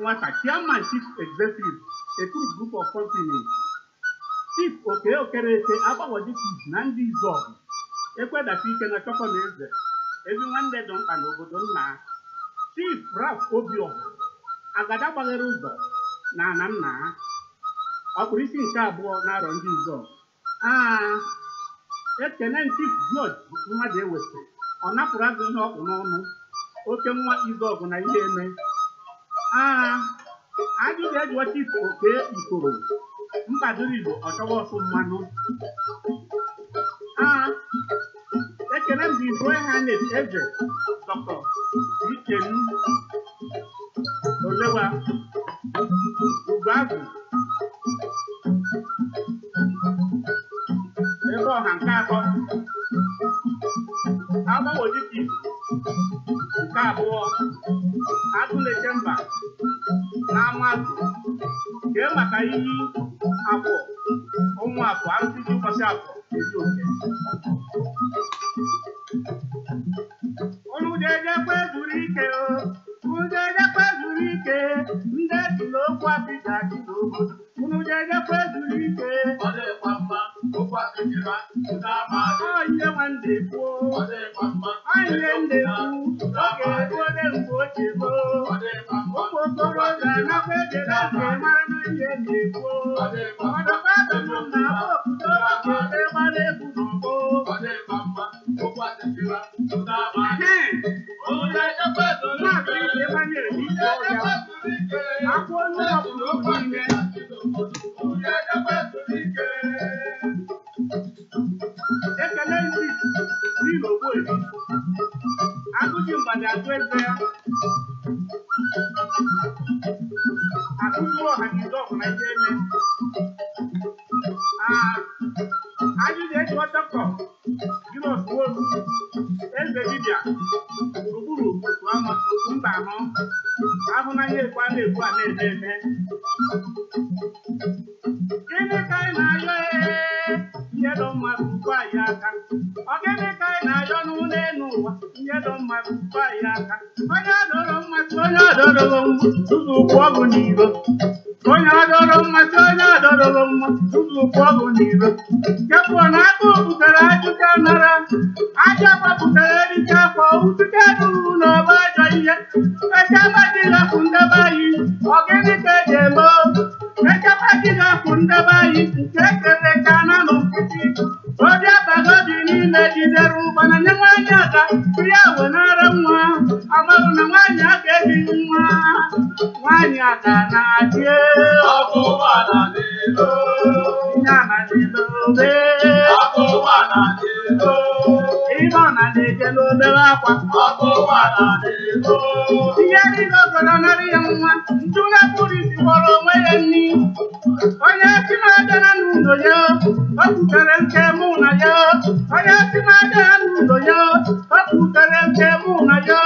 chairman chief executive a group of companies chief okereke agbawoji chief na ndị Izọgụ ekwedata ike na chọkọ na eze ezi nwanne dị mkpa n'obodo nna chief Ralph Obioha agada gbaghere ụzọ na ana nna ha ọ kpụrụ isi nke abụọ na-arọ ndị Izọgụ ekene chief George mmadụ ewese ọ napụrụ azụ ihe ọkpụ n'ọnụ oke nwa Izọgụ na ihe eme ajụjụ ejiwa chief oke ikoro mkpadoro Igbo ọchọwa ọsụ mmanụ ekene m dị Igwe ha na-eze Dr. Ikenu Olewa Ugwuagwu ebe ọha nke atọ agbawoji chief nke abụọ Agụleke mba na Amazụ kee maka iyi afọ ụmụ afọ arụsị ụbọchị afọ ezi oke unu ga-ejekwa zuru ike unu ga-ejekwa zuru ike ndị esi n'okwu Afrịka dị n'obodo unu ga-ejekwa zuru ike ihe nwanne kwuo ihe ndị ekwu oge ode mgbe ochie gboo ụmụ okorobịa nakwa ejere nke mara na ihe na-ekwu ọdọkwa adọnụ na obodo oge ebe gbara egwu n'ọgbọ ekele ndị n'ime Ogbuefi agụji mgbada agụ eze ya akụzuru ọha na Izọgụ na ihe eme ajụjụ ejiwa Dr. Julius Nwosu eze dibịa gburugburu otu mba anọ ahụnanya ekwu a na-ekwu a na-eme eme gịnị ka anyị na-ayọ ihe dọ mmadụ ukwu anyị aka ọ gịnị ka anyị na-ayọ n'ụlọ elu ụwa ihe dọ mmadụ ukwu anyị aka onye adọrọ mmasị onye adọrọghị ụzọ ukwu ọgụ n'iro onye adọrọ mmasị onye adọrọghị mma ụzọ ukwu ọgụ n'iro kepụọ na aka butere ajụka nara aja gbapụtara erike afọ utuke duru n'ọba ajọ ihe ekebajighị afụ ndebe anyị ọ gịnị ka eji eme ekebajighị afụ ndebe anyị nke ekele ka na n'okiti obi abago dị n'ime jidere ụgbana nye nwaanyị aka ya wenara nwa amaghị na nwaanyị aka ejighị nwa nwaanyị aka na-achị ihe ọ na-eje n'obere akwa ihe niile obodo narị ya nwa ntụle pụrụ isi kpọrọ onwe ya nri onye chimajara n'ụlọ ya o kwutere nke mụ na ya onye chimajara n'ụlọ ya o kwutere nke mụ na ya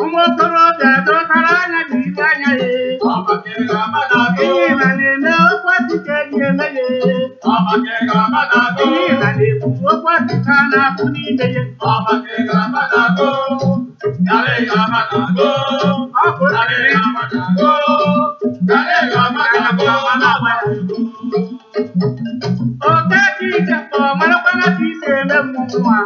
ụmụ okorobịa dọtara anya jiri anya ya ihe na na-eme okwatike eji eme ya ihe na na-ekwu okwatike a na-apụ n'ime ya Okeke kpọrọ marakwana ka isi eme mmụọ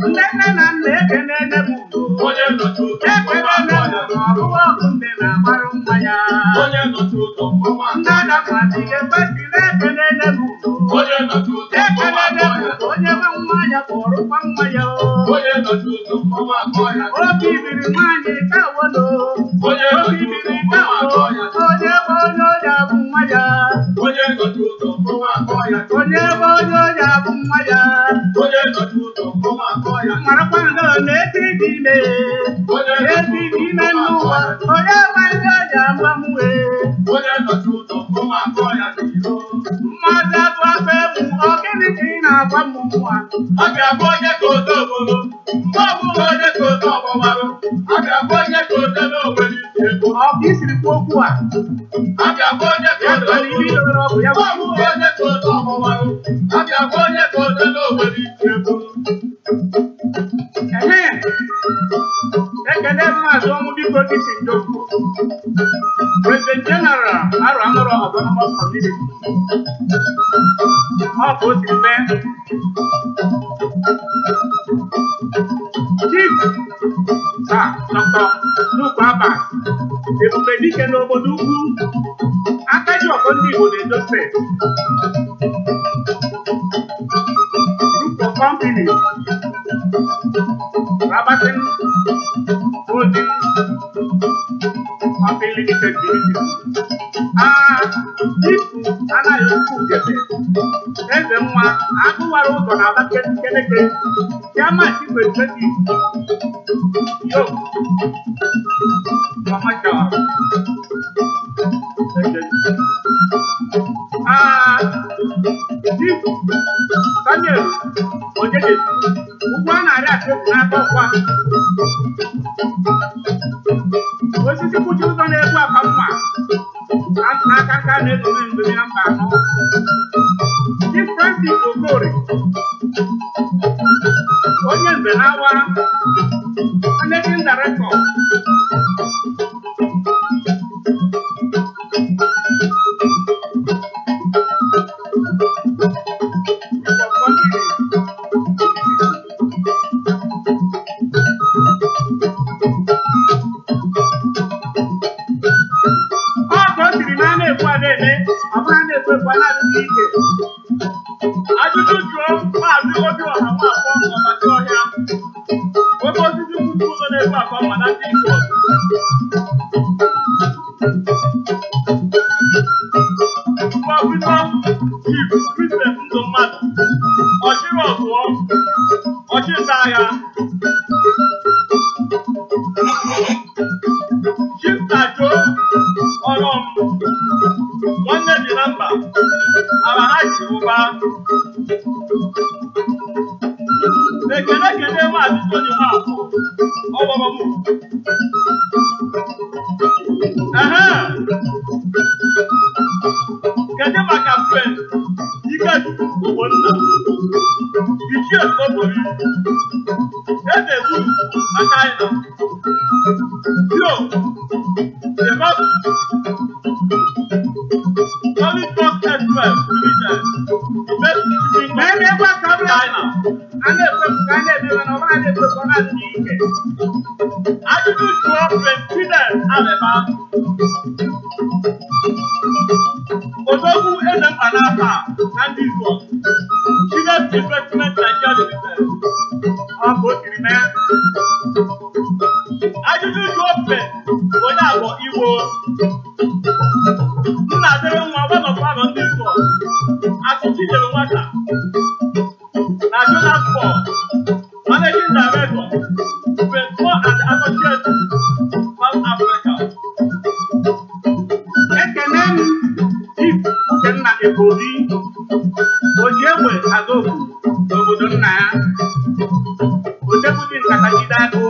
nne na nna ekene nne m ekene nne m ọgụgụ ọgụ nne na-agbarụ nwa ya nne adamadịghị ekwesịrị ekene nne m ekene nne m onye nwe nwa ya kpọrụkwa nwa ya obi biri nwaanyị ka wolo obi biri ka wo onye bụ onye oji abụ nwa ya onye bụ onye oji abụ nwa ya marakwa ndo na-eti dị ime n'ụwa onye nwe ndị oji agba mwe na-agwa m mmụọ ọ ga-abụ onye ka ote obodo mgbe ọbụla onye ka ote ọgbọmarụ ọ ga-abụ onye ka ote n'owere isi ego ọ bụ isiri kwuo okwu a ọ ga-abụ onye ka ya ote dọrọ ihe obodo idobere ọgwụ ya mgbe ọbụla onye ka ote ọgbọmarụ ọ ga-abụ onye ka ote n'owere isi ego ehe ekele maazị ọnwụ biko dịsi njokwu President General arụ amụrụ Autonomous Community ọ ka o siri mee Chief Sir Dr. Luke Abbas ebube dike n'obodo ugwu aka ji ọkọ ndị Igbo na-edo steeti Group of Companies Rabatin Holding Company Limited Ifu anaghị okwu ujete eze nwa agụwara ụzọ na Abakeleke Chairman Chief Executive Yo Commercial Chief Daniel Ojedetu ugwu a na-arị akụ n'aka ọkwa osisi kwuchi ụzọ na-egbu akpa mma n'aka nka na-edozi ndozi na mba anọ Chief Francis Okore onye nze na-awa Managing Director ajụjụ jụọ maazị Obiọha Nwafọ ọbata ọhịa oke osisi kwuchi ụzọ na-egbu akpa mma na ndị Igbo Prọfesọ Chief Christian Ndụ Mmadụ ọchịrị ọzụọ ọchịnta agha Chief Tajo Ọrọm nwanne dị na mba ala ha ji ụba ekele kele maazị Tony Nwafọ ọgbọgbọm kedu maka Prince Ikechukwu Ogbonna Ichie Obori Eze Zuru na China Yo Devout Solid Rock Express Limited na-emekwa ka ọ bụla a na-ekwefu ka a na-emewe na ọbụla na-ekwefu ọ na-adị ike ajụjụ jụọ Prince Fidel Aleba odogwu eze mkpa n'afọ na ndị Igbo Chief Investment Nigeria Limited ọ ka o siri mee ajụjụ jụọ Prince onye Agbo Igbo nna dịrị nwa gbanọkwanọ ndị Igbo asụsụ nyere nwata na Jonas Paul Managing Director Prince Paul and Associates South Africa ekene m Chief Uchenna Ebobi oji egbe azọgbu n'obodo nna ya odebudi nkatagide agụ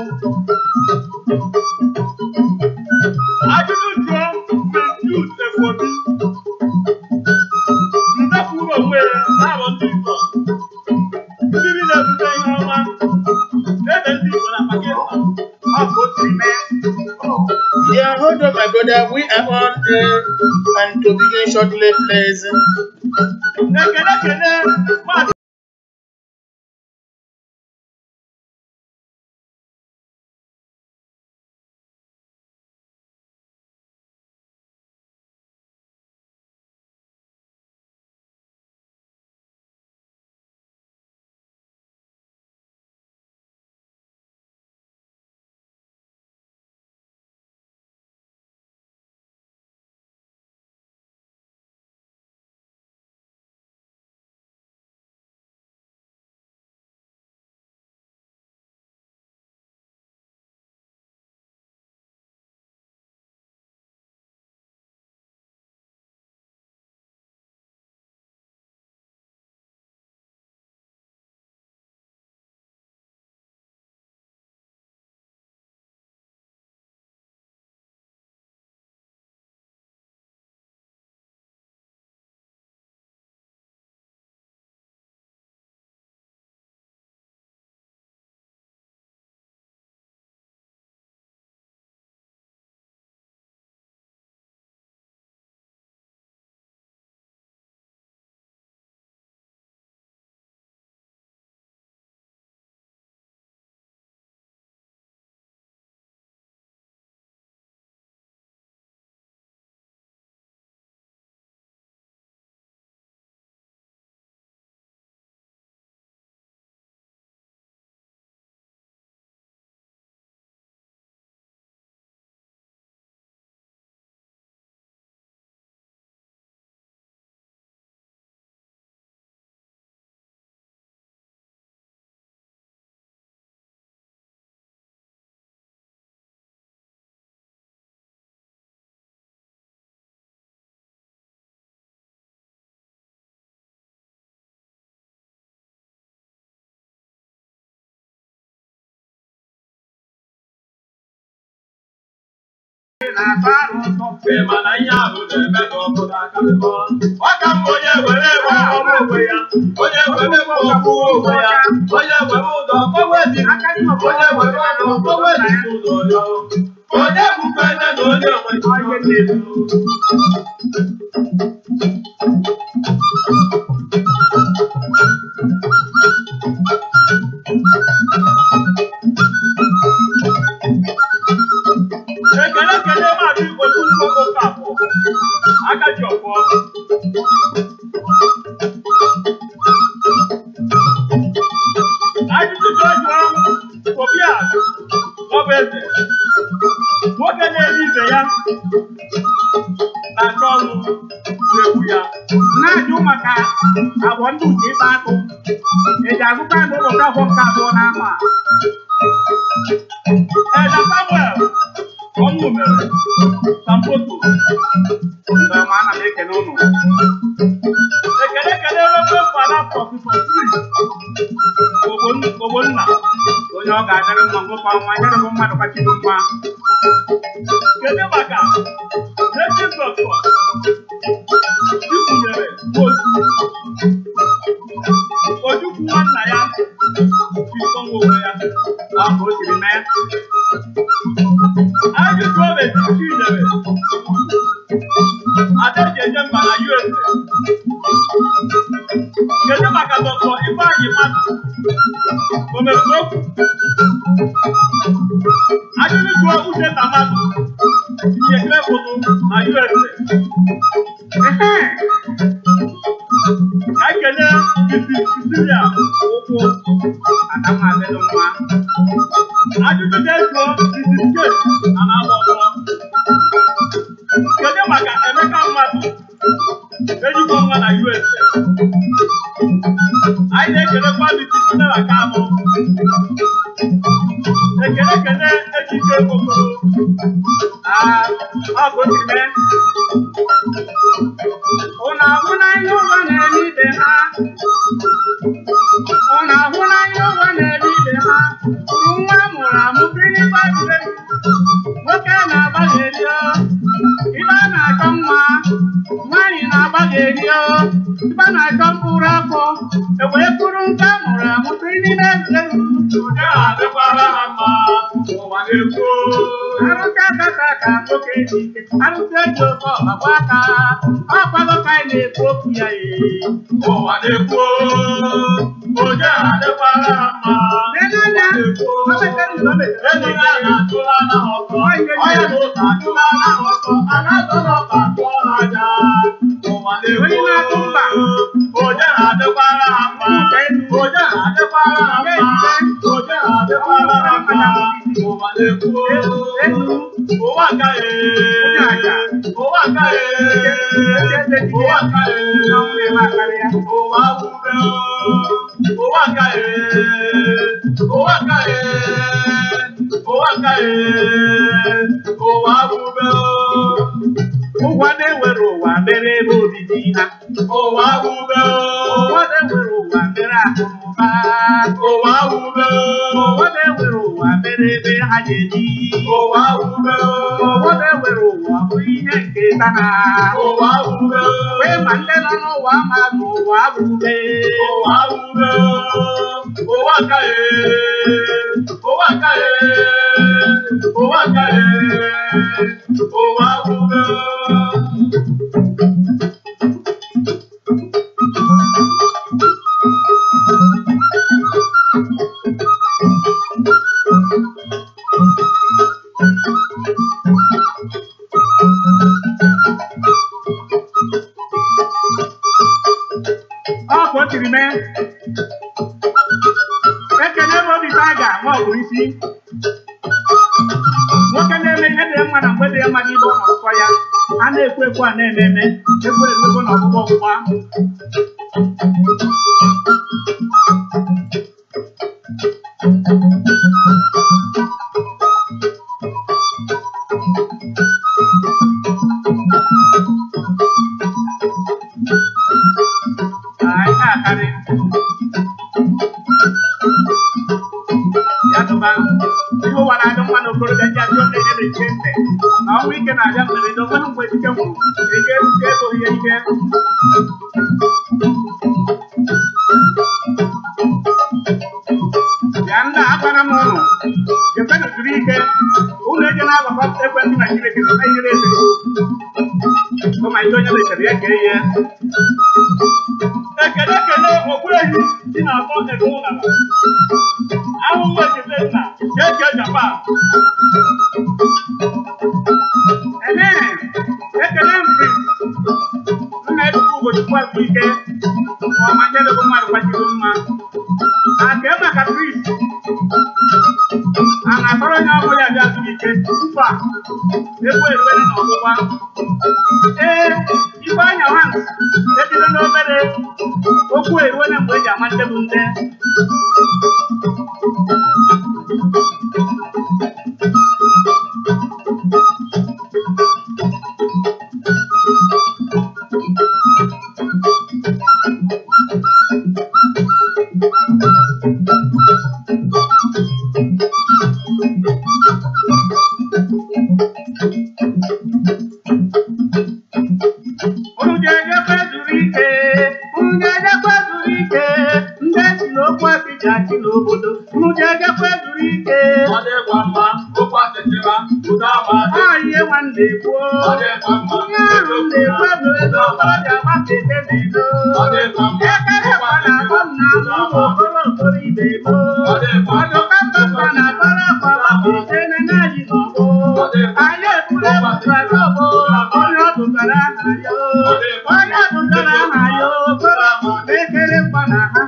ajụjụ jụọ Prince Jude Ebobi ndepụrụ onwe ya n'abọ ndị Igbo mmiri na-ebute ihe ọma ede ndị Igbo na Pakistan ọ ka o siri mee Yeah, hold on, my brother. We are on and to begin shortly, please. ekele kele maazị na-asa arụ nsọ. Mana ihe ahụ na-eme ka ọ bụrụ aka mbọ. Ọ ka mma onye were ọgbọ onwe ya, onye were ọgbọ onwe ya, onye were ụdọ ọgbọ dị, onye were ọgbọ ọgbọ dị n'ụlọ ya. Onye bụkwa ene na onye nwere ihe na-ezu. Ekele maazị otu ofe afọ aka ji ọfọ. Ajụjụ jụọ obi a ọ bụ eze nwoke na-eri ibe ya na-achọ ọnụ na-egbu ya na-ajụ maka agwọ ndị uche ịkpa akụ eji agụkwa na ụbọchị afọ nke abụọ n'ama a. Eda Samuel ọnụ mere Sampoto mgbe ma ana m ekele ụnụ ekele ebe fada prọfesọ Ogbonna onye ọ ga-adịrị mma nwoke ọnwa nyere bụ mmadụ kachigo mma. kedu maka netiv dọkịta ikwunyere Ojukwu nwanna ya jikọnwa onwe ya ọ ka o siri mee. ajụjụ o meziri Chinyere Adaji eje mba na USA. Kedu maka Dr. Ifeanyi Mmadụ Omerukokwu ajụjụ jụọ Uchenna Mmadụ tinyekere foto na USA. Ka ekele Cecilia Ụkwụ Adamazelu mma. ajụjụ ga-ejuo Mrs. Kate na na-agba ọzọ. Kedu maka Emeka Mmadụ ejikwa nwa na USA. Anyị na-ekelekwa Biafra ka abụ ekele ejike okoro ọ bụ siri mee. Ụnụ ahụ na ihe ụwa na-eme ibe ha. Ụnụ ahụ na ihe ụwa na-eme ibe ha. Nwa mụrụ amụ biri gbadure. Nwoke na-agbagheri o. Ibe a na-achọ mma. Nwaanyị na-agbagheri o. Ibe a na-achọ mkpụrụ afọ. Ewee bụrụ nke a mụrụ amụ biri n'ime egwuregwu. ụdị adịkwara ha mma ụwa na-ekwu. Arụsị akata ka nwoke dị ike. Arụsị eji ofe ọgbagba aka. Ọ kwago ka anyị na-ekwu okwu ya ụwa na-ekwu ụdị adịkwara ha mma. Enyiga na-atụla na ọkọ onye na ụka atụla na ọkọ a na-atụla ọka tụọ ha aja. Ụwa na-ekwu ụdị adịkwara ha mma. Ụdị adịkwara ha mma. Ụdị adịkwara ha mma. Ụwa na-ekwu ụwa agaghị ụwa agaghị ụwa agaghị ụwa awụbe ụwa agaghị ụwa agaghị ụwa agaghị ụwa awụbe ụwa na-ewere ụwa mere ebe obibi ha. ụwa awụbe ụwa na-ewere ụwa mere akụnụba. ụwa awụbe ụwa na-ewere ụwa mere ebe ha ga-ebi. ụwa awụbe ụwa na-ewere ụwa bụ ihe nke ha. ụwa awụbe wee ma ndị nọ n'ụwa ama n'ụwa abụbe. ụwa awụbe ụwa agaghị ụwa agaghị ụwa agaghị ụwa awụbe. Ọ ka o siri mee. Ekele bụ obi taiga nwa ọgụrụ isi. Nwoke na-eme ihe dị mma na mgbe dị mma n'ibe ọ nọ nsọ ya. A na-ekwu ekwu a na-eme eme. Ekwu ekwu na ọgbụgbọ ọgbụgba. Ya tụba ihe ụwa na-adị mma n'okorobịa ndị ajọ ndị na-eche ntị na ọnwụ ike na-abịa mberede onweghị mgbe dike nwụrụ ego ihe ike ya ndị agwara m ụnụ jekwenụ zuru ike ụnụ eje na-agbakọ ekwentị na Chineke na ihere eze ma ihe onye mechara ya kee ihe ekele okpuehi dị na-atọ ego ụnara ahụhụ ekele nna ga-eke Japan ekele mpi nna ebuka ụbọchukwu azụ ike ọma njedebe mmadụ kwachiri mma aka ebe maka Chris a na-akọrọ onye ọbụla ya bịa zuru ike mkpa egwu erubere na ọgbụgba ibe anya ha ebido n'obere okwu eruwere mgbe eji ama ndị bụ nde n'obodo mụjege kwezuru ike ihe nwanne gboo onye ahụ na-ekwe bụ ego ọbịa gbakete n'ego ekerekwa na-akpọ m na ụmụ okoro ibe gboo ọdụka mbakwa na-akọrọ akwa gbakete n'enaghị n'ọgbọ anyị ebule ebukara ọgbọ onye ọdụkara aha ya okoro ekerekwa na ha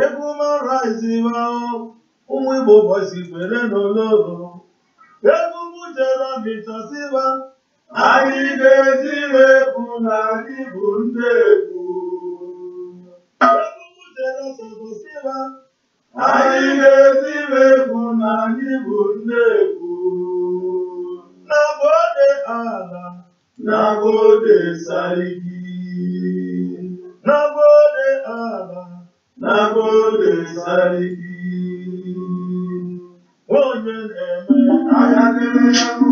Egwu rise now. Umwibo boys ifere no lo. Egungun jera mi tosiba. Ayi gezi kuna ni bundeku. Egungun jera sosiba. Ayi gezi kuna ni bundeku. Nagode ala, nagode sariki. Nagode ala, nagode sariki. Onye na-eme ayagere ya mụ.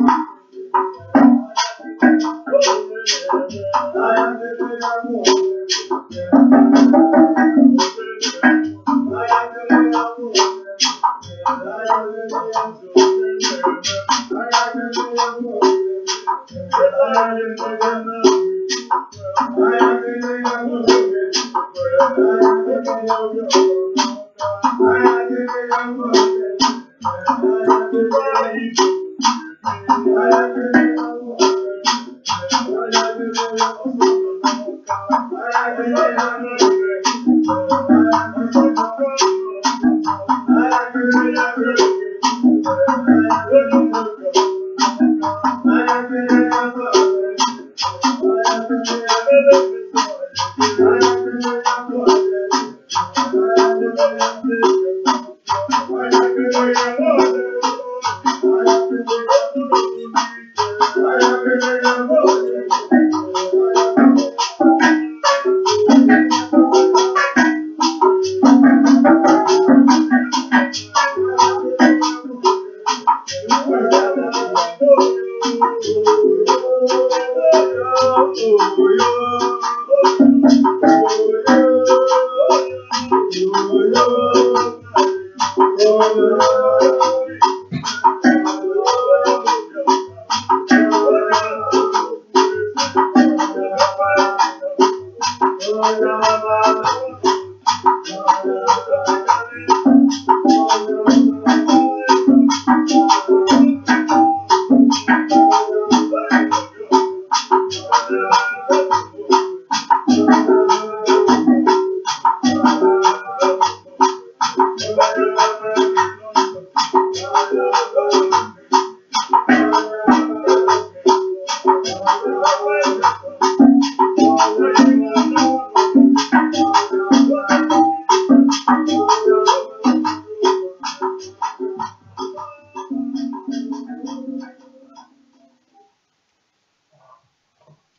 Onye na-eme ayagere ya mụ. Ayagere ya mụ. Ayagere ya mụ. Ayagere ya mụ.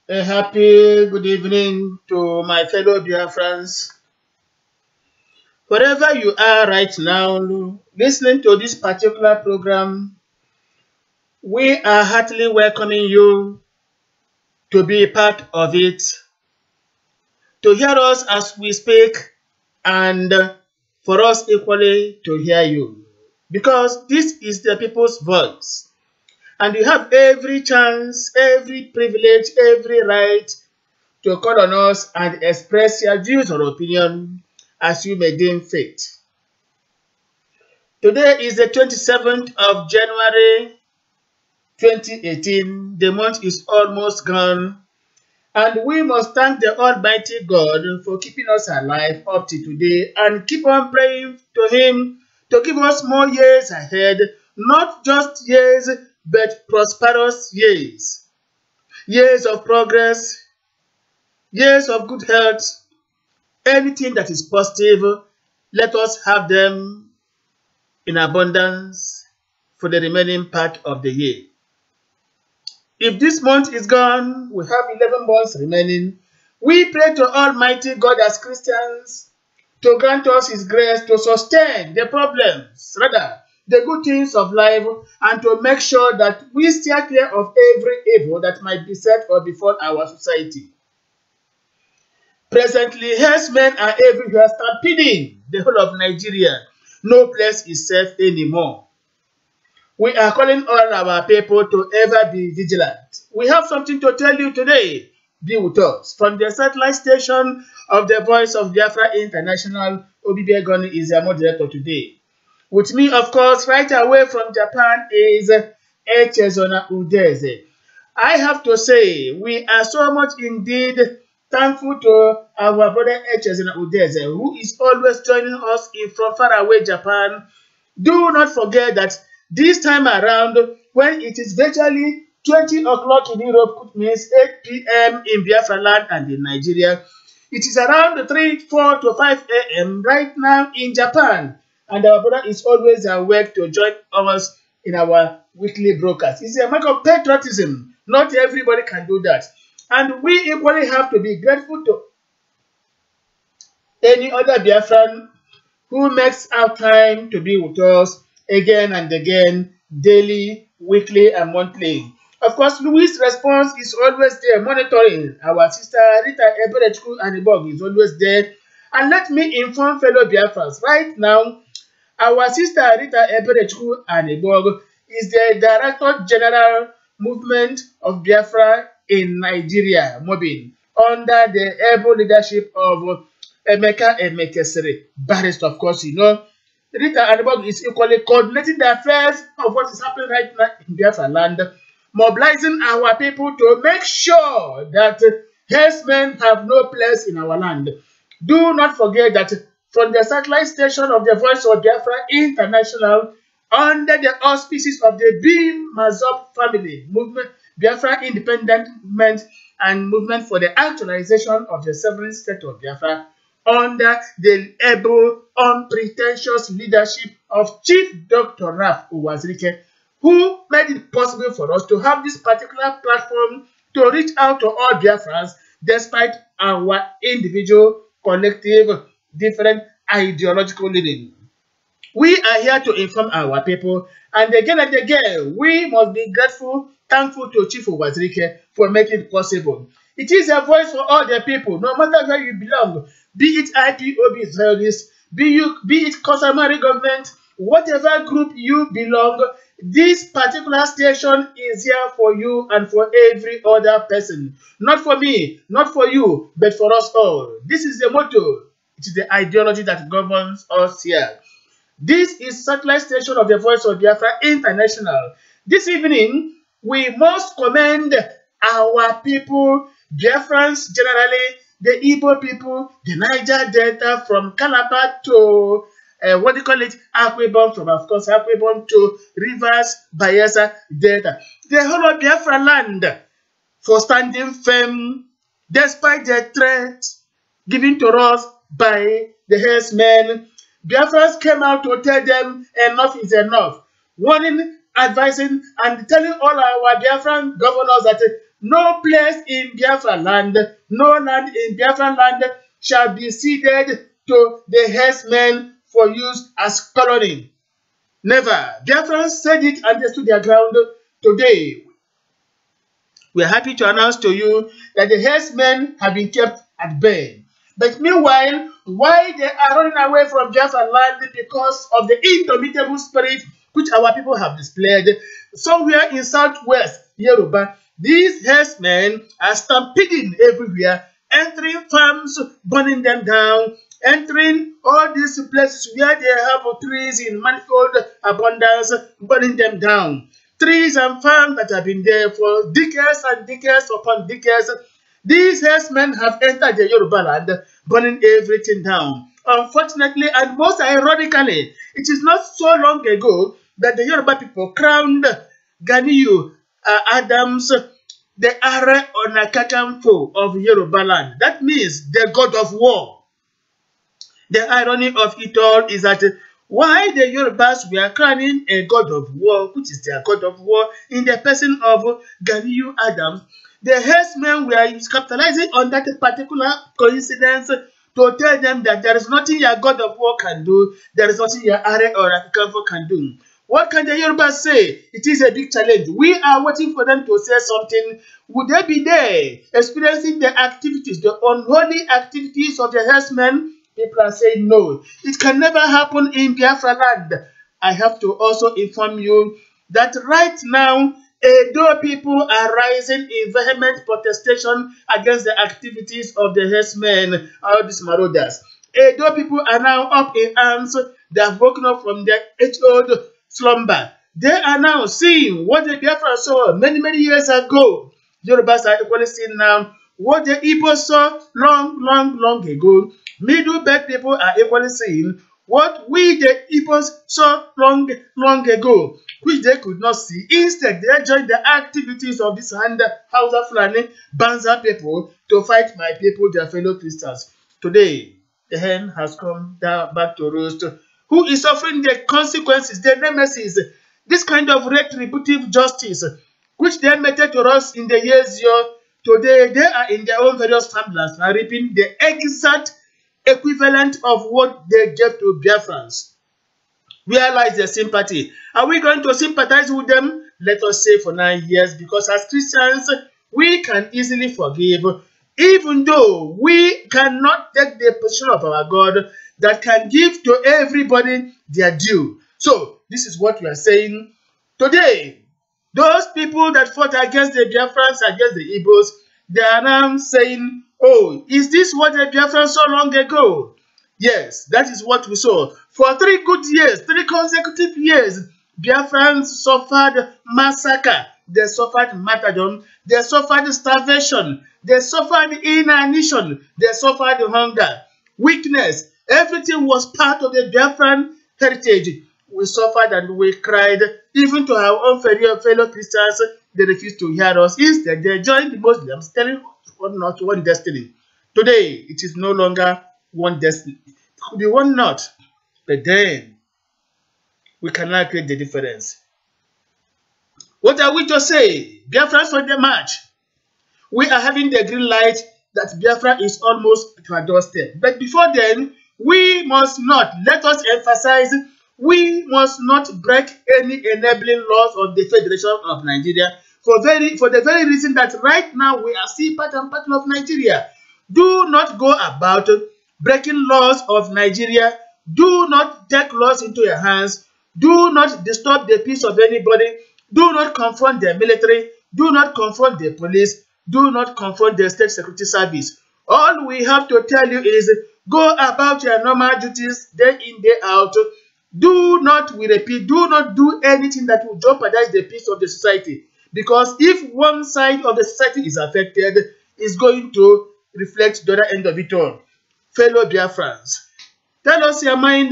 A happy good evening to my fellow Biafrans. Wherever you are right now, listening to this particular program, we are heartily welcoming you to be a part of it, to hear us as we speak, and for us equally to hear you. Because this is the people's voice. And you have every chance, every privilege, every right to call on us and express your views or opinion as you may deem fit. Today is the 27th of January 2018. The month is almost gone. And we must thank the Almighty God for keeping us alive up to today and keep on praying to Him to give us more years ahead, not just years, but prosperous years. Years of progress, years of good health, anything that is positive, let us have them in abundance for the remaining part of the year. If this month is gone, we have 11 months remaining. We pray to Almighty God as Christians to grant us His grace to sustain the problems, rather, the good things of life, and to make sure that we steer clear of every evil that might beset or befall our society. Presently, herdsmen are everywhere stampeding the whole of Nigeria. No place is safe anymore. We are calling all our people to ever be vigilant. We have something to tell you today. Be with us. From the satellite station of the Voice of Biafra International, Obibi Egoni is your moderator today. With me, of course, right away from Japan is Echezona Udeze. I have to say, we are so much indeed thankful to our brother Echezina Udeze, who is always joining us from far away Japan. Do not forget that this time around, when it is virtually 20 o'clock in Europe, which means 8 p.m. in Biafra land and in Nigeria, it is around 4 to 5 a.m. right now in Japan. And our brother is always awake to join us in our weekly broadcast. It's a mark of patriotism. Not everybody can do that. And we equally have to be grateful to any other Biafran who makes out time to be with us again and again, daily, weekly, and monthly. Of course, Louis' response is always there, monitoring. Our sister Rita Eberechku Anibog is always there. And let me inform fellow Biafrans, right now, our sister Rita Eberechku Anibog is the Director General Movement of Biafra in Nigeria, Mobin, under the able leadership of Emeka Emekesere, barrister, of course, you know. Rita Anibog is equally coordinating the affairs of what is happening right now in Biafra land, mobilizing our people to make sure that herdsmen have no place in our land. Do not forget that from the satellite station of the Voice of Biafra International, under the auspices of the bim-massob family movement, Biafra Independent Movement, and Movement for the Actualization of the Sovereign State of Biafra, under the able, unpretentious leadership of Chief Dr. Raf Uwazirike, who made it possible for us to have this particular platform to reach out to all Biafrans despite our individual, collective, different ideological leaning. We are here to inform our people, and again, we must be grateful, thankful to Chief Uwazirike for making it possible. It is a voice for all the people, no matter where you belong, be it IPOB Israelis, be it customary government, whatever group you belong, this particular station is here for you and for every other person. Not for me, not for you, but for us all. This is the motto. It is the ideology that governs us here. This is satellite station of the Voice of Biafra International. This evening, we must commend our people, Biafrans generally, the Igbo people, the Niger Delta, from Calabar to Akwebom, from of course Akwebom to Rivers, Bayelsa Delta. The whole of Biafra land for standing firm despite the threat given to us by the herdsmen. Biafrans came out to tell them enough is enough, warning, advising, and telling all our Biafran governors that no place in Biafra land, no land in Biafra land shall be ceded to the herdsmen for use as colony. Never. Biafrans said it and they stood their ground. Today, we are happy to announce to you that the herdsmen have been kept at bay. But meanwhile, why they are running away from Biafra land? Because of the indomitable spirit which our people have displayed. Somewhere in southwest Yoruba, these herdsmen are stampeding everywhere, entering farms, burning them down, entering all these places where they have trees in manifold abundance, burning them down. Trees and farms that have been there for decades and decades upon decades. These herdsmen have entered the Yoruba land, burning everything down. Unfortunately, and most ironically, it is not so long ago that the Yoruba people crowned Ganiyu Adams the Are Onakakanfo of Yoruba land. That means the god of war. The irony of it all is that why the Yorubas were crowning a god of war, which is their god of war, in the person of Ganiyu Adams, the herdsmen were capitalizing on that particular coincidence to tell them that there is nothing your god of war can do, there is nothing your Are Onakakanfo can do. What can the Yorubas say? It is a big challenge. We are waiting for them to say something. Would they be there experiencing the activities, the unholy activities of the herdsmen? People are saying no. It can never happen in Biafra land. I have to also inform you that right now, Edo people are rising in vehement protestation against the activities of the herdsmen, all these marauders. Edo people are now up in arms. They have woken up from their age-old slumber. They are now seeing what the Biafra saw many years ago. Yorubas are equally seeing now what the Igbo saw long ago. Middle belt people are equally seeing what we the Igbos saw long ago, which they could not see. Instead, they joined the activities of this Hausa Fulani Banza people to fight my people, their fellow Christians. Today, the hen has come down back to roost. Who is suffering the consequences, the nemesis, this kind of retributive justice, which they meted to us in the years today, they are in their own various farmlands and reaping the exact equivalent of what they gave to Biafrans. Where lies their sympathy? Are we going to sympathize with them? Let us say for 9 years, because as Christians, we can easily forgive, even though we cannot take the position of our God that can give to everybody their due. So, this is what we are saying today. Those people that fought against the Biafrans, against the Igbos, they are now saying, oh, is this what the Biafrans saw long ago? Yes, that is what we saw. For 3 good years, 3 consecutive years, Biafrans suffered massacre. They suffered martyrdom. They suffered starvation. They suffered inanition. They suffered hunger, weakness. Everything was part of the Biafran heritage. We suffered and we cried. Even to our own fellow Christians, they refused to hear us. Instead, they joined the Muslims, telling not one destiny. Today, it is no longer one destiny. It could be one not. But then, we cannot create the difference. What are we to say? Biafra for the march. We are having the green light that Biafra is almost to our doorstep. But before then, we must not, let us emphasize, we must not break any enabling laws of the Federation of Nigeria for the very reason that right now we are still part and parcel of Nigeria. Do not go about breaking laws of Nigeria. Do not take laws into your hands. Do not disturb the peace of anybody. Do not confront the military. Do not confront the police. Do not confront the state security service. All we have to tell you is go about your normal duties day in, day out. Do not, we repeat, do not do anything that will jeopardize the peace of the society. Because if one side of the society is affected, it's going to reflect the other end of it all. Fellow Biafrans, tell us your mind.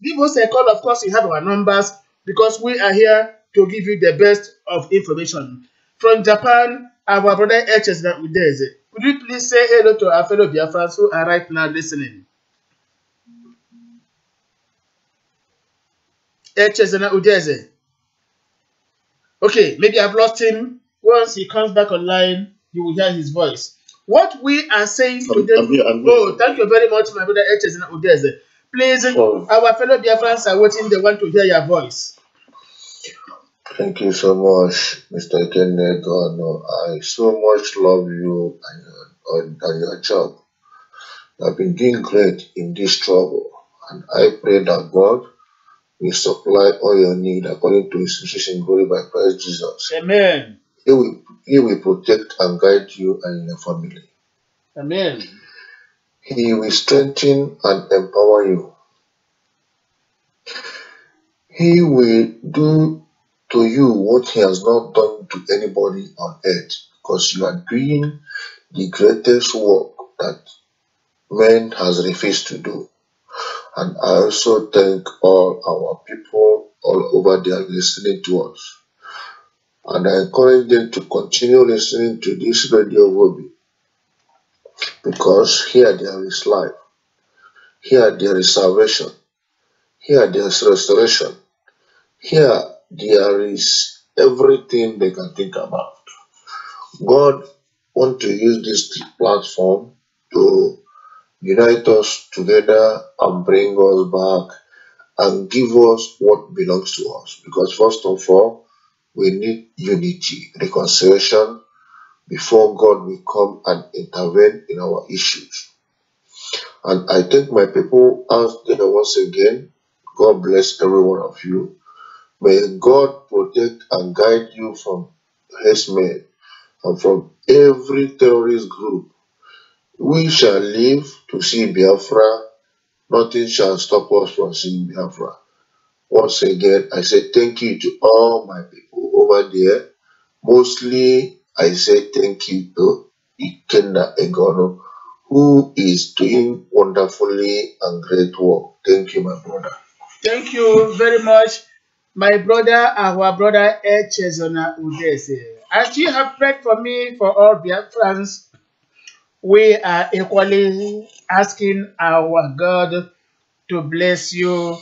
Give us a call. Of course, you have our numbers because we are here to give you the best of information. From Japan, our brother HS Udeze. Could you please say hello to our fellow Biafrans who are right now listening? HS Udeze. Okay, maybe I've lost him. Once he comes back online, you will hear his voice. What we are saying today. Oh, thank you very much, my brother HS Udeze. Please, our fellow Biafrans are waiting. They want to hear your voice. Thank you so much, Mr. Kenneth. I so much love you and your job. You have been doing great in this trouble, and I pray that God will supply all your need according to His riches in glory by Christ Jesus. Amen. He will protect and guide you and your family. Amen. He will strengthen and empower you. He will do to you what He has not done to anybody on earth, because you are doing the greatest work that man has refused to do. And I also thank all our people all over there listening to us. And I encourage them to continue listening to this radio vobi, because here there is life, here there is salvation, here there is restoration, here there is everything they can think about. God wants to use this platform to unite us together and bring us back and give us what belongs to us. Because first of all, we need unity, reconciliation, before God will come and intervene in our issues. And I thank my people out there once again. God bless every one of you. May God protect and guide you from herdsmen and from every terrorist group. We shall live to see Biafra. Nothing shall stop us from seeing Biafra. Once again, I say thank you to all my people over there. Mostly, I say thank you to Ikenna Egono, who is doing wonderfully and great work. Thank you, my brother. Thank you very much, my brother, our brother Echezona Udese. As you have prayed for me, for all Biafrans, we are equally asking our God to bless you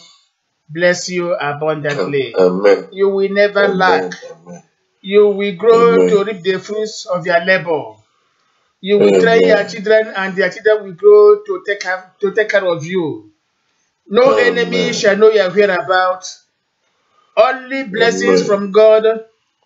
abundantly. Amen. You will never lack. Amen. You will grow Amen. to reap the fruits of your labor. You will train your Amen. children, and their children will grow to take care of you. No enemy Amen. shall know your whereabouts. Only blessings Amen. from God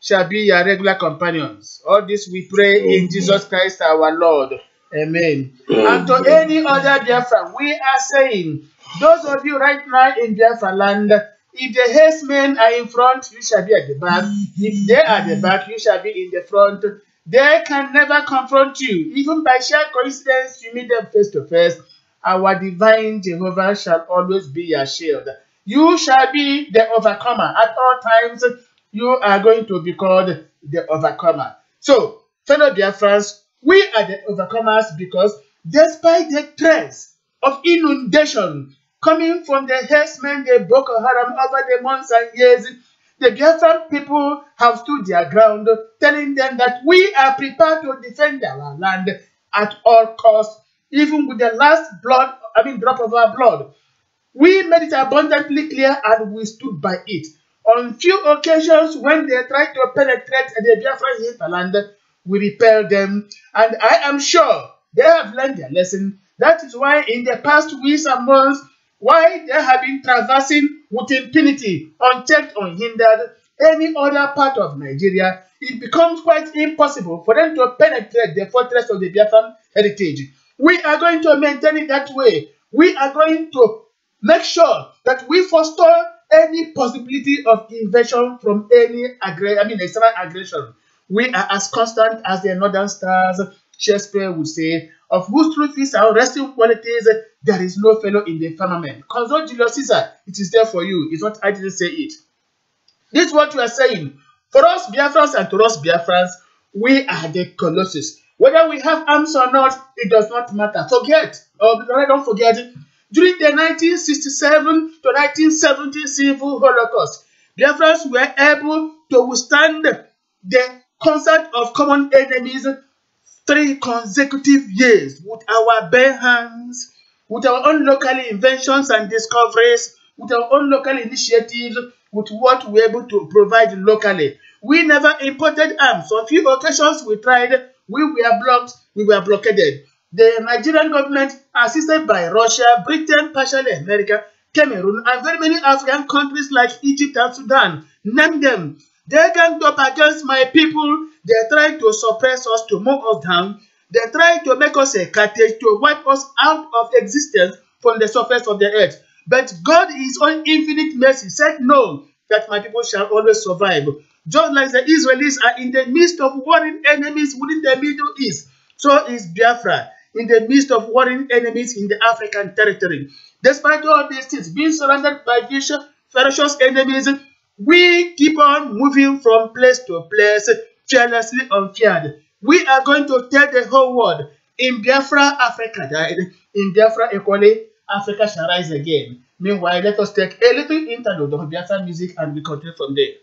shall be your regular companions. All this we pray in Jesus Christ our Lord. Amen. And to any other Biafra, we are saying, those of you right now in Biafra land, if the herdsmen are in front, you shall be at the back. If they are at the back, you shall be in the front. They can never confront you. Even by sheer coincidence, you meet them face to face. Our divine Jehovah shall always be your shield. You shall be the overcomer. At all times, you are going to be called the overcomer. So, fellow Biafrans, we are the overcomers because despite the threats of inundation coming from the herdsmen, the Boko Haram, over the months and years, the Biafran people have stood their ground, telling them that we are prepared to defend our land at all costs, even with the last drop of our blood. We made it abundantly clear and we stood by it. On few occasions when they tried to penetrate the Biafran hinterland, we repelled them, and I am sure they have learned their lesson. That is why in the past weeks and months, why they have been traversing with impunity, unchecked, unhindered, any other part of Nigeria, it becomes quite impossible for them to penetrate the fortress of the Biafran heritage. We are going to maintain it that way. We are going to make sure that we forestall any possibility of invasion from any external aggression. We are as constant as the northern stars, Shakespeare would say, of whose true feats and resting qualities there is no fellow in the firmament. Consult Julius Caesar, it is there for you. It's not I didn't say it. This is what we are saying. For us Biafrans and to us Biafrans, we are the Colossus. Whether we have arms or not, it does not matter. Don't forget, during the 1967 to 1970 civil Holocaust, Biafrans were able to withstand the concert of common enemies 3 consecutive years with our bare hands, with our own local inventions and discoveries, with our own local initiatives, with what we were able to provide locally. We never imported arms. On a few occasions we tried, we were blocked, we were blockaded. The Nigerian government, assisted by Russia, Britain, partially America, Cameroon, and very many African countries like Egypt and Sudan, name them. They ganged up against my people. They tried to suppress us, to mow us down. They tried to make us a cartage, to wipe us out of existence from the surface of the earth. But God, in His own infinite mercy, said no, that my people shall always survive. Just like the Israelis are in the midst of warring enemies within the Middle East, so is Biafra in the midst of warring enemies in the African territory. Despite all these things, being surrounded by ferocious enemies, we keep on moving from place to place, fearlessly unfeared. We are going to tell the whole world, in Biafra, Africa died. In Biafra, equally, Africa shall rise again. Meanwhile, let us take a little interlude of Biafra music and we continue from there.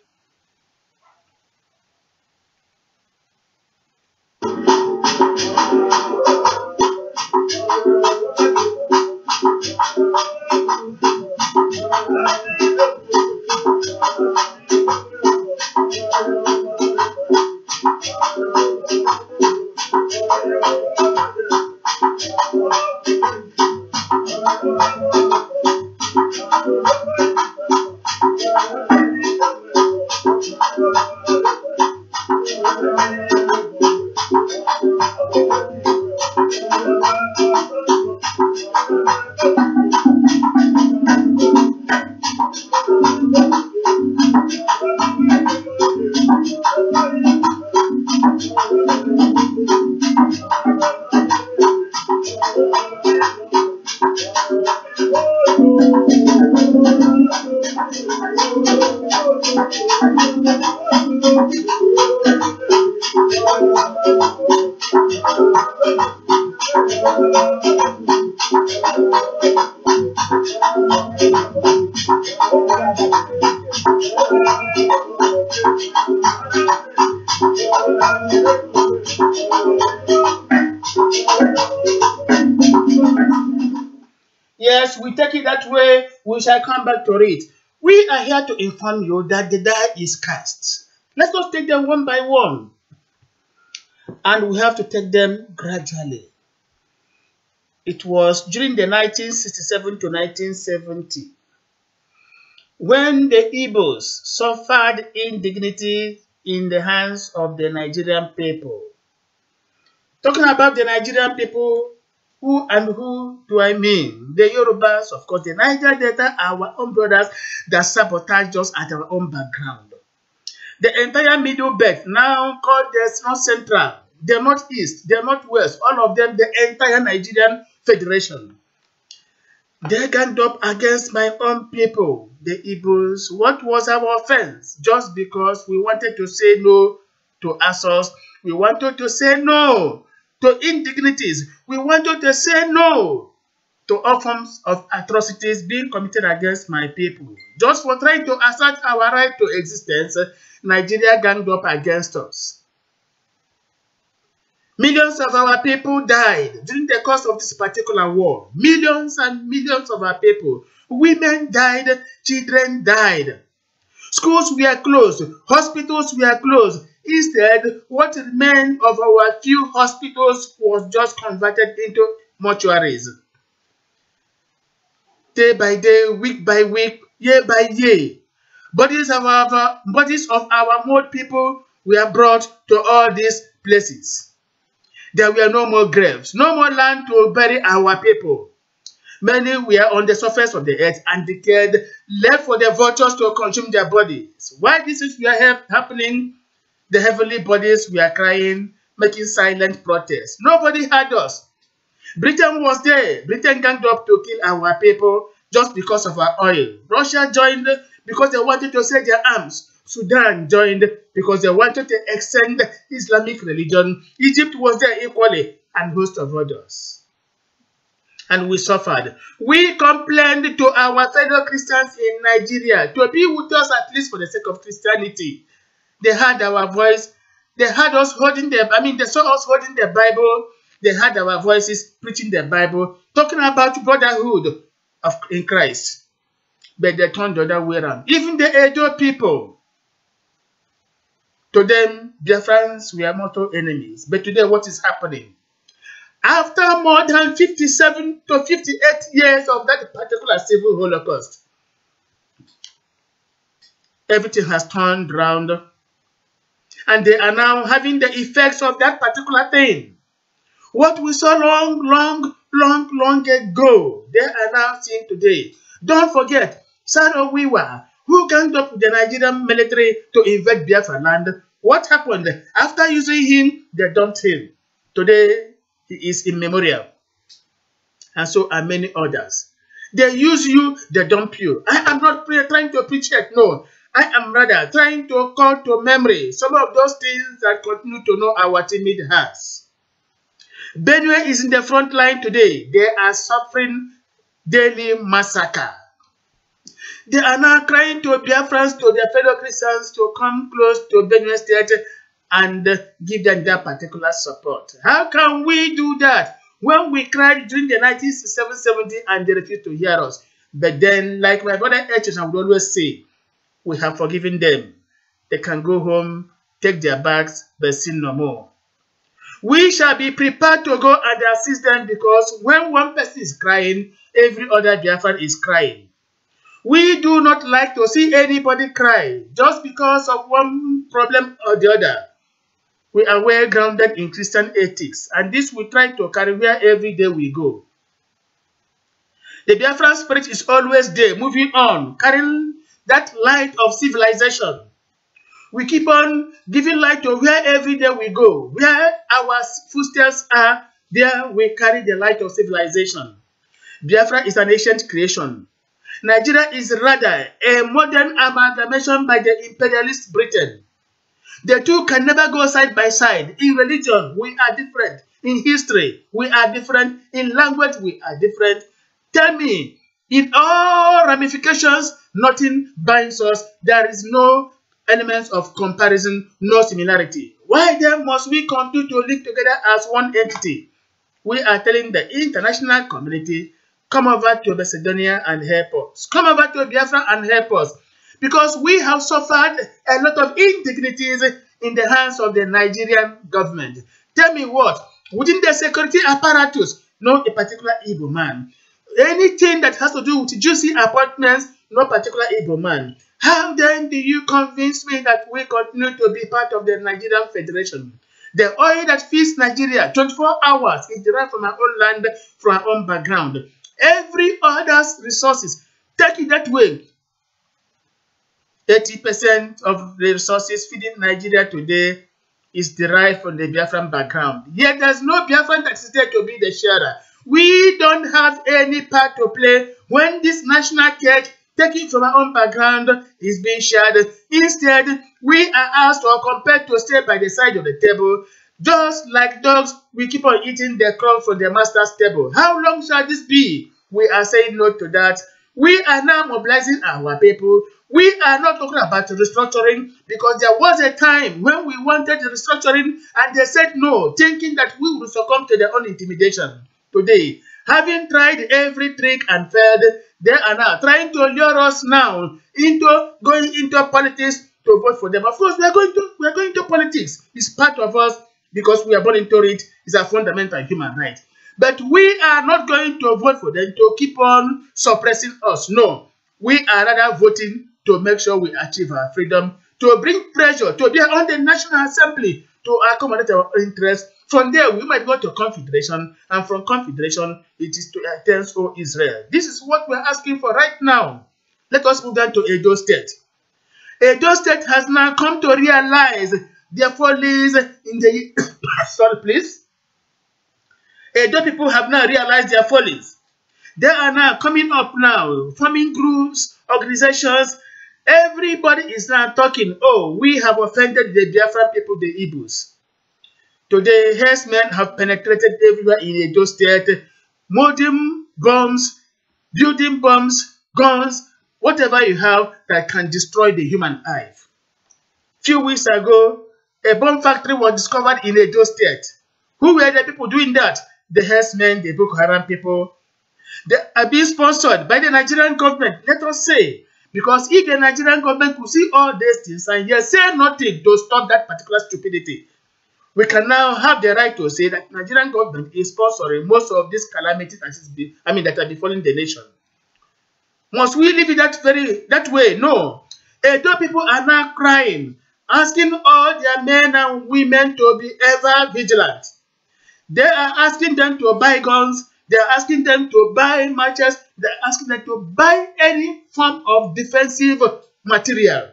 Yes, we take it that way, we shall come back to it. We are here to inform you that the die is cast. Let's just take them one by one. And we have to take them gradually. It was during the 1967 to 1970 when the Igbos suffered indignity in the hands of the Nigerian people. Talking about the Nigerian people, who do I mean? The Yorubas, of course, the Niger Delta, our own brothers that sabotaged us at our own background. The entire Middle Belt, now called the North Central, the Northeast, the Northwest, all of them, the entire Nigerian Federation. They ganged up against my own people, the Igbos. What was our offense? Just because we wanted to say no to assaults, we wanted to say no to indignities, we wanted to say no to all forms of atrocities being committed against my people. Just for trying to assert our right to existence, Nigeria ganged up against us. Millions of our people died during the course of this particular war. Millions and millions of our people. Women died, children died. Schools were closed, hospitals were closed. Instead, what remained of our few hospitals was just converted into mortuaries. Day by day, week by week, year by year, bodies of our old people were brought to all these places. There were no more graves, no more land to bury our people. Many were on the surface of the earth and decayed, left for the vultures to consume their bodies. While this is happening, the heavenly bodies were crying, making silent protests. Nobody heard us. Britain was there. Britain ganged up to kill our people just because of our oil. Russia joined because they wanted to sell their arms. Sudan joined because they wanted to extend Islamic religion. Egypt was there equally, and a host of others. And we suffered. We complained to our fellow Christians in Nigeria to be with us at least for the sake of Christianity. They heard our voice. They heard us holding they saw us holding the Bible. They heard our voices preaching the Bible, talking about brotherhood in Christ. But they turned the other way around. Even the Edo people, to them, Biafrans were mortal enemies. But today, what is happening? After more than 57 to 58 years of that particular civil holocaust, everything has turned around, and they are now having the effects of that particular thing. What we saw long ago, they are now seeing today. Don't forget, Saro Wiwa, who ganged up with the Nigerian military to invade Biafra land. What happened? After using him, they dumped him. Today, he is immemorial. And so are many others. They use you, they dump you. I am not trying to preach it, no. I am rather trying to call to memory some of those things that continue to know our timid hearts. Benue is in the front line today. They are suffering daily massacre. They are now crying to Biafrans, to their fellow Christians, to come close to Benue State and give them that particular support. How can we do that when we cried during the 1970 and they refused to hear us? But then, like my brother H, I would always say, we have forgiven them. They can go home, take their bags, but sin no more. We shall be prepared to go and assist them, because when one person is crying, every other Biafran is crying. We do not like to see anybody cry just because of one problem or the other. We are well grounded in Christian ethics, and this we try to carry where every day we go. The Biafran spirit is always there, moving on, carrying that light of civilization. We keep on giving light to where every day we go. Where our footsteps are, there we carry the light of civilization. Biafra is an ancient creation. Nigeria is rather a modern amalgamation by the imperialist Britain. The two can never go side by side. In religion, we are different. In history, we are different. In language, we are different. Tell me, in all ramifications, nothing binds us. There is no elements of comparison, no similarity. Why then must we continue to live together as one entity? We are telling the international community, come over to Macedonia and help us. Come over to Biafra and help us. Because we have suffered a lot of indignities in the hands of the Nigerian government. Tell me what? Within the security apparatus, no a particular Igbo man. Anything that has to do with juicy appointments, no particular Igbo man. How then do you convince me that we continue to be part of the Nigerian Federation? The oil that feeds Nigeria 24 hours is derived from our own land, from our own background. Every other resources, take it that way. 80% of the resources feeding Nigeria today is derived from the Biafran background. Yet there's no Biafran that is there to be the sharer. We don't have any part to play when this national cake taken from our own background is being shared. Instead, we are asked or compelled to stay by the side of the table. Just like dogs, we keep on eating the crumb from the master's table. How long shall this be? We are saying no to that. We are now mobilizing our people. We are not talking about restructuring because there was a time when we wanted restructuring and they said no, thinking that we will succumb to their own intimidation. Today, having tried every trick and failed, they are now trying to lure us now into going into politics to vote for them. Of course, we are going to politics. It's part of us because we are born into it. It's a fundamental human right. But we are not going to vote for them to keep on suppressing us. No, we are rather voting to make sure we achieve our freedom, to bring pressure, to be on the National Assembly, to accommodate our interests. From there, we might go to Confederation, and from Confederation, it is to attend to Israel. This is what we're asking for right now. Let us move on to Edo State. Edo State has now come to realize their follies in the... Sorry, please. Edo people have now realized their follies. They are now coming up now, forming groups, organizations. Everybody is now talking, oh, we have offended the Biafran people, the Igbos. Today, herdsmen have penetrated everywhere in Edo State, molding bombs, building bombs, guns, whatever you have that can destroy the human eye. Few weeks ago, a bomb factory was discovered in Edo State. Who were the people doing that? The herdsmen, the Boko Haram people. They are being sponsored by the Nigerian government, let us say. Because if the Nigerian government could see all these things and yet say nothing to stop that particular stupidity, we can now have the right to say that Nigerian government is sponsoring most of these calamities that are befalling the nation. Must we leave it that way? No. Edo people are now crying, asking all their men and women to be ever vigilant. They are asking them to buy guns. They are asking them to buy matches. They are asking them to buy any form of defensive material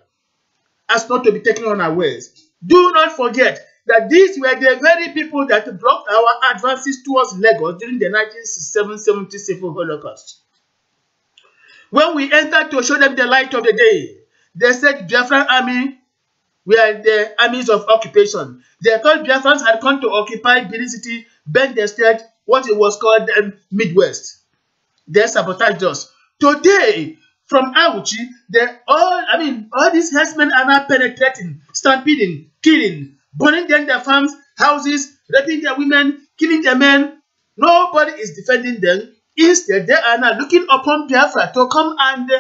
as not to be taken unawares. Do not forget that these were the very people that blocked our advances towards Lagos during the 1967-70 civil Holocaust. When we entered to show them the light of the day, they said Biafran army were the armies of occupation. They thought Biafrans had come to occupy Benin City, bend the state, what it was called the Midwest. They sabotaged us. Today, from Auchi, all these herdsmen are now penetrating, stampeding, killing, burning down their farms, houses, raping their women, killing their men. Nobody is defending them. Instead, they are now looking upon Biafra to come and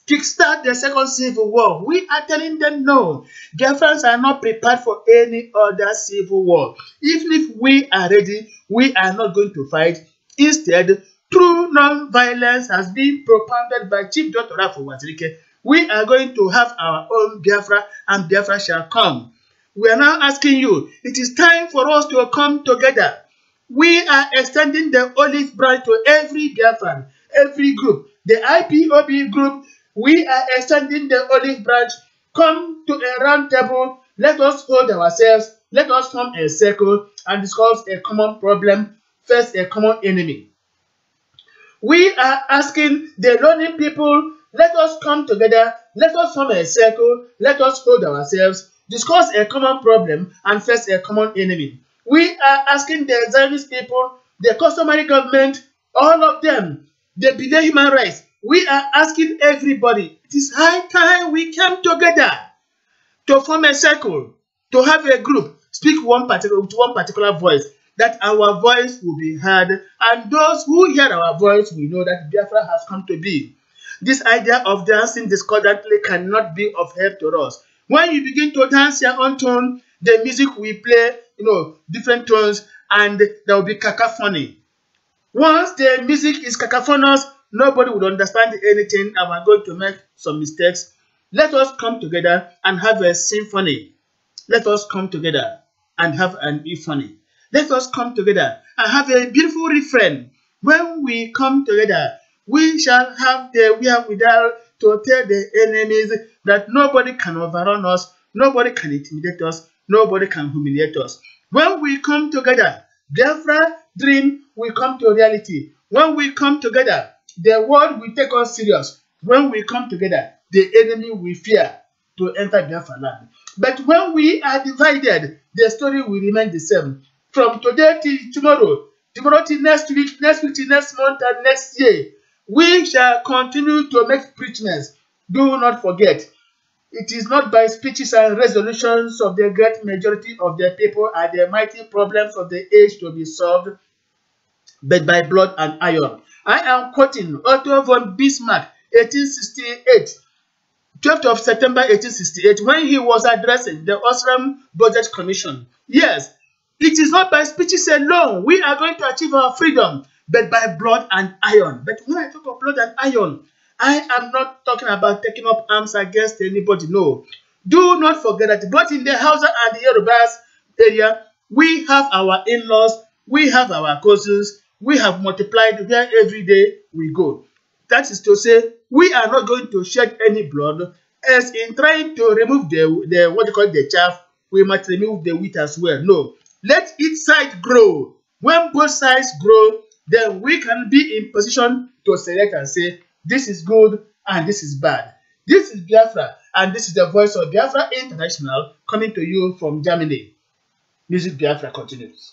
kickstart the second civil war. We are telling them no. Biafrans are not prepared for any other civil war. Even if we are ready, we are not going to fight. Instead, true non-violence has been propounded by Chief Dr. Rafu Wazirike. We are going to have our own Biafra, and Biafra shall come. We are now asking you, it is time for us to come together. We are extending the olive branch to every Biafran, every group. The IPOB group, we are extending the olive branch. Come to a round table. Let us hold ourselves. Let us form a circle and discuss a common problem, face a common enemy. We are asking the learning people, let us come together. Let us form a circle. Let us hold ourselves. discuss a common problem, and face a common enemy. We are asking the Zionist people, the customary government, all of them, they believe human rights. We are asking everybody, it is high time we come together to form a circle, to have a group, speak with one particular voice, that our voice will be heard, and those who hear our voice will know that Biafra has come to be. This idea of dancing discordantly cannot be of help to us. When you begin to dance your own tone, the music will play, different tones, and there will be cacophony. Once the music is cacophonous, nobody would understand anything, and we're going to make some mistakes. Let us come together and have a symphony. Let us come together and have an ephony. Let us come together and have a beautiful refrain. When we come together, we shall have the wherewithal to tell the enemies that nobody can overrun us, nobody can intimidate us, nobody can humiliate us. When we come together, Biafra dream will come to reality. When we come together, the world will take us serious. When we come together, the enemy will fear to enter Biafra land. But when we are divided, the story will remain the same. From today till tomorrow till next week till next month and next year, we shall continue to make preachments. Do not forget, it is not by speeches and resolutions of the great majority of the people are the mighty problems of the age to be solved, but by blood and iron. I am quoting Otto von Bismarck, 1868, 12th of September 1868, when he was addressing the Austrian Budget Commission. Yes, it is not by speeches alone we are going to achieve our freedom, but by blood and iron. But when I talk of blood and iron, I am not talking about taking up arms against anybody, no. Do not forget that both in the Hausa and the Yorubas area, we have our in-laws, we have our cousins, we have multiplied where every day we go. That is to say, we are not going to shed any blood, as in trying to remove the chaff, we must remove the wheat as well. No. Let each side grow. When both sides grow, then we can be in position to select and say, this is good and this is bad. This is Biafra, and this is the voice of Biafra International coming to you from Germany. Music Biafra continues.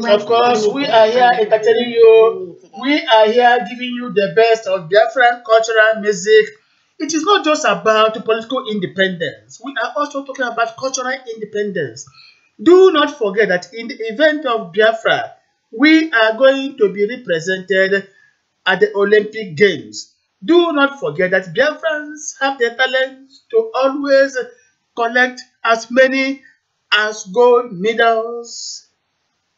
Of course, we are here entertaining you. We are here giving you the best of Biafran cultural music. It is not just about political independence. We are also talking about cultural independence. Do not forget that in the event of Biafra, we are going to be represented at the Olympic Games. Do not forget that Biafrans have the talent to always collect as many as gold medals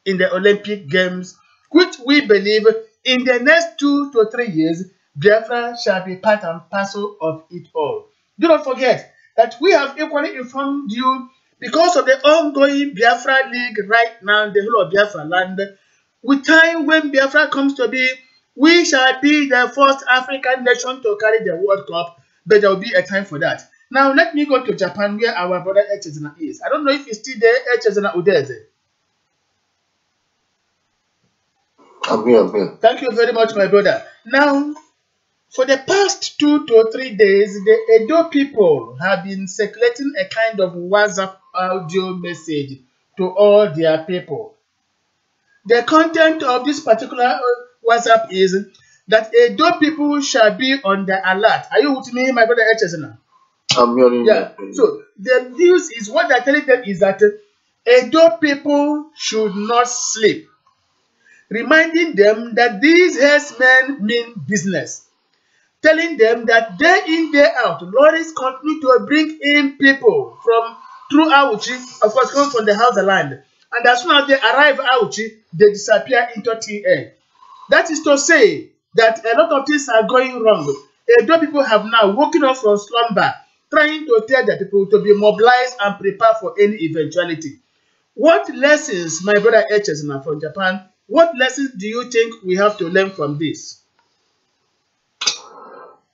in the Olympic Games, which we believe in the next 2 to 3 years, Biafra shall be part and parcel of it all. Do not forget that we have equally informed you because of the ongoing Biafra League right now, the whole of Biafra land. With time when Biafra comes to be, we shall be the first African nation to carry the World Cup, but there will be a time for that. Now, let me go to Japan where our brother Echezina is. I don't know if he's still there, Echezina Udeze. I'm here. Thank you very much, my brother. Now, for the past 2 to 3 days, the Edo people have been circulating a kind of WhatsApp audio message to all their people. The content of this particular WhatsApp is that Edo people shall be on the alert. Are you with me, my brother Echezina? I'm hearing Yeah. So the news is what they're telling them is that Edo people should not sleep, reminding them that these herdsmen mean business, telling them that day in, day out, lorries continue to bring in people from through Auchi, of course, come from the house of land. And as soon as they arrive Auchi, they disappear into TA. That is to say that a lot of things are going wrong. Edo people have now woken up from slumber, trying to tell the people to be mobilized and prepare for any eventuality. What lessons, my brother Echezina from Japan, what lessons do you think we have to learn from this?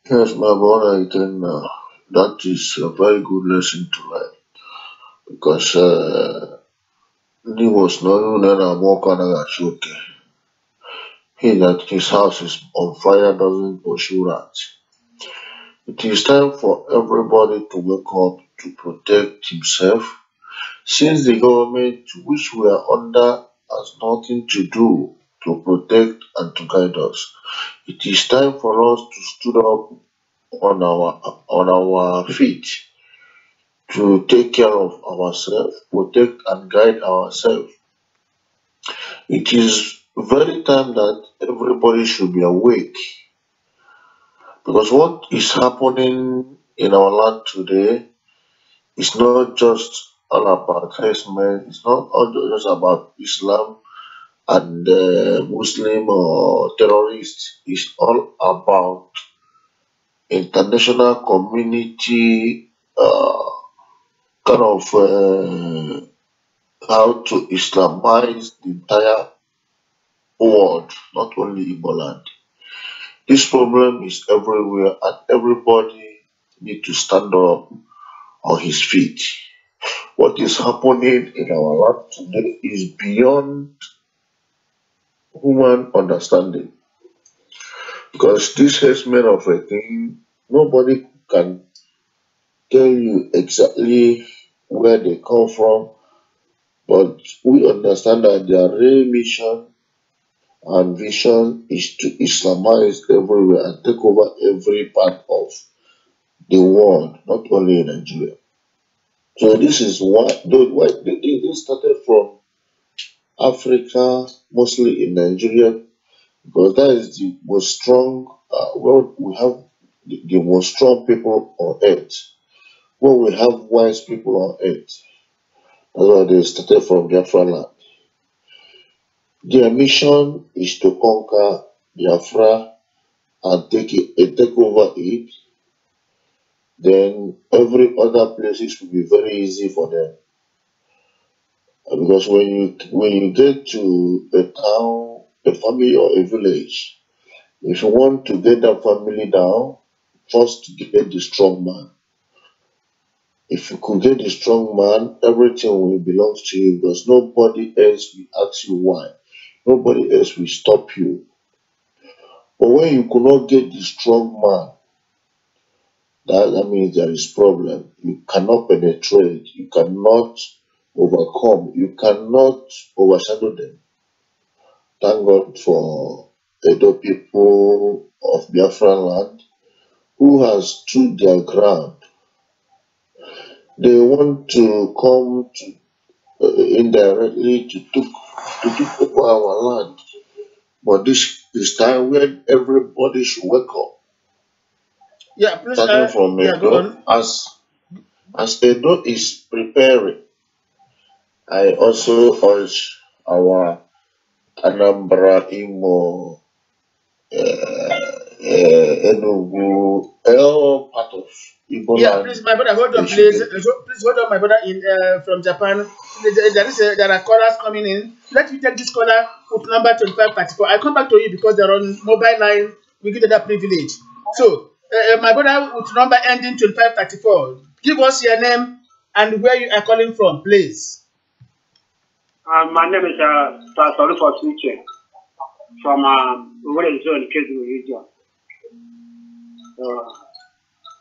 Yes, my brother, that is a very good lesson to learn because he was known that I'm walking. He that his house is on fire doesn't pursue rats. It is time for everybody to wake up to protect himself, since the government which we are under has nothing to do to protect and to guide us. It is time for us to stand up on our feet to take care of ourselves, protect and guide ourselves. It is very time that everybody should be awake because what is happening in our land today is not just all about herdsmen, it's not all just about Islam and Muslim or terrorists, it's all about international community kind of how to Islamize the entire world, not only Igbo land. This problem is everywhere and everybody need to stand up on his feet. What is happening in our land today is beyond human understanding. Because this herdsmen of a thing, nobody can tell you exactly where they come from, but we understand that their real mission and vision is to Islamize everywhere and take over every part of the world, not only in Nigeria. So this is why they started from Africa, mostly in Nigeria, because that is the most strong, we have the most strong people on earth. Where we have wise people on earth. That's why they started from Biafra land. Their mission is to conquer Biafra and take over it. Then every other places will be very easy for them. Because when you get to a town, a family or a village, if you want to get that family down, first get the strong man. If you could get the strong man, everything will belong to you because nobody else will ask you why. Nobody else will stop you. But when you could not get the strong man, that means there is problem. You cannot penetrate. You cannot overcome. You cannot overshadow them. Thank God for Edo people of Biafra land who has stood their ground. They want to come to indirectly to take over our land. But this is time when everybody should wake up. Yeah, please. Starting from go on. As Edo is preparing, I also urge our Anambra, Imo, Enugu, all part of Igbo Yeah, land. please, my brother, hold on, They should please. Please hold on, my brother, in from Japan. There are callers coming in. Let me take this caller with number 2534. I come back to you because they're on mobile line. We give them that privilege. So, my brother with number ending 2534, give us your name and where you are calling from, please. My name is Pastor for Future from Uwele Zone, Kezu region.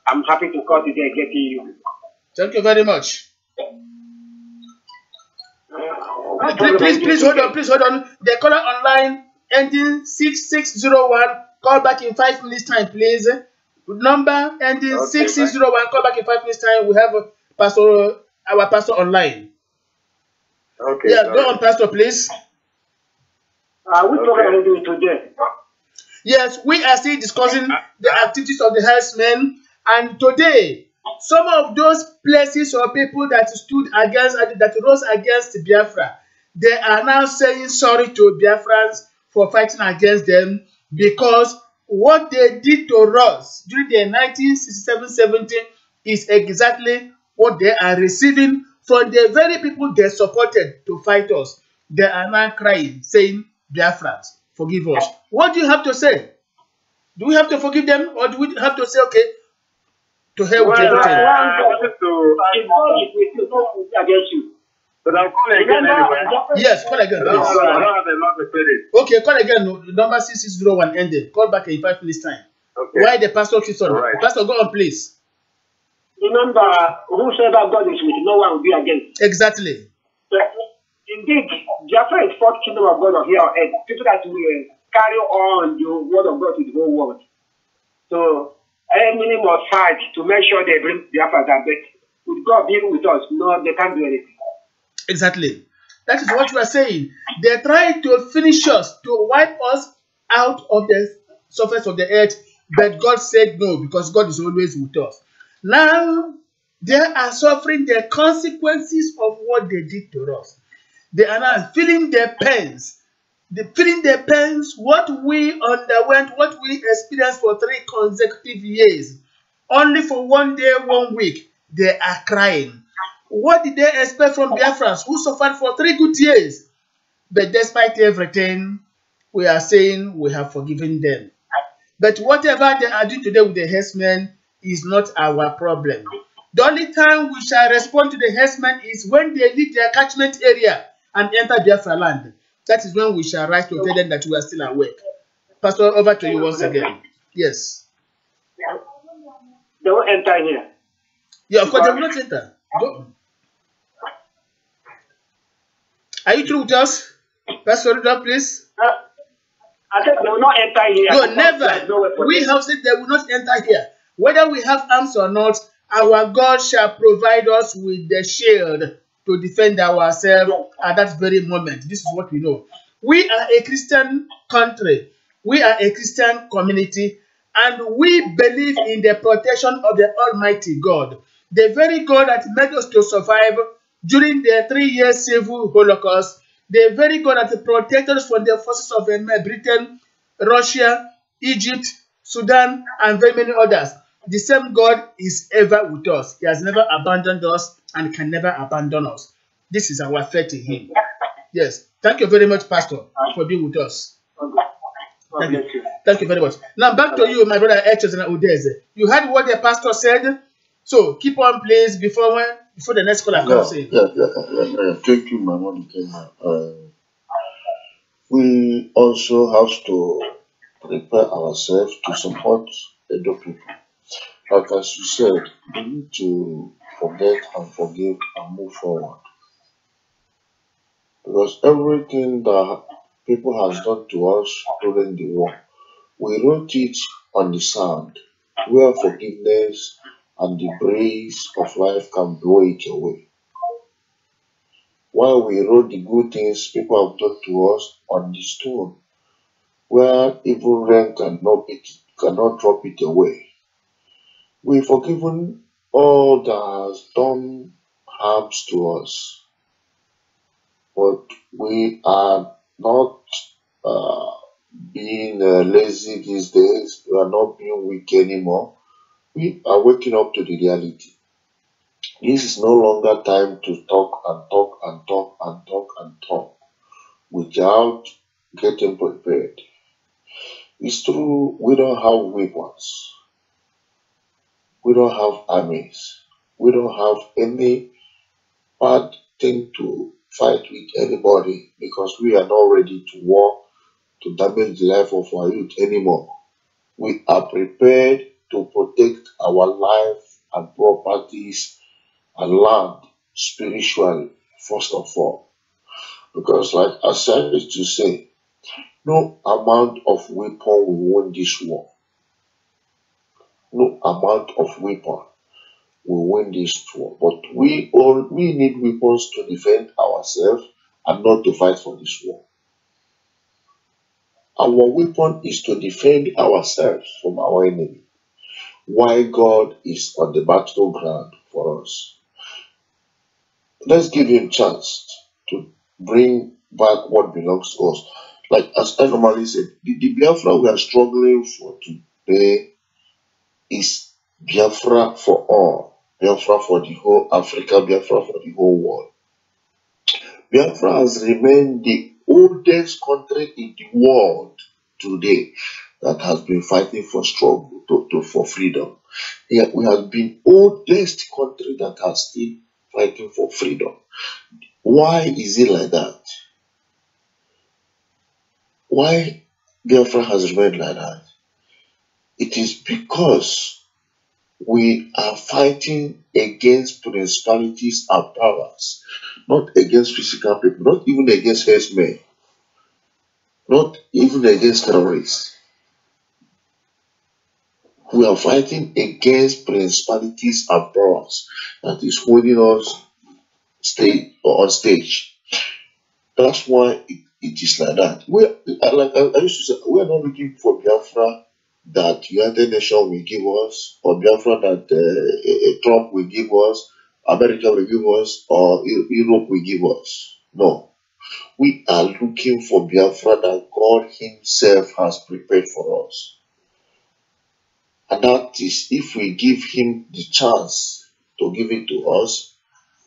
I'm happy to call today getting you. Thank you very much. Please hold on. The caller online ending 6601. Call back in 5 minutes time, please. Number ending 6601. Call back in 5 minutes time. We have our pastor online. Okay. Yeah, go on, pastor, please. Which program are you doing today? Yes, we are still discussing the activities of the herdsmen, and today some of those places or people that rose against Biafra, they are now saying sorry to Biafrans for fighting against them, because what they did to us during the 1967-70 is exactly what they are receiving from the very people they supported to fight us. They are now crying, saying, Biafrans, forgive us. What do you have to say? Do we have to forgive them, or do we have to say, okay, to hell with everything? I wanted to against you. But I'll call again anyway. Yes, call again, please. I don't have a lot to say it. Okay, call again. Number 6601 ended. Call back in 5 minutes time. Okay. Why the pastor keeps on? Right. Pastor, go on, please. Remember, whosoever God is with, no one will be against. Exactly. Indeed, Biafra is fourth kingdom of God of here on earth. People that will carry on the word of God to the whole world. So, enemy must fight to make sure they bring Biafra down. But with God being with us, no, they can't do anything. Exactly. That is what you are saying. They try to finish us, to wipe us out of the surface of the earth, but God said no, because God is always with us. Now, they are suffering the consequences of what they did to us. They are now feeling the pains. What we underwent, what we experienced for 3 consecutive years. Only for 1 day, 1 week, they are crying. What did they expect from Biafrans who suffered for 3 good years? But despite everything, we are saying we have forgiven them. But whatever they are doing today with the herdsmen is not our problem. The only time we shall respond to the herdsmen is when they leave their catchment area and enter Biafra land. That is when we shall rise to tell them that we are still awake. Pastor, over to you once again. Yes. They won't enter here. Yeah, of course, they will not enter. Go. Are you through with us? Pastor, please. I said they will not enter here. No, never. We have said they will not enter here. Whether we have arms or not, our God shall provide us with the shield to defend ourselves at that very moment. This is what we know. We are a Christian country. We are a Christian community, and we believe in the protection of the Almighty God, the very God that made us to survive during the 3-year civil Holocaust, the very God that protected us from the forces of Britain, Russia, Egypt, Sudan, and very many others. The same God is ever with us. He has never abandoned us and can never abandon us. This is our faith in Him. Yes. Thank you very much, Pastor, for being with us. Thank you. Thank you very much. Now back to you, my brother Echos and Udeze. You heard what the pastor said. So keep on, please, before the next caller comes in. Thank you, my mom. We also have to prepare ourselves to support Edo people. Like as you said, we need to forget and forgive and move forward. Because everything that people has done to us during the war, we wrote it on the sand, where forgiveness and the breeze of life can blow it away. While we wrote the good things people have done to us on the stone, where evil rain cannot drop it away. We've forgiven all that has done harms to us, but we are not uh, being lazy these days. We are not being weak anymore. We are waking up to the reality. This is no longer time to talk and talk and talk and talk and talk without getting prepared. It's true, we don't have weapons, we don't have armies, we don't have any bad thing to fight with anybody because we are not ready to war to damage the life of our youth anymore. We are prepared to protect our life and properties and land spiritually, first of all. Because, like as I used to say, no amount of weapon will win this war. No amount of weapon will win this war. But we need weapons to defend ourselves and not to fight for this war. Our weapon is to defend ourselves from our enemy. Why God is on the battleground for us. Let's give him chance to bring back what belongs to us. Like as I normally say, the Biafra we are struggling for today is Biafra for all. Biafra for the whole Africa, Biafra for the whole world. Biafra has remained the oldest country in the world today that has been fighting for struggle for freedom. Yeah, we have been oldest country that has still fighting for freedom. Why is it like that? Why Biafra has remained like that? It is because we are fighting against principalities and powers, not against physical people, not even against herdsmen, not even against terrorists. We are fighting against principalities and powers that is holding us on stage. That's why it is like that. Like I used to say, we are not looking for Biafra that United Nations will give us, or Biafra that Trump will give us, America will give us, or Europe will give us. No. We are looking for Biafra that God Himself has prepared for us. And that is if we give Him the chance to give it to us,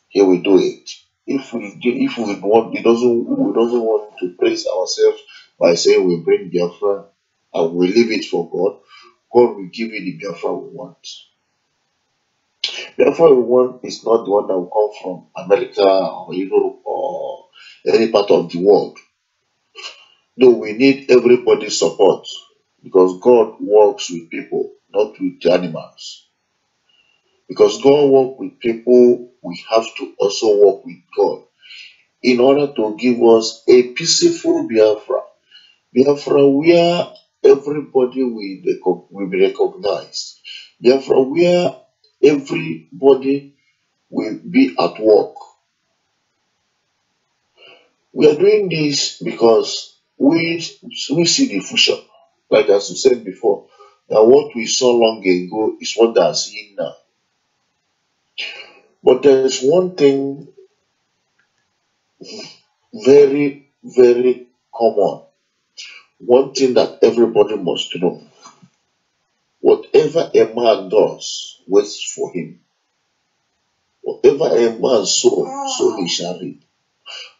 He will do it. If we want, we doesn't want to praise ourselves by saying we bring Biafra and we leave it for God. God will give you the Biafra we want. Biafra we want is not the one that will come from America or Europe or any part of the world. No, we need everybody's support because God works with people, not with animals. Because God works with people, we have to also work with God in order to give us a peaceful Biafra. Biafra where everybody will be recognized. Biafra where everybody will be at work. We are doing this because we see the future. Like as you said before, that what we saw long ago is what they are seeing now. But there is one thing very, very common. One thing that everybody must know. Whatever a man does, waits for him. Whatever a man sows, so he shall reap.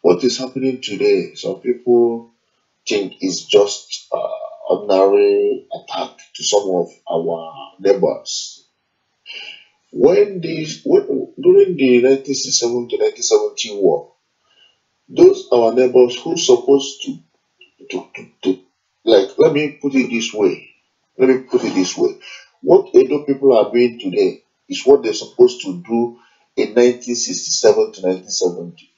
What is happening today, some people think is just ordinary attack to some of our neighbors. During the 1967 to 1970 war, those our neighbors who supposed to like, let me put it this way. What Edo people are doing today is what they're supposed to do in 1967 to 1970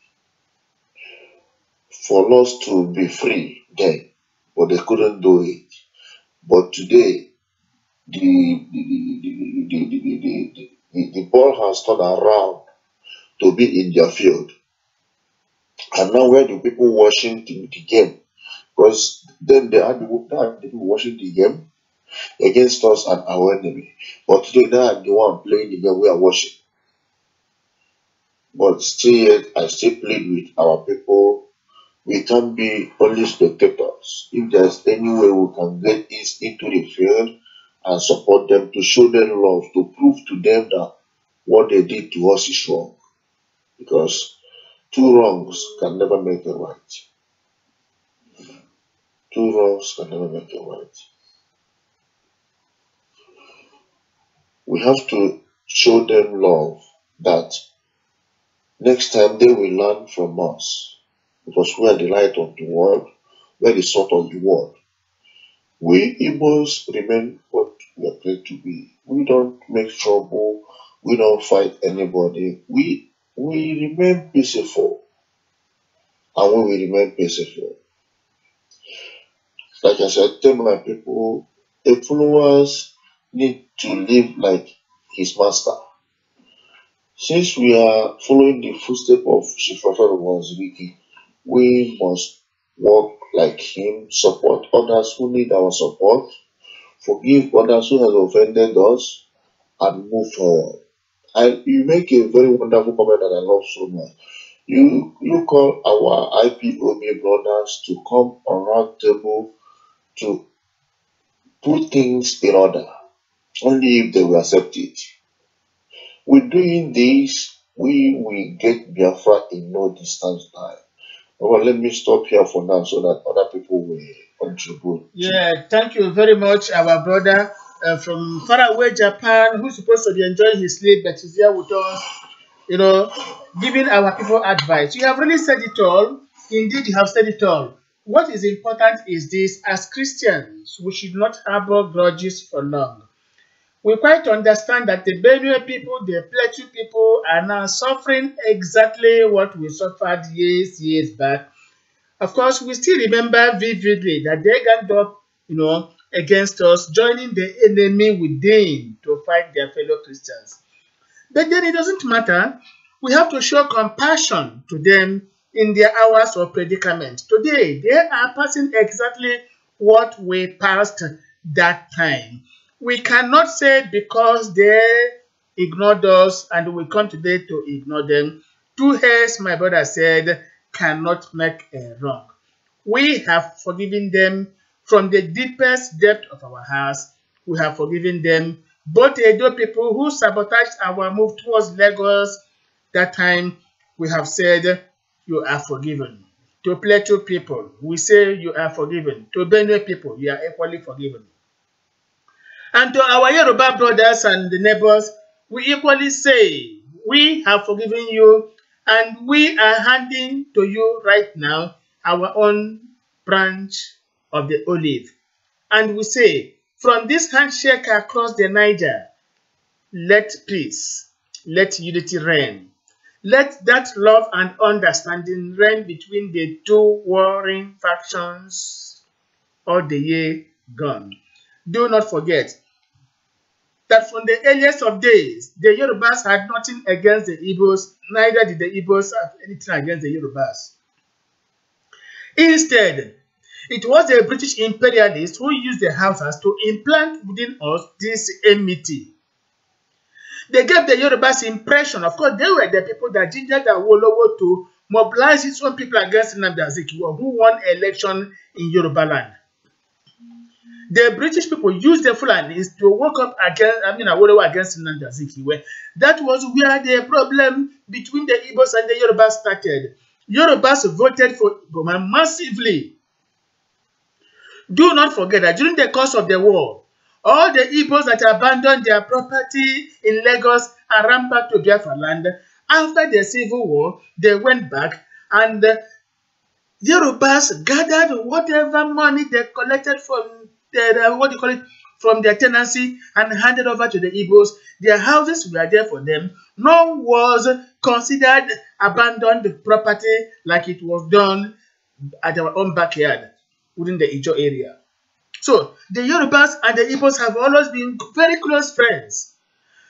for us to be free then, but they couldn't do it. But today, the ball has turned around to be in their field. And now where do people watching the game? Because then they are the people watching the game. against us and our enemy. But today, now I'm the one playing the game we are watching. But still yet, I still plead with our people. We can't be only spectators. If there's any way we can get into the field and support them, to show them love, to prove to them that what they did to us is wrong. Because two wrongs can never make a right. Two wrongs can never make a right. We have to show them love, that next time they will learn from us, because we are the light of the world, we are the salt of the world. We Igbos remain what we are prayed to be. We don't make trouble, we don't fight anybody. We remain peaceful, and we will remain peaceful. Like I said, tell my people, the followers need to live like his master. Since we are following the footsteps of Shifrafa Waziriki, we must walk like him, support others who need our support, forgive others who have offended us, and move forward. You make a very wonderful comment that I love so much. You call our IPOB brothers to come around table to put things in order, only if they will accept it. With doing this, we will get Biafra in no distance time. Well, let me stop here for now so that other people will contribute. Yeah, thank you very much, our brother from faraway Japan, who's supposed to be enjoying his sleep, but is here with us, giving our people advice. You have really said it all. Indeed, you have said it all. What is important is this: as Christians, we should not harbor grudges for long. We quite understand that the Benue people, the Plateau people are now suffering exactly what we suffered years back. Of course, we still remember vividly that they ganged up, against us, joining the enemy within to fight their fellow Christians. But then it doesn't matter. We have to show compassion to them in their hours of predicament. Today, they are passing exactly what we passed that time. We cannot say because they ignored us and we come today to ignore them. Two hairs, my brother said, cannot make a wrong. We have forgiven them from the deepest depth of our hearts. We have forgiven them, both Edo people who sabotaged our move towards Lagos that time. We have said, you are forgiven. To Plateau people, we say you are forgiven. To Benue people, you are equally forgiven. And to our Yoruba brothers and the neighbors, we equally say, we have forgiven you, and we are handing to you right now our own branch of the olive. And we say, from this handshake across the Niger, let peace, let unity reign. Let that love and understanding reign between the two warring factions all the year gone. Do not forget that from the earliest of days, the Yorubas had nothing against the Igbos, neither did the Igbos have anything against the Yorubas. Instead, it was the British imperialists who used the Hausas to implant within us this enmity. They gave the Yorubas impression, of course, they were the people that gingered Awolowo to mobilize his own people against Nnamdi Azikiwe, who won election in Yoruba land. The British people used the Fulanis to work up against, Awolowo against Nnamdi Azikiwe. That was where the problem between the Igbos and the Yorubas started. Yorubas voted for Goma massively. Do not forget that during the course of the war, all the Igbos that abandoned their property in Lagos and ran back to Biafra land, after the civil war, they went back and the Yorubas gathered whatever money they collected from from their tenancy and handed over to the Igbos. Their houses were there for them. None was considered abandoned property like it was done at our own backyard within the Ijo area. So the Yorubas and the Igbos have always been very close friends.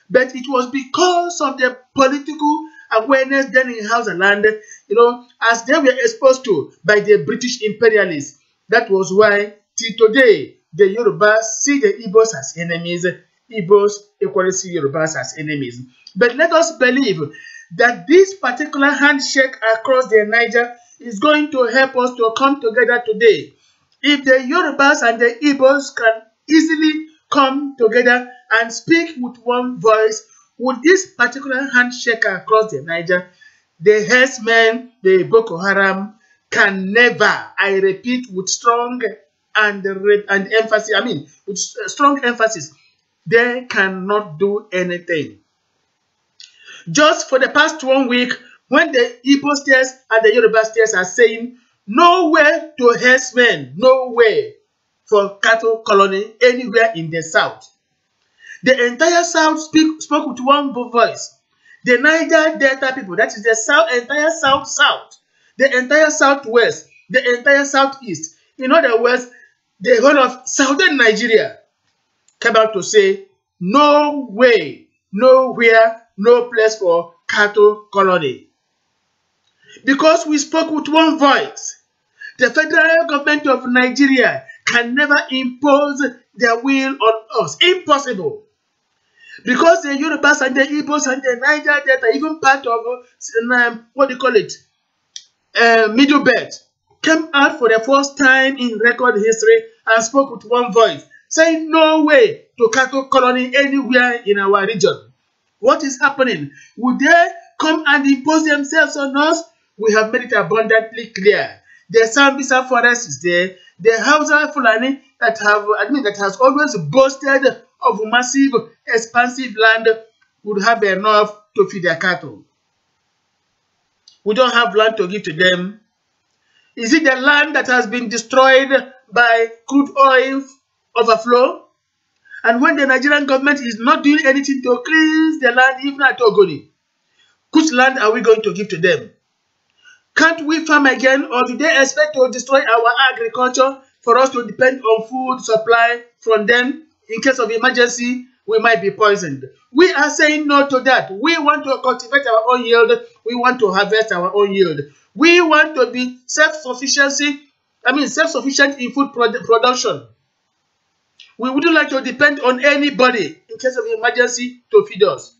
But it was because of the political awareness then in Hausa land, as they were exposed to by the British imperialists. That was why till today the Yorubas see the Igbos as enemies. Igbos equally see Yorubas as enemies. But let us believe that this particular handshake across the Niger is going to help us to come together today. If the Yorubas and the Igbos can easily come together and speak with one voice, with this particular handshake across the Niger, the herdsmen, the Boko Haram, can never, I repeat with strong and emphasis, with strong emphasis, they cannot do anything. Just for the past 1 week, when the Igbo states and the Yoruba states are saying, no way to herdsmen, no way for cattle colony anywhere in the south. The entire south spoke with one voice. The Niger Delta people, that is the entire south, the entire southwest, the entire southeast, in other words, the whole of southern Nigeria came out to say, no way, nowhere, no place for cattle colony. Because we spoke with one voice, the federal government of Nigeria can never impose their will on us. Impossible. Because the Yorubas and the Igbos and the Niger Delta, even part of, Middle Belt, came out for the first time in record history and spoke with one voice, saying no way to cattle colony anywhere in our region. What is happening? Would they come and impose themselves on us? We have made it abundantly clear. The Sambisa forest is there. The Hausa Fulani that has always boasted of massive, expansive land would have enough to feed their cattle. We don't have land to give to them. Is it the land that has been destroyed by crude oil overflow? And when the Nigerian government is not doing anything to cleanse the land, even at Ogoni, which land are we going to give to them? Can't we farm again, or do they expect to destroy our agriculture for us to depend on food supply from them? In case of emergency, we might be poisoned. We are saying no to that. We want to cultivate our own yield. We want to harvest our own yield. We want to be self-sufficient in food production. We wouldn't like to depend on anybody in case of emergency to feed us.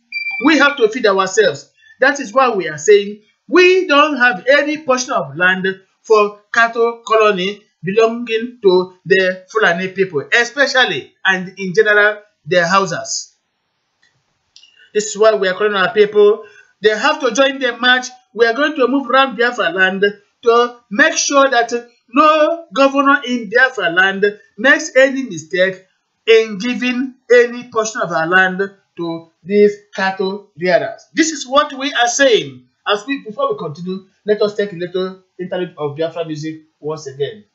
We have to feed ourselves. That is why we are saying we don't have any portion of land for cattle colony belonging to the Fulani people, especially and in general their houses. This is why we are calling our people. They have to join the march. We are going to move around Biafra land to make sure that no governor in Biafra land makes any mistake in giving any portion of our land to these cattle rearers. This is what we are saying. Before we continue, let us take a little interlude of Biafra music once again.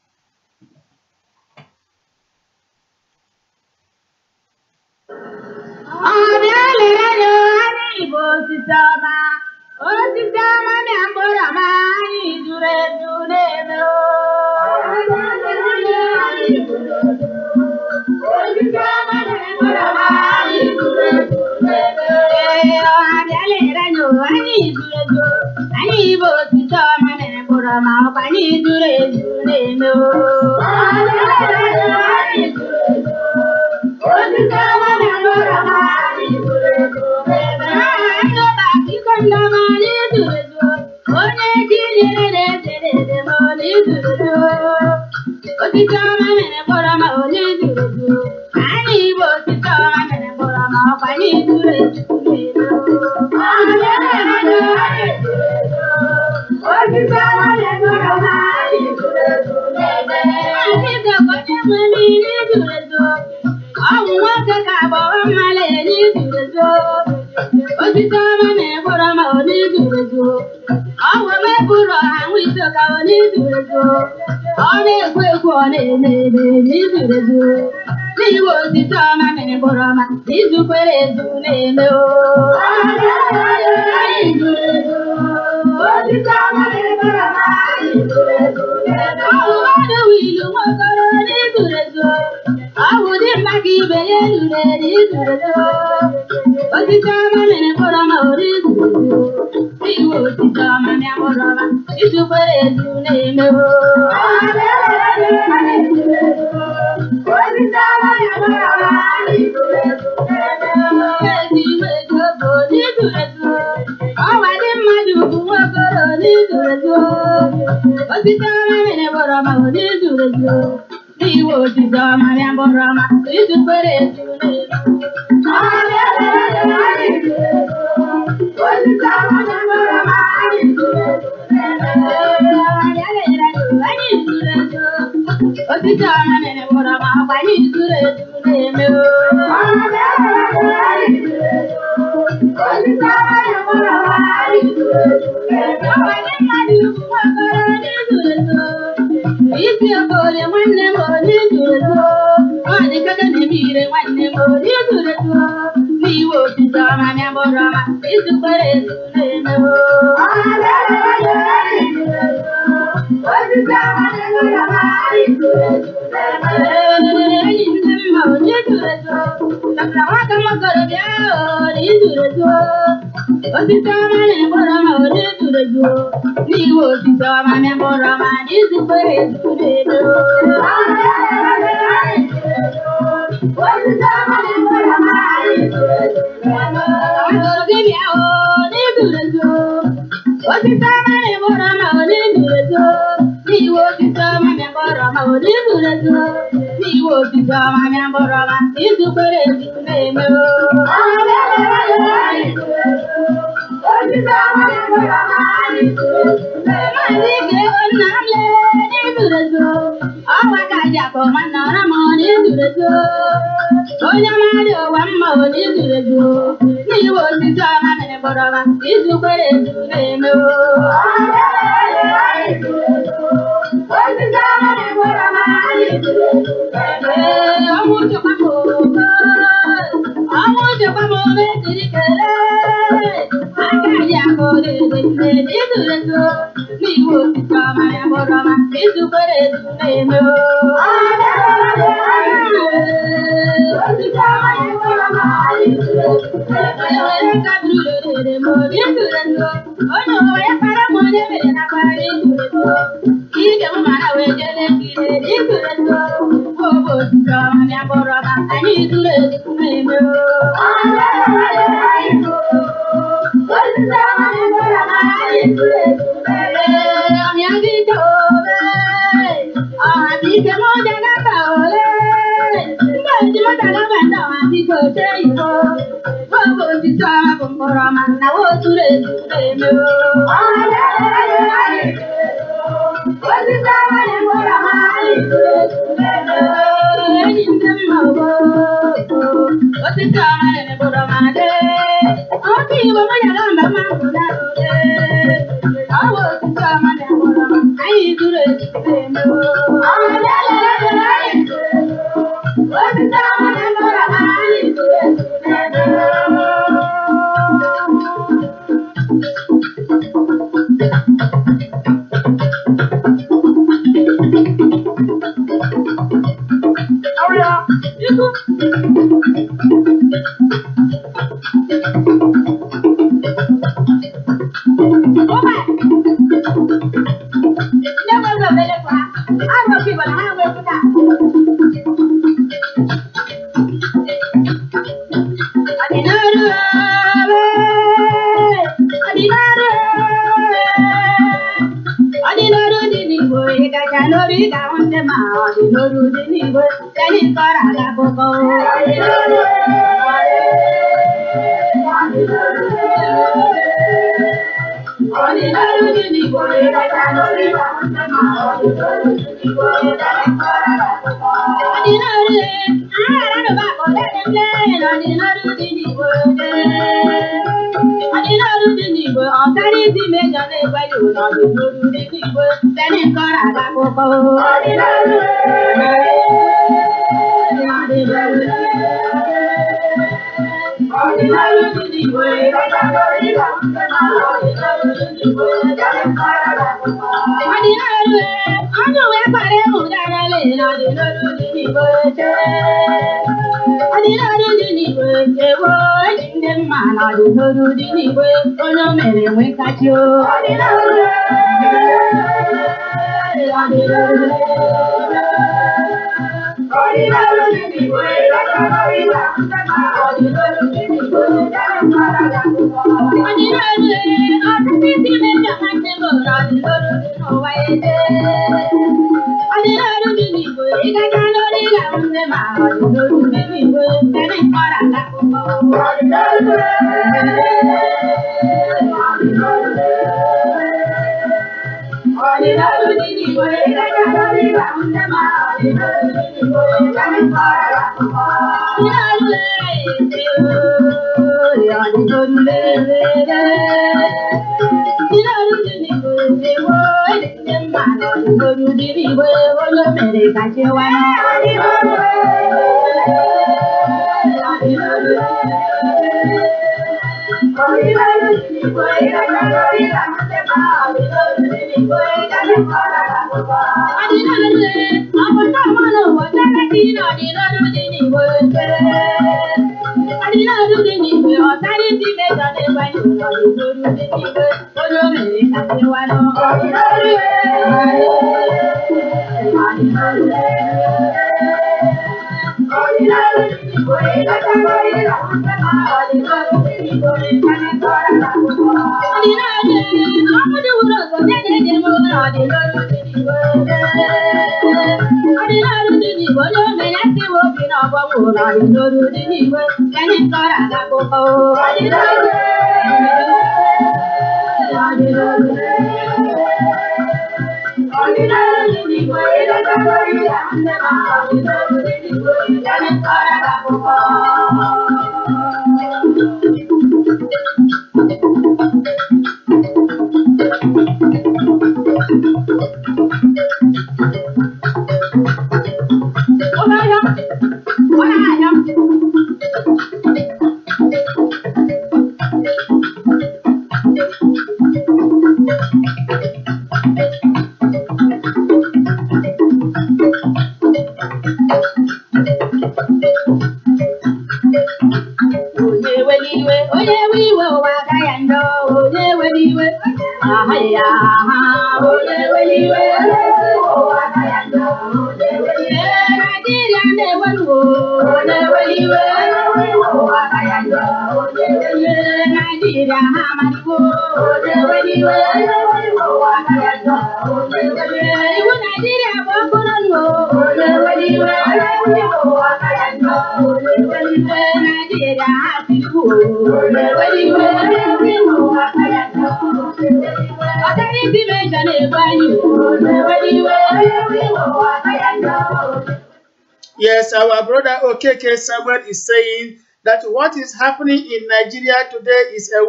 Yes, our brother Okeke Samuel is saying that what is happening in Nigeria today is a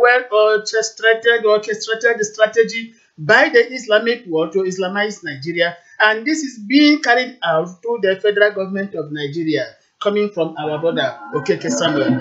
orchestrated strategy by the Islamic world to Islamize Nigeria, and this is being carried out through the federal government of Nigeria, coming from our brother Okeke Samuel.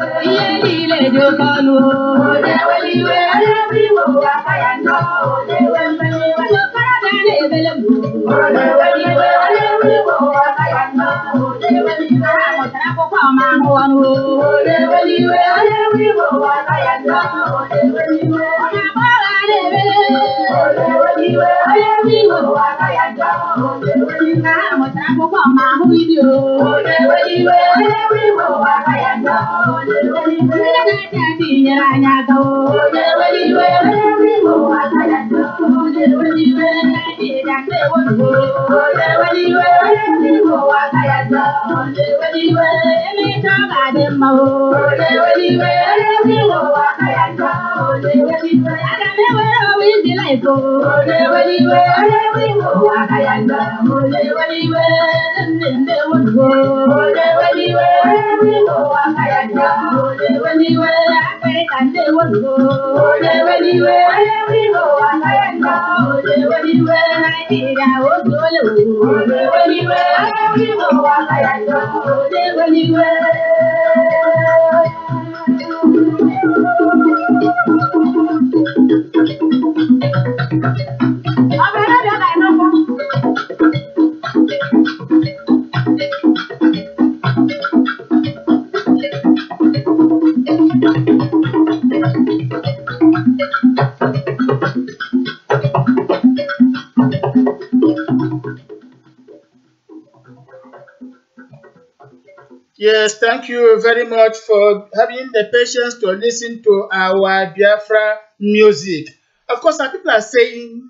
Yes, thank you very much for having the patience to listen to our Biafra music. Of course, some people are saying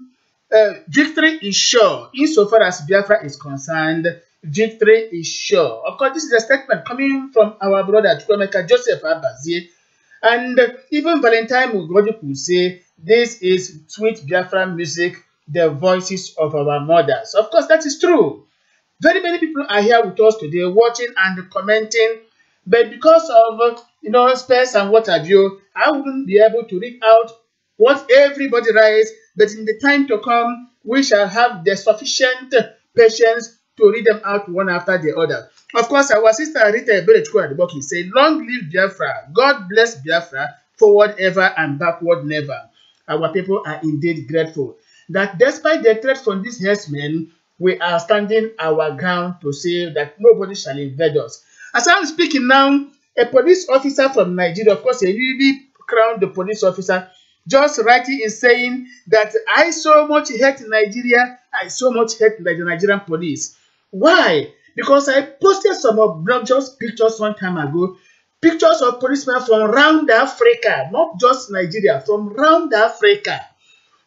victory is sure. Insofar as Biafra is concerned, victory is sure. Of course, this is a statement coming from our brother Chukwemeka Joseph Abazie. And even Valentine Mugoji could say, this is sweet Biafra music, the voices of our mothers. Of course, that is true. Very many people are here with us today, watching and commenting. But because of space and what have you, I wouldn't be able to read out what everybody writes. But in the time to come, we shall have the sufficient patience to read them out one after the other. Of course, our sister Rita Eberechko at the book, he said, long live Biafra, God bless Biafra, forward ever and backward never. Our people are indeed grateful that despite the threat from these herdsmen, we are standing our ground to say that nobody shall invade us. As I'm speaking now, a police officer from Nigeria, of course, a newly crowned police officer, just writing in saying that I so much hate Nigeria, I so much hate the Nigerian police. Why? Because I posted some obnoxious pictures one time ago, pictures of policemen from around Africa, not just Nigeria, from around Africa,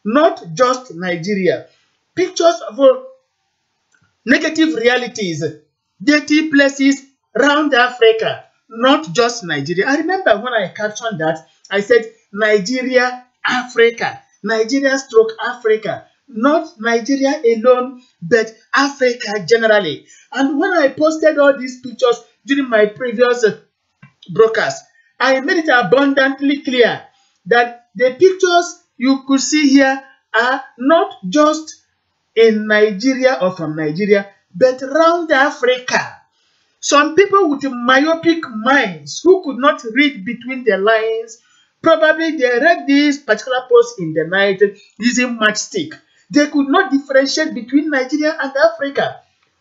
not just Nigeria. Pictures of negative realities, dirty places around Africa, not just Nigeria. I remember when I captioned that, I said Nigeria, Africa, Nigeria stroke Africa, not Nigeria alone, but Africa generally. And when I posted all these pictures during my previous broadcast, I made it abundantly clear that the pictures you could see here are not just in Nigeria or from Nigeria, but around Africa. Some people with myopic minds who could not read between the lines, probably they read this particular post in the night using matchstick. They could not differentiate between Nigeria and Africa.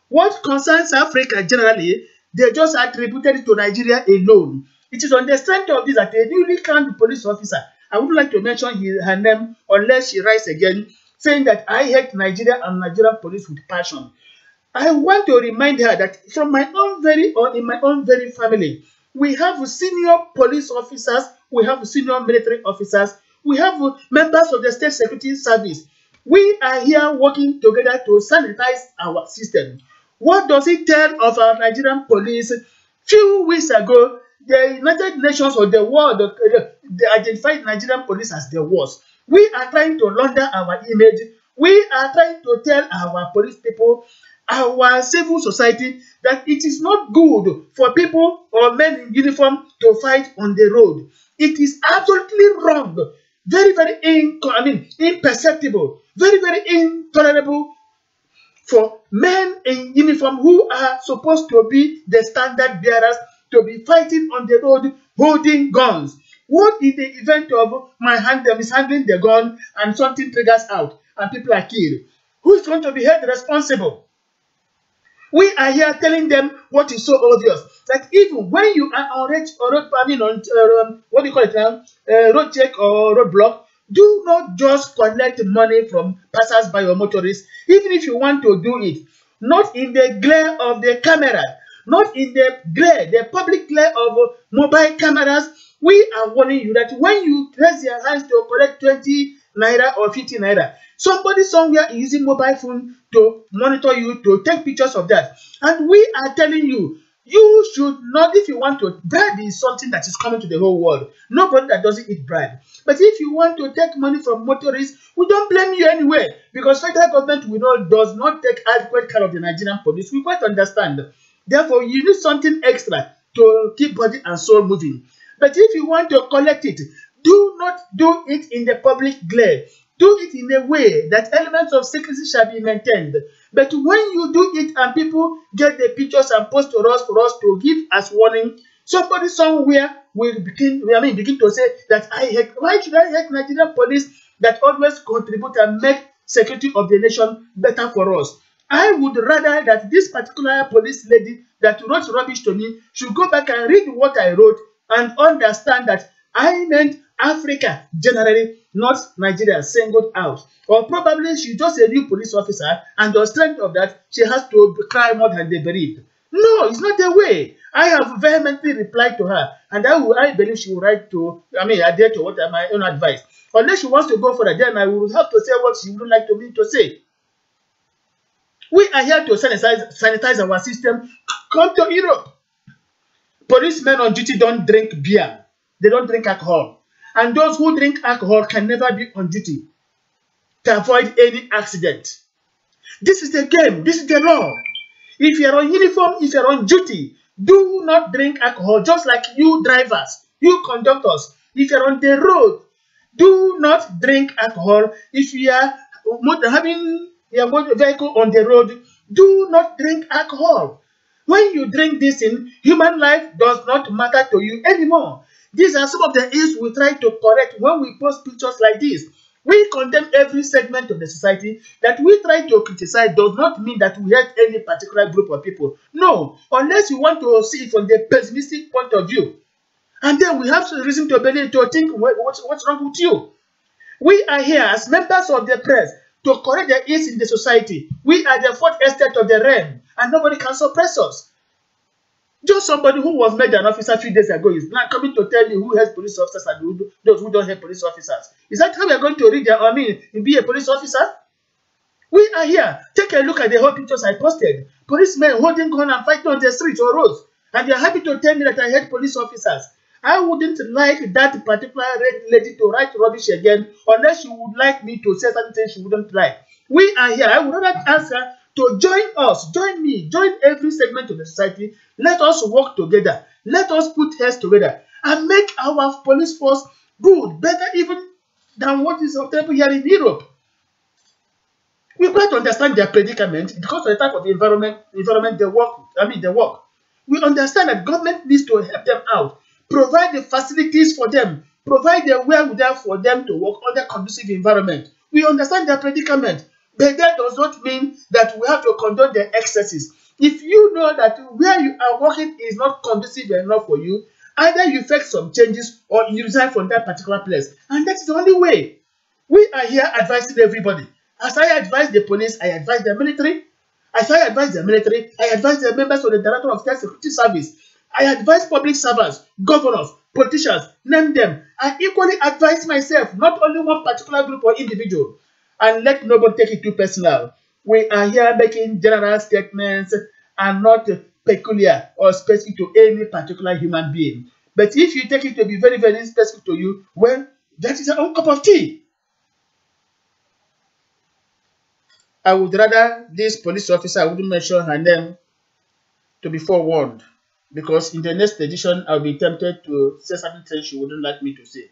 What concerns Africa generally, they just attributed it to Nigeria alone. It is on the strength of this that a newly crowned police officer, I would like to mention her name unless she writes again, saying that I hate Nigeria and Nigerian police with passion. I want to remind her that from my own in my own very family, we have senior police officers, we have senior military officers, we have members of the state security service. We are here working together to sanitize our system. What does it tell of our Nigerian police? Few weeks ago, the United Nations or the world they identified Nigerian police as the worst. We are trying to launder our image. We are trying to tell our police people, our civil society, that it is not good for people or men in uniform to fight on the road. It is absolutely wrong. Very, very imperceptible. Very, very intolerable for men in uniform who are supposed to be the standard bearers to be fighting on the road holding guns. What in the event of mishandling the gun and something triggers out and people are killed? Who is going to be held responsible? We are here telling them what is so obvious that even when you are on road check or roadblock, do not just collect money from passers-by or motorists, even if you want to do it, not in the glare of the camera, not in the glare, the public glare of mobile cameras. We are warning you that when you raise your hands to collect 20 naira or 50 naira, somebody somewhere is using mobile phone to monitor you, to take pictures of that. And we are telling you, you should not, if you want to, bribe is something that is common to the whole world. Nobody that doesn't eat bribe. But if you want to take money from motorists, we don't blame you anyway, because federal government does not take adequate care of the Nigerian police. We quite understand. Therefore, you need something extra to keep body and soul moving. But if you want to collect it, do not do it in the public glare. Do it in a way that elements of secrecy shall be maintained. But when you do it and people get the pictures and post to us for us to give as warning, somebody somewhere will begin to say that why should I hate Nigerian police that always contribute and make security of the nation better for us? I would rather that this particular police lady that wrote rubbish to me should go back and read what I wrote and understand that I meant Africa generally, not Nigeria singled out. Or probably she's just a new police officer, and on strength of that, she has to cry more than the bereaved. No, it's not the way. I have vehemently replied to her, and I believe she will write to, adhere to what my own advice. Unless she wants to go for it, then I will have to say what she would like me to say. We are here to sanitize our system. Come to Europe. Policemen on duty don't drink beer. They don't drink alcohol. And those who drink alcohol can never be on duty to avoid any accident. This is the game. This is the law. If you're on uniform, if you're on duty, do not drink alcohol, just like you drivers, you conductors. If you're on the road, do not drink alcohol. If you are having your vehicle on the road, do not drink alcohol. When you drink this in, human life does not matter to you anymore. These are some of the issues we try to correct when we post pictures like this. We condemn every segment of the society. That we try to criticize does not mean that we hate any particular group of people. No, unless you want to see it from the pessimistic point of view. And then we have reason to believe, to think, what's wrong with you? We are here as members of the press to correct the ills in the society. We are the fourth estate of the realm, and nobody can suppress us. Just somebody who was made an officer a few days ago is now coming to tell me who hates police officers and those who don't hate police officers. Is that how we are going to read be a police officer? We are here. Take a look at the whole pictures I posted. Policemen holding gun and fighting on the streets or roads. And they are happy to tell me that I hate police officers. I wouldn't like that particular red lady to write rubbish again unless she would like me to say something she wouldn't like. We are here. I would rather ask her to join us, join me, join every segment of the society. Let us work together. Let us put heads together and make our police force good, better even than what is available here in Europe. We've got to understand their predicament because of the type of environment they work. We understand that government needs to help them out, provide the facilities for them, provide the wherewithal for them to work under conducive environment. We understand their predicament, but that does not mean that we have to condone their excesses. If you know that where you are working is not conducive enough for you, either you effect some changes or you resign from that particular place. And that is the only way. We are here advising everybody. As I advise the police, I advise the military. As I advise the military, I advise the members of the Director of State Security Service. I advise public servants, governors, politicians, name them. I equally advise myself, not only one particular group or individual. And let nobody take it too personal. We are here making general statements and not peculiar or specific to any particular human being. But if you take it to be very, very specific to you, well, that is your own cup of tea. I would rather this police officer, I wouldn't mention her name, to be forewarned. Because in the next edition, I'll be tempted to say something she wouldn't like me to say.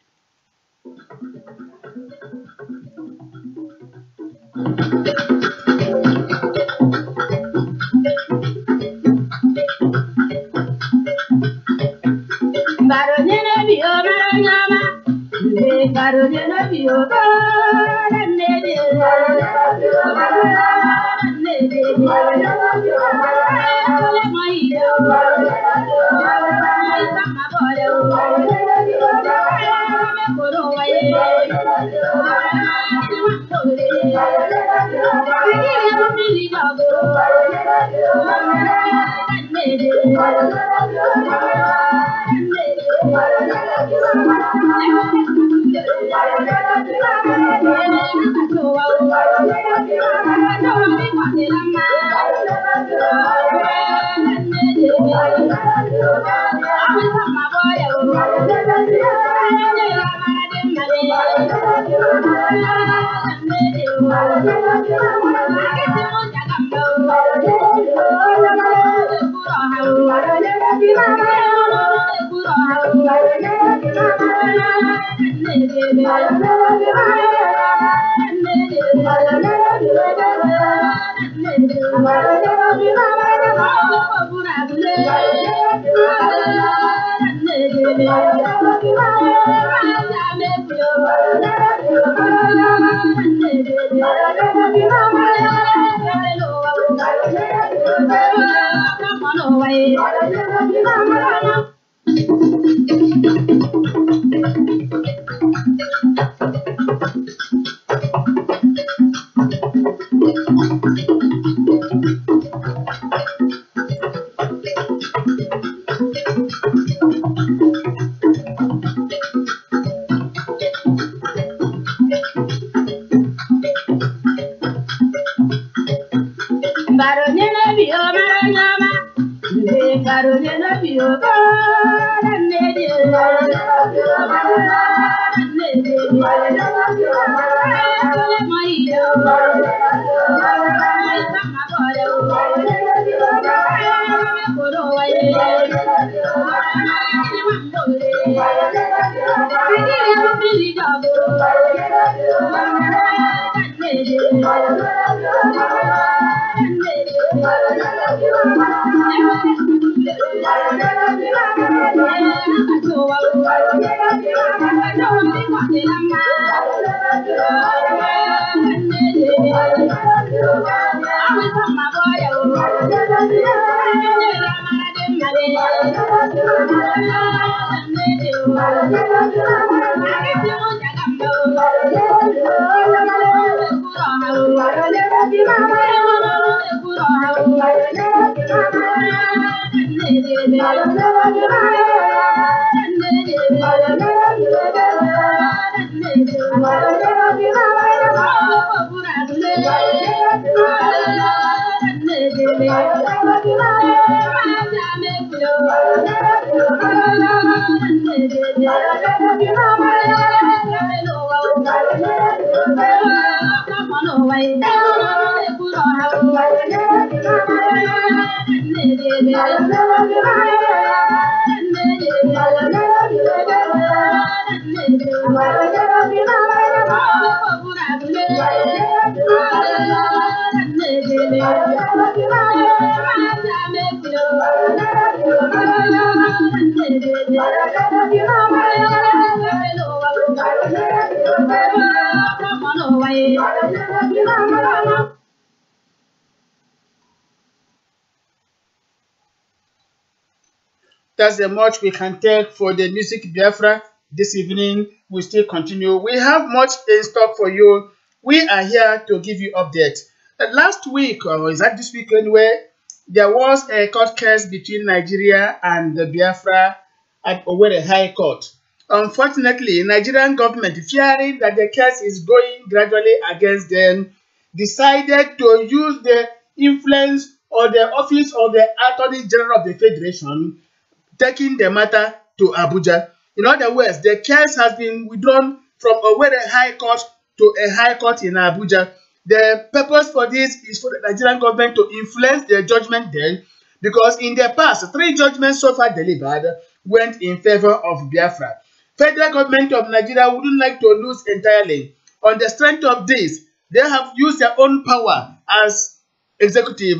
That's the much we can take for the music Biafra this evening. We still continue. We have much in stock for you. We are here to give you updates. Last week, or is that this week anyway, there was a court case between Nigeria and the Biafra at Owerri High Court. Unfortunately, Nigerian government, fearing that the case is going gradually against them, decided to use the influence or the office of the Attorney General of the Federation, taking the matter to Abuja. In other words, the case has been withdrawn from Owerri High Court to a High Court in Abuja. The purpose for this is for the Nigerian government to influence the judgment then, because in the past, 3 judgments so far delivered went in favor of Biafra. Federal government of Nigeria wouldn't like to lose entirely. On the strength of this, they have used their own power as executive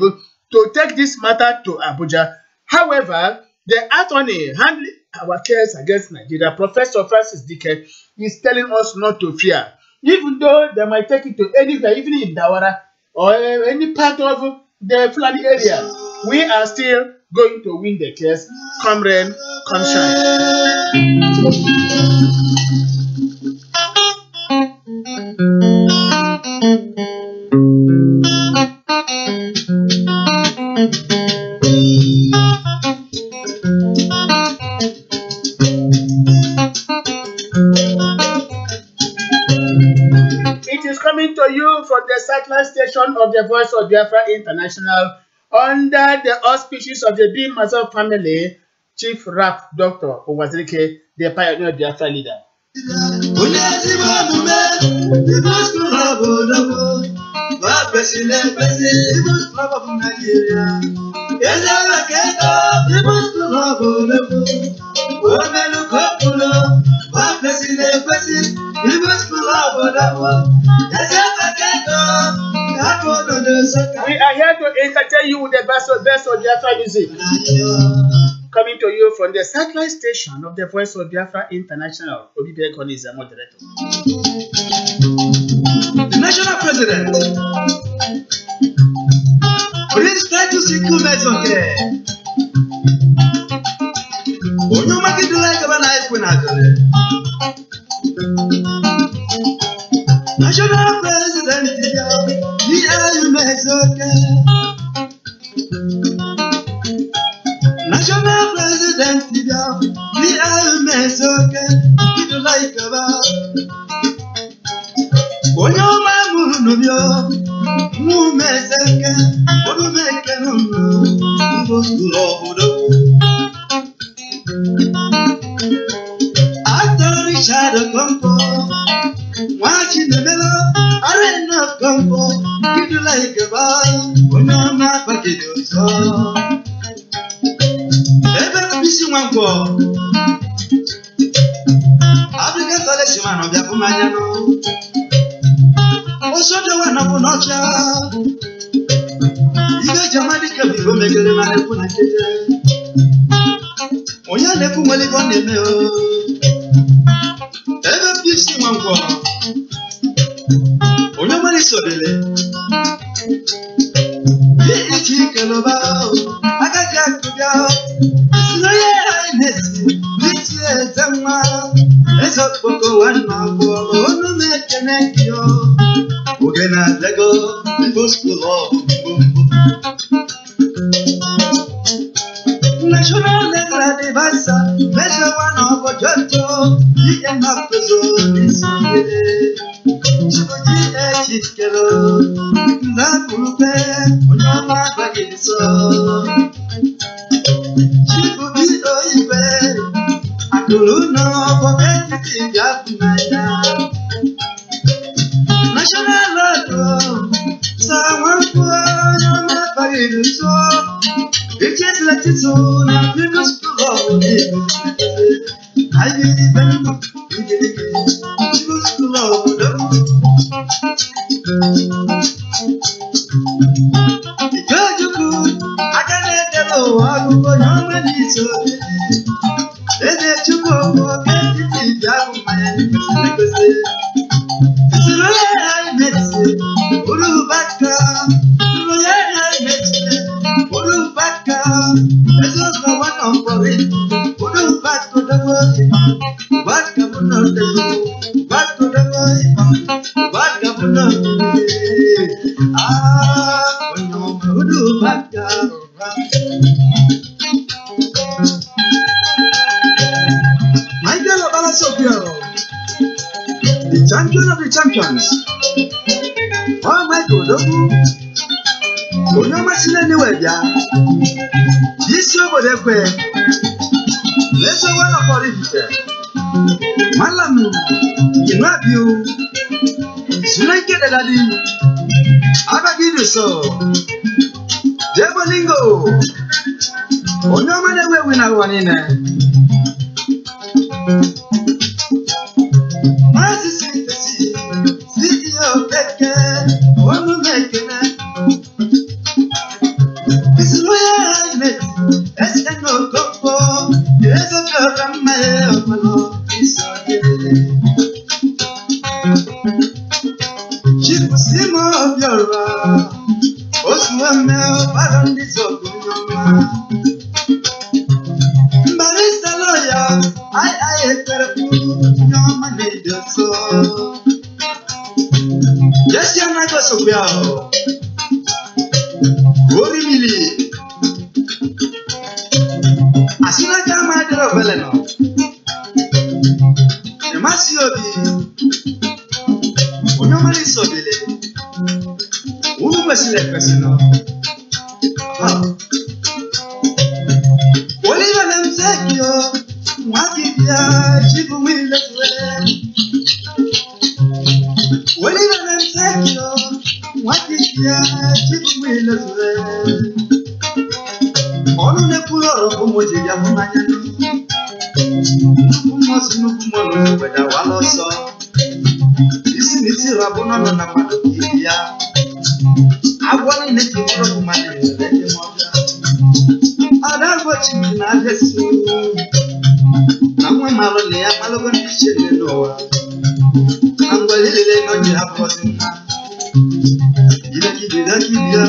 to take this matter to Abuja. However, the attorney handling our case against Nigeria, Professor Francis Dike, is telling us not to fear. Even though they might take it to anywhere, even in Dawara or any part of the Fulani area, we are still going to win the case, come rain, come shine. It is coming to you from the satellite station of the Voice of Biafra International under the auspices of the bim-massob family, Chief Rap Dr. Owazirike, the pioneer Biafra leader. We are here to entertain you with the best of Biafra music. Coming to you from the satellite station of the Voice of Biafra International. Obi Bekon is the moderator. The national president. Please try to see comments on care. When you make it like a nice when I do it. National president, the bim-massob. National president, the bim-massob. It's like a when you're my moon, Mumezeke, Odumeke, Lord. After Richard Compo, watching the mellow, arena Compo, you like a bar, when I'm not fucking you so. Ever missing one call. African collection of Yakumano. Also, the one of Nocha. You got your money can be go make a man put a kid. Oh, yeah, the Pumali on the mill. Ever missing one call. Oh, no money so delay. I got to go. So, yeah, I miss you. This year's a man. Let's up for one more. Oh, no, make an echo. We're gonna let go. We go school off. National letter device. Measure one of a judge. You can have to zo this way. Chikelo, Napupe, Unama Bagiso. Chibubi Oibe, Akuluno, Bobeti Yapumaya. National Lotto, someone for Unama Bagiso. It is like it's on a famous school. I believe in school. Because you could, I can let them know how to go on many so. Then let you go for getting down my because it's a real message. Urubaka, Urubaka, there's also one on for it. Urubaka, the world, what come on the what to the world, what come on. Michael Obalasopio, the champion of the champions. Oh, Michael Dogu, no machine anywhere, yeah. This show was a way. Let's go on for it. Malam, you know you. Soon I get a lady. Abagidu so. Jebolingo. Ono mane we wina wanine. Masisi City of Beke. Onu mekene. This is where I met. SNO Kopo. Yes, I'm from my Lord. It's okay. Simo of your Oswame Baron is of Barista lawyer, I no money so. Yes, you're not so well. What really? As soon as I'm out of Beleno, the Massiobi. Normally so bile. Who was the person? Oliver and Zekio, what if ya chibu will let well? Oliver and Zekio, what if ya chibu will let well? On the pool of Moji Yamanano. Must move more with a wallow song. Niti rabona na madokia. Awali neti moro kumane neti moja. Adagwa chini na Yesu. Namwe malo le amalo kondishene noa. Angwa lele ngoji hapo sina. Ila kibia.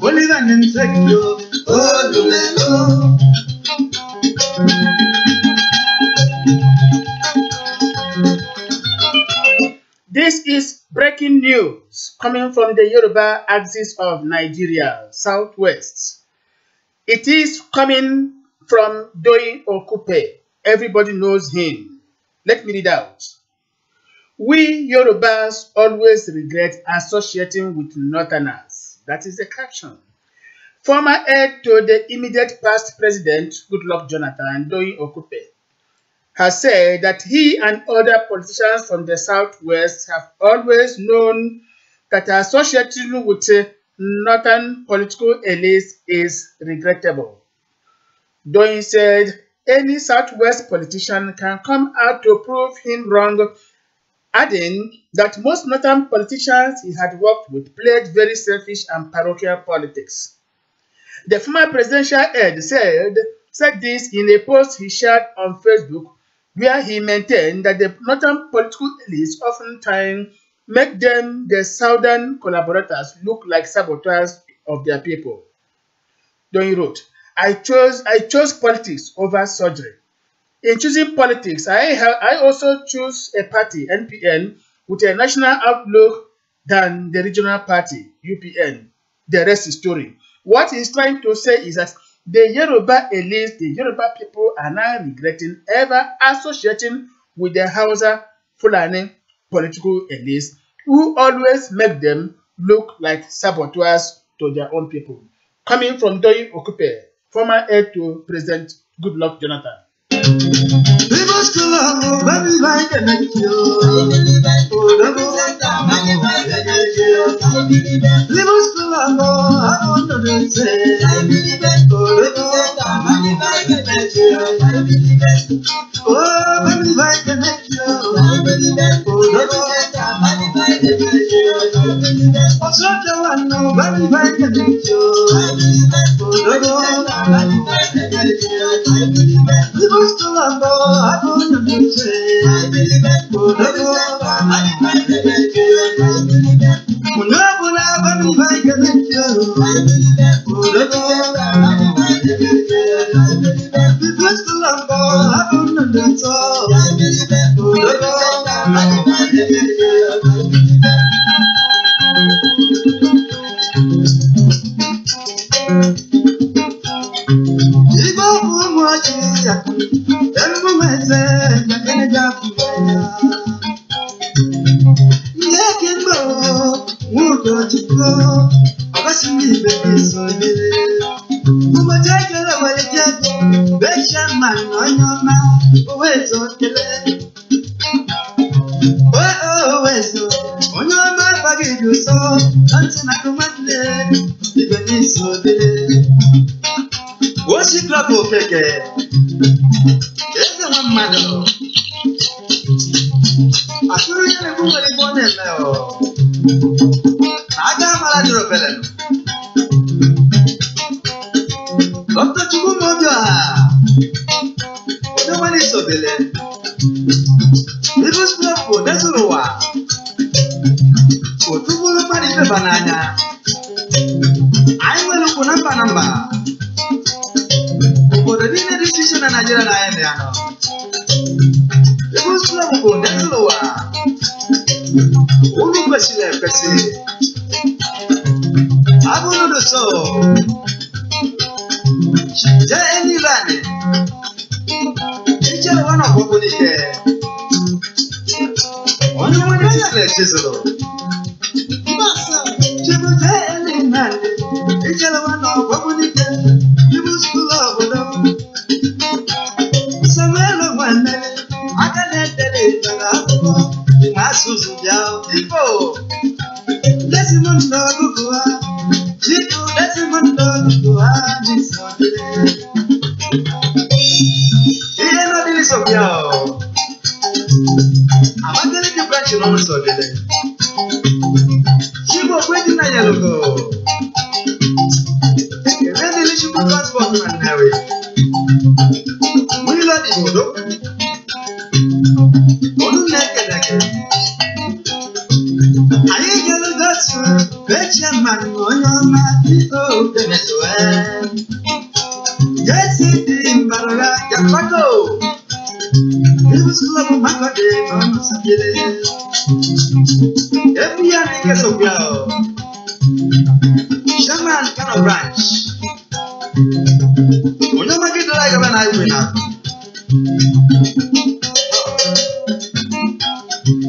Oliva nensekyo. Olulelo. This is breaking news coming from the Yoruba axis of Nigeria, southwest. It is coming from Doyin Okupe. Everybody knows him. Let me read out. We Yorubas always regret associating with Northerners. That is the caption. Former aide to the immediate past president, Goodluck Jonathan, Doyin Okupe, has said that he and other politicians from the Southwest have always known that associating with Northern political elites is regrettable. Doyin said any Southwest politician can come out to prove him wrong, adding that most Northern politicians he had worked with played very selfish and parochial politics. The former presidential aide said this in a post he shared on Facebook, where he maintained that the Northern political elites oftentimes make them, the Southern collaborators, look like saboteurs of their people. Doyin wrote, I chose politics over surgery. In choosing politics, I also choose a party, NPN, with a national outlook than the regional party, UPN. The rest is story. What he's trying to say is that the Yoruba elites, the Yoruba people, are now regretting ever associating with the Hausa Fulani political elites who always make them look like saboteurs to their own people. Coming from Doyin Okupe, former aide to President Goodluck Jonathan.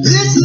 This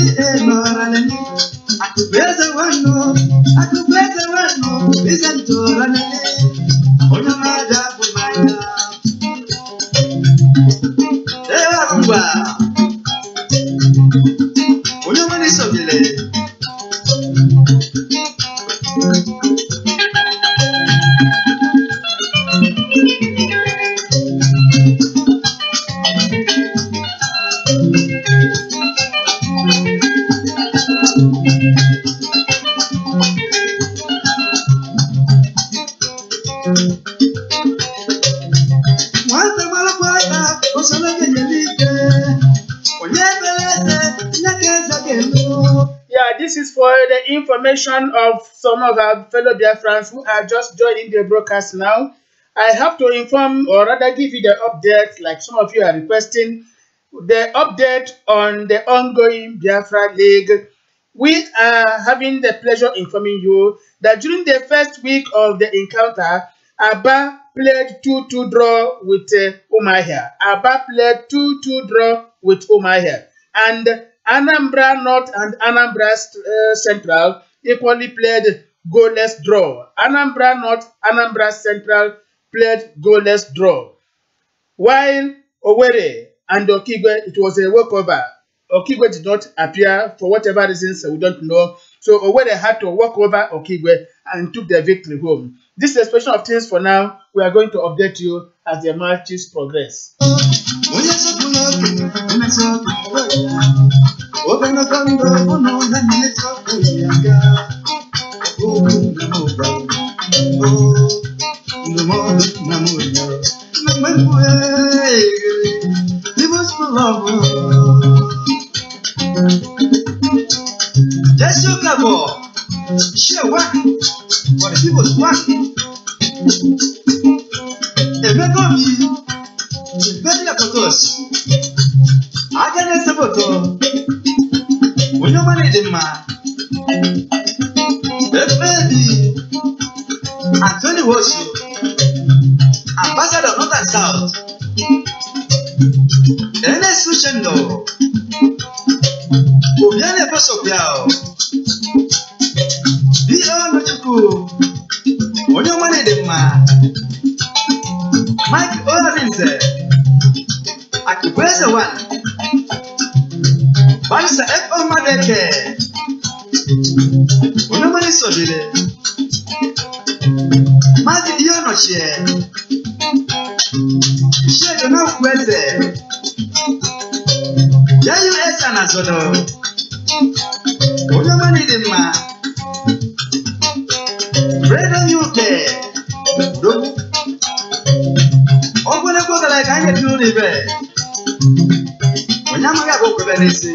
This is for the information of some of our fellow Biafrans who are just joining the broadcast now. I have to inform, or rather give you the update, like some of you are requesting, the update on the ongoing Biafra League. We are having the pleasure informing you that during the first week of the encounter, Aba played 2-2 draw with Umahia. Aba played 2-2 draw with Umahia. And Anambra North and Anambra Central equally played goalless draw. Anambra North, Anambra Central played goalless draw. While Owerri and Okigwe, it was a walkover. Okigwe did not appear for whatever reasons we don't know. So Owerri had to walk over Okigwe and took the victory home. This is a expression of things for now. We are going to update you as the matches progress. Anthony Wosu, Ambassador North and South, Ernest Suchendo, Obiane Posopiao, Bio Nochuku, Onyomane Dema, Mike Olarinze, Akubweze One, Barisa F. Omadeke, Onyomane Sobile, Mati Diono Share, Share no Kweze, Yayu Esa Nazodo, Onyomane Dema, Freedom UK, Ogwele Koga like I get to live. When I'm a go to Venice,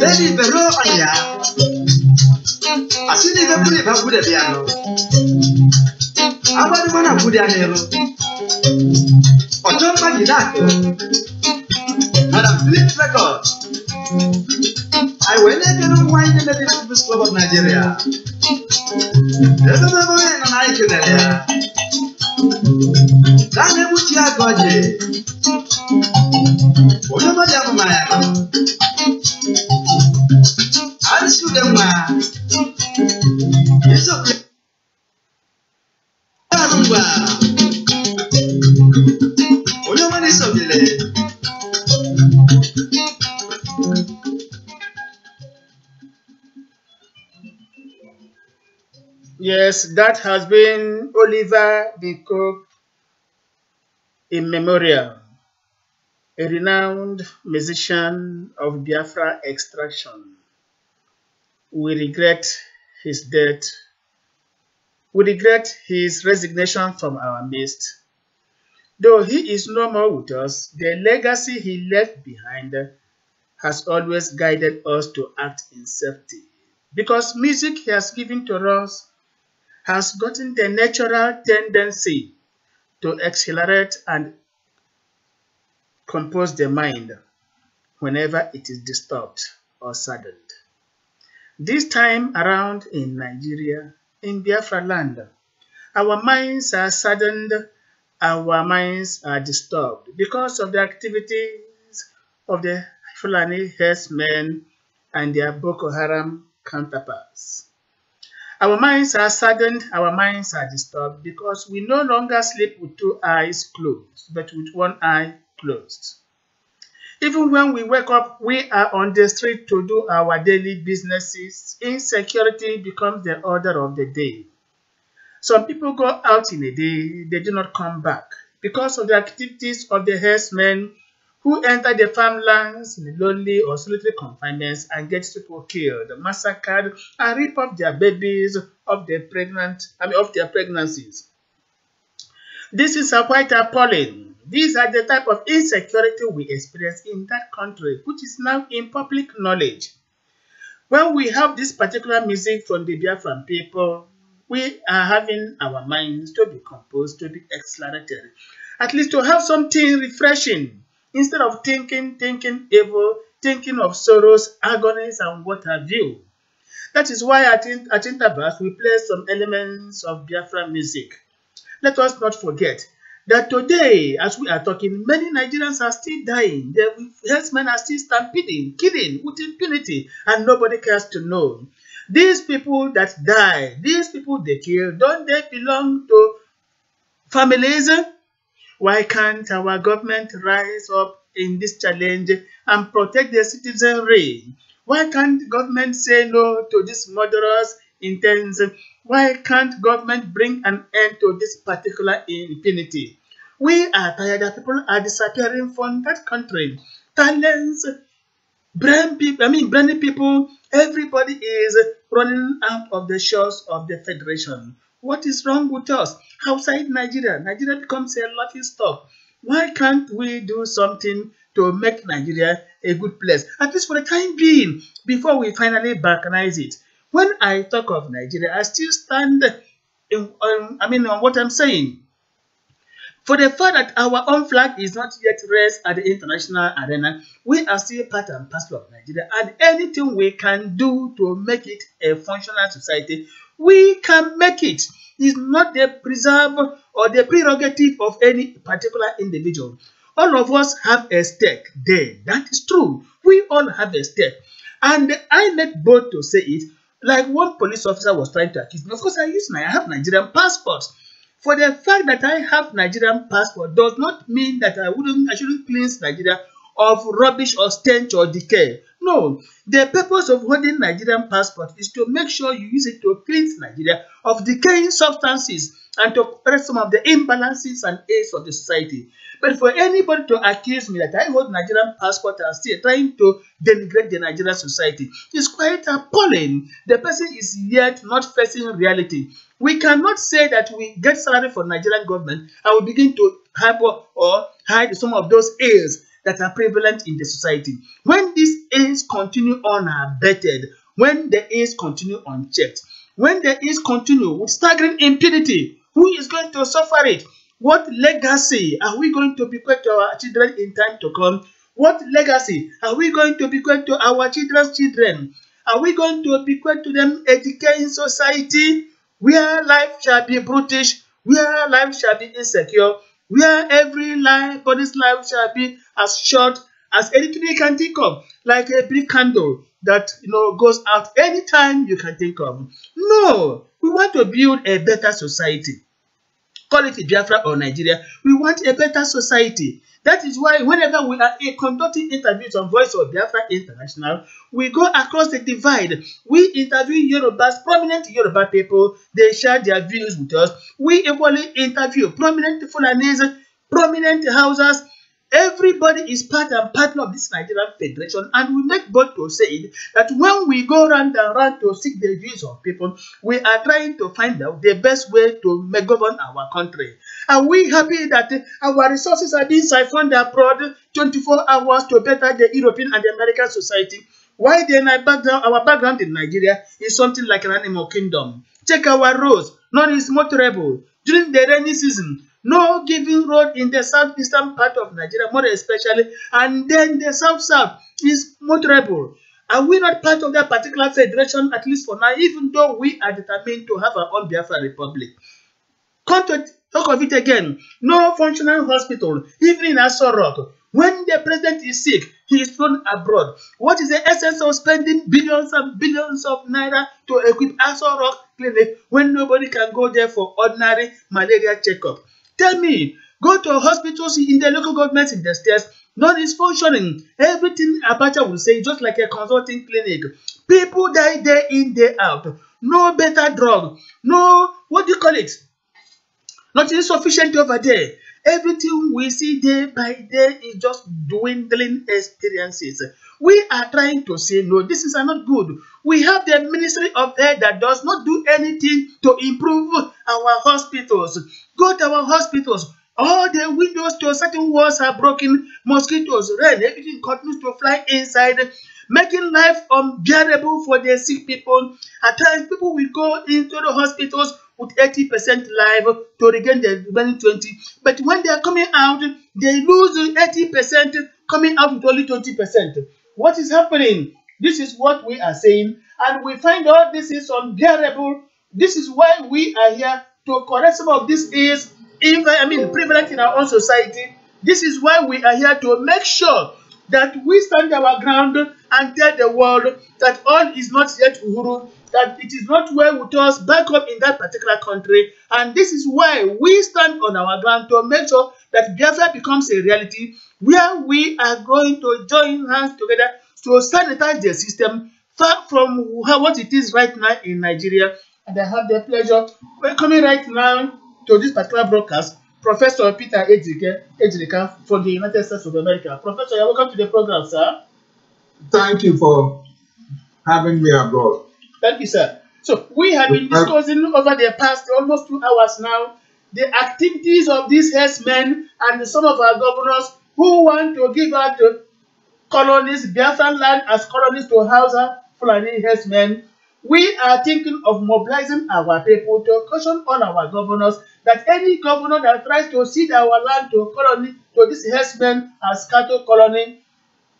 Baby, Vero, Anya. I see the people who put a piano. I want to put a piano. Or don't find that. Madam Phillips record. I will let you know why in the Business Club of Nigeria. There's another one in Nigeria. Dane Mutia Goje. Whatever the other man. I'll shoot them. It's okay. Whatever is okay. Yes, that has been Oliver the Cook in memoriam, a renowned musician of Biafra extraction. We regret his death. We regret his resignation from our midst. Though he is no more with us, the legacy he left behind has always guided us to act in safety. Because music he has given to us has gotten the natural tendency to accelerate and compose the mind whenever it is disturbed or saddened. This time around in Nigeria, in Biafra land, our minds are saddened, our minds are disturbed because of the activities of the Fulani herdsmen and their Boko Haram counterparts. Our minds are saddened, our minds are disturbed because we no longer sleep with two eyes closed, but with one eye closed. Even when we wake up, we are on the street to do our daily businesses. Insecurity becomes the order of the day. Some people go out in a day, they do not come back because of the activities of the herdsmen who enter the farmlands in lonely or solitary confinements and get people killed, massacred, and rip off their babies of their pregnancies. This is quite appalling. These are the type of insecurity we experience in that country, which is now in public knowledge. When we have this particular music from the Biafran people, we are having our minds to be composed, to be accelerated, at least to have something refreshing. Instead of thinking evil, thinking of sorrows, agonies, and what have you. That is why at intervals we play some elements of Biafra music. Let us not forget that today, as we are talking, many Nigerians are still dying. The herdsmen are still stampeding, killing with impunity, and nobody cares to know. These people that die, these people they kill, don't they belong to families? Why can't our government rise up in this challenge and protect the citizenry? Why can't government say no to this murderous intents? Why can't government bring an end to this particular impunity? We are tired that people are disappearing from that country. Talents, brainy people, everybody is running out of the shores of the Federation. What is wrong with us? Outside Nigeria, Nigeria becomes a laughing stock. Why can't we do something to make Nigeria a good place? At least for the time being, before we finally balkanize it. When I talk of Nigeria, I still stand on what I'm saying. For the fact that our own flag is not yet raised at the international arena, we are still part and parcel of Nigeria. And anything we can do to make it a functional society, we can make it. It's not the preserve or the prerogative of any particular individual. All of us have a stake there. That is true. We all have a stake. And I make bold to say it, like one police officer was trying to accuse me. Of course, I have Nigerian passport. For the fact that I have Nigerian passport does not mean that I shouldn't cleanse Nigeria of rubbish or stench or decay. No, the purpose of holding Nigerian passport is to make sure you use it to cleanse Nigeria of decaying substances and to correct some of the imbalances and ills of the society. But for anybody to accuse me that I hold Nigerian passport and still trying to denigrate the Nigerian society is quite appalling. The person is yet not facing reality. We cannot say that we get salary from Nigerian government and we begin to have or hide some of those ills that are prevalent in the society. When these ills continue unabated, when the ills continue unchecked, when the ills continue with staggering impunity, who is going to suffer it? What legacy are we going to bequeath to our children in time to come? What legacy are we going to bequeath to our children's children? Are we going to bequeath to them a decaying society where life shall be brutish, where life shall be insecure, where everybody's life shall be as short as anything can think of, like a brief candle that goes out anytime you can think of? No, we want to build a better society. Call it Biafra or Nigeria. We want a better society. That is why whenever we are conducting interviews on Voice of Biafra International, we go across the divide. We interview Yorubas, prominent Yoruba people. They share their views with us. We equally interview prominent Fulanese, prominent Hausas. Everybody is part and partner of this Nigerian Federation, and we make bold to say that when we go round and round to seek the views of people, we are trying to find out the best way to govern our country. Are we happy that our resources are being siphoned abroad 24 hours to better the European and the American society? Why then our background in Nigeria is something like an animal kingdom? Check our roads. None is motorable. During the rainy season, no given road in the southeastern part of Nigeria, more especially, and then the south is motorable. Are we not part of that particular federation, at least for now, even though we are determined to have our own Biafra Republic? Come to talk of it again. No functional hospital, even in Aso Rock. When the president is sick, he is thrown abroad. What is the essence of spending billions and billions of naira to equip Aso Rock clinic when nobody can go there for ordinary malaria checkup? Tell me, go to hospitals in the local governments in the states, none is functioning. Everything Abacha will say, just like a consulting clinic. People die day in, day out. No better drug. No, what do you call it? Not insufficient over there. Everything we see day by day is just dwindling experiences. We are trying to say, no, this is not good. We have the Ministry of Health that does not do anything to improve our hospitals. Go to our hospitals. All the windows to certain walls are broken. Mosquitoes, rain, everything continues to fly inside, making life unbearable for the sick people. At times, people will go into the hospitals with 80% life to regain the remaining 20%. But when they are coming out, they lose 80%, coming out with only 20%. What is happening? This is what we are saying, and we find out this is unbearable. This is why we are here to correct some of this is prevalent in our own society. This is why we are here to make sure that we stand our ground and tell the world that all is not yet Uhuru, that it is not well with us back up in that particular country. And this is why we stand on our ground to make sure that Biafra becomes a reality, where we are going to join hands together to sanitize the system far from what it is right now in Nigeria. And I have the pleasure of welcoming right now to this particular broadcast Professor Peter Ejirika from the United States of America. Professor, you're welcome to the program, sir. Thank you for having me abroad. Thank you, sir. So we have been discussing over the past almost 2 hours now the activities of these herdsmen and some of our governors who want to give out colonies, Biafran land as colonies to Hausa, Fulani herdsmen. We are thinking of mobilizing our people to caution all our governors that any governor that tries to cede our land to colony, to this herdsmen as cattle colony,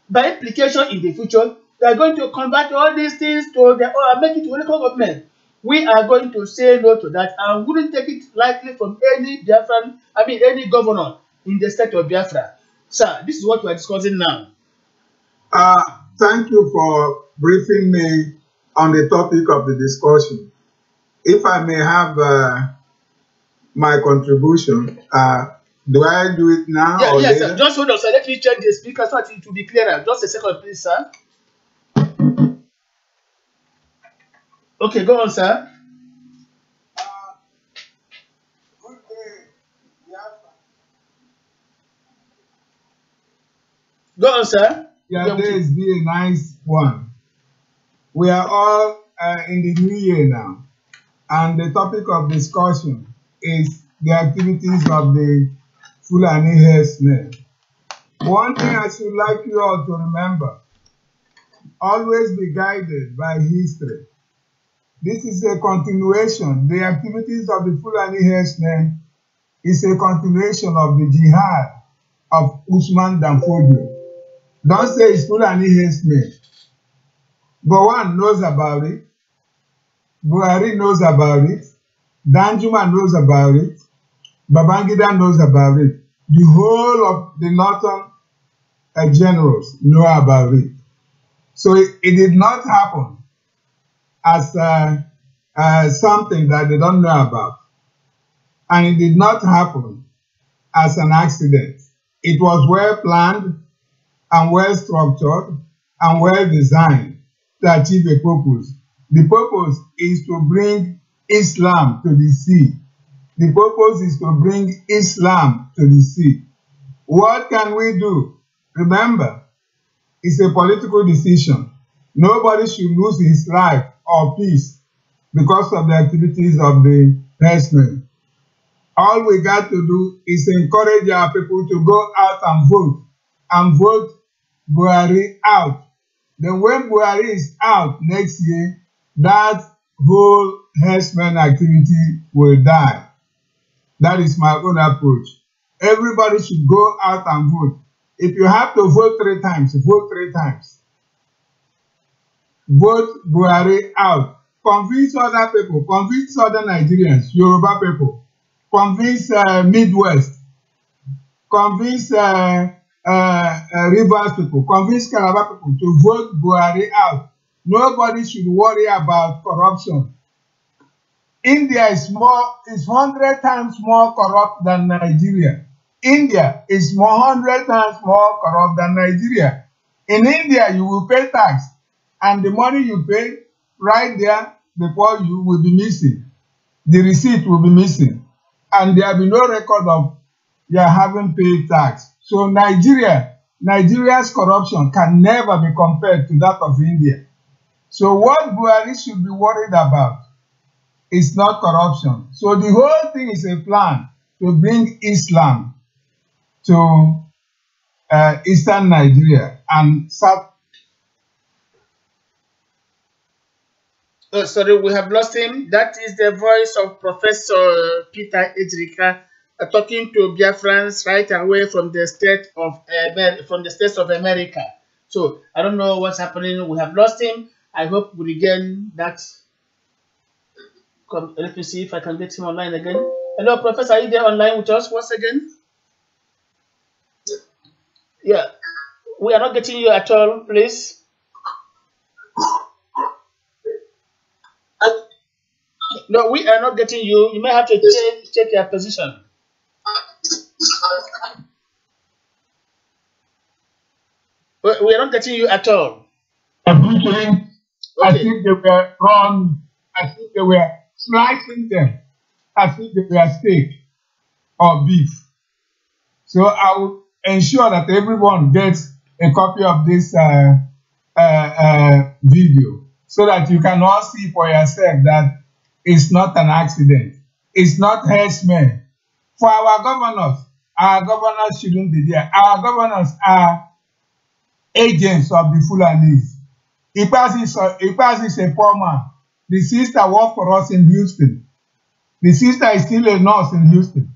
by implication in the future, they are going to convert all these things to make it to local government. We are going to say no to that and wouldn't take it lightly from any any governor in the state of Biafra. Sir, this is what we are discussing now. Thank you for briefing me on the topic of the discussion. If I may have my contribution, do I do it now or yes, later? Sir. Just hold on, sir. Let me check the speaker so that it will be clearer. Just a second, please, sir. Okay, go on, sir. Good day, Biafra. Go on, sir. Your day has been a nice one. We are all in the new year now, and the topic of discussion is the activities of the Fulani herdsmen. One thing I should like you all to remember, always be guided by history. This is a continuation. The activities of the Fulani herdsmen is a continuation of the jihad of Usman Danfodio. Don't say it's Fulani herdsmen. Gowon knows about it. Buhari knows about it. Danjuma knows about it. Babangida knows about it. The whole of the northern generals know about it. So it did not happen as something that they don't know about. And it did not happen as an accident. It was well planned and well structured and well designed to achieve a purpose. The purpose is to bring Islam to the sea. The purpose is to bring Islam to the sea. What can we do? Remember, it's a political decision. Nobody should lose his life or peace because of the activities of the herdsmen. All we got to do is encourage our people to go out and vote Buhari out. Then when Buhari is out next year, that whole herdsmen activity will die. That is my own approach. Everybody should go out and vote. If you have to vote 3 times, vote 3 times. Vote Buhari out. Convince other people, convince other Nigerians, Yoruba people, convince Midwest, convince Rivers people, convince Calabar people to vote Buhari out. Nobody should worry about corruption. India is 100 times more corrupt than Nigeria. India is 100 times more corrupt than Nigeria. In India, you will pay tax, and the money you pay right there before you will be missing. The receipt will be missing, and there will be no record of you having paid tax. So Nigeria's corruption can never be compared to that of India. So what Buhari should be worried about is not corruption. So the whole thing is a plan to bring Islam to eastern Nigeria and south. Oh, sorry, we have lost him. That is the voice of Professor Peter Ejirika talking to Biafrans right away from the states of America. So I don't know what's happening. We have lost him. I hope we regain that. Let me see if I can get him online again. Hello, Professor. Are you there online with us once again? Yeah. We are not getting you at all, please. No, we are not getting you. You may have to check your position. We are not getting you at all. Okay. As if they were wrong, as if they were slicing them, as if they were steak or beef. So I will ensure that everyone gets a copy of this video so that you can all see for yourself that it's not an accident. It's not herdsmen. For our governors shouldn't be there. Our governors are agents of the Fulanis. Ipaz is a poor man. The sister worked for us in Houston. The sister is still a nurse in Houston.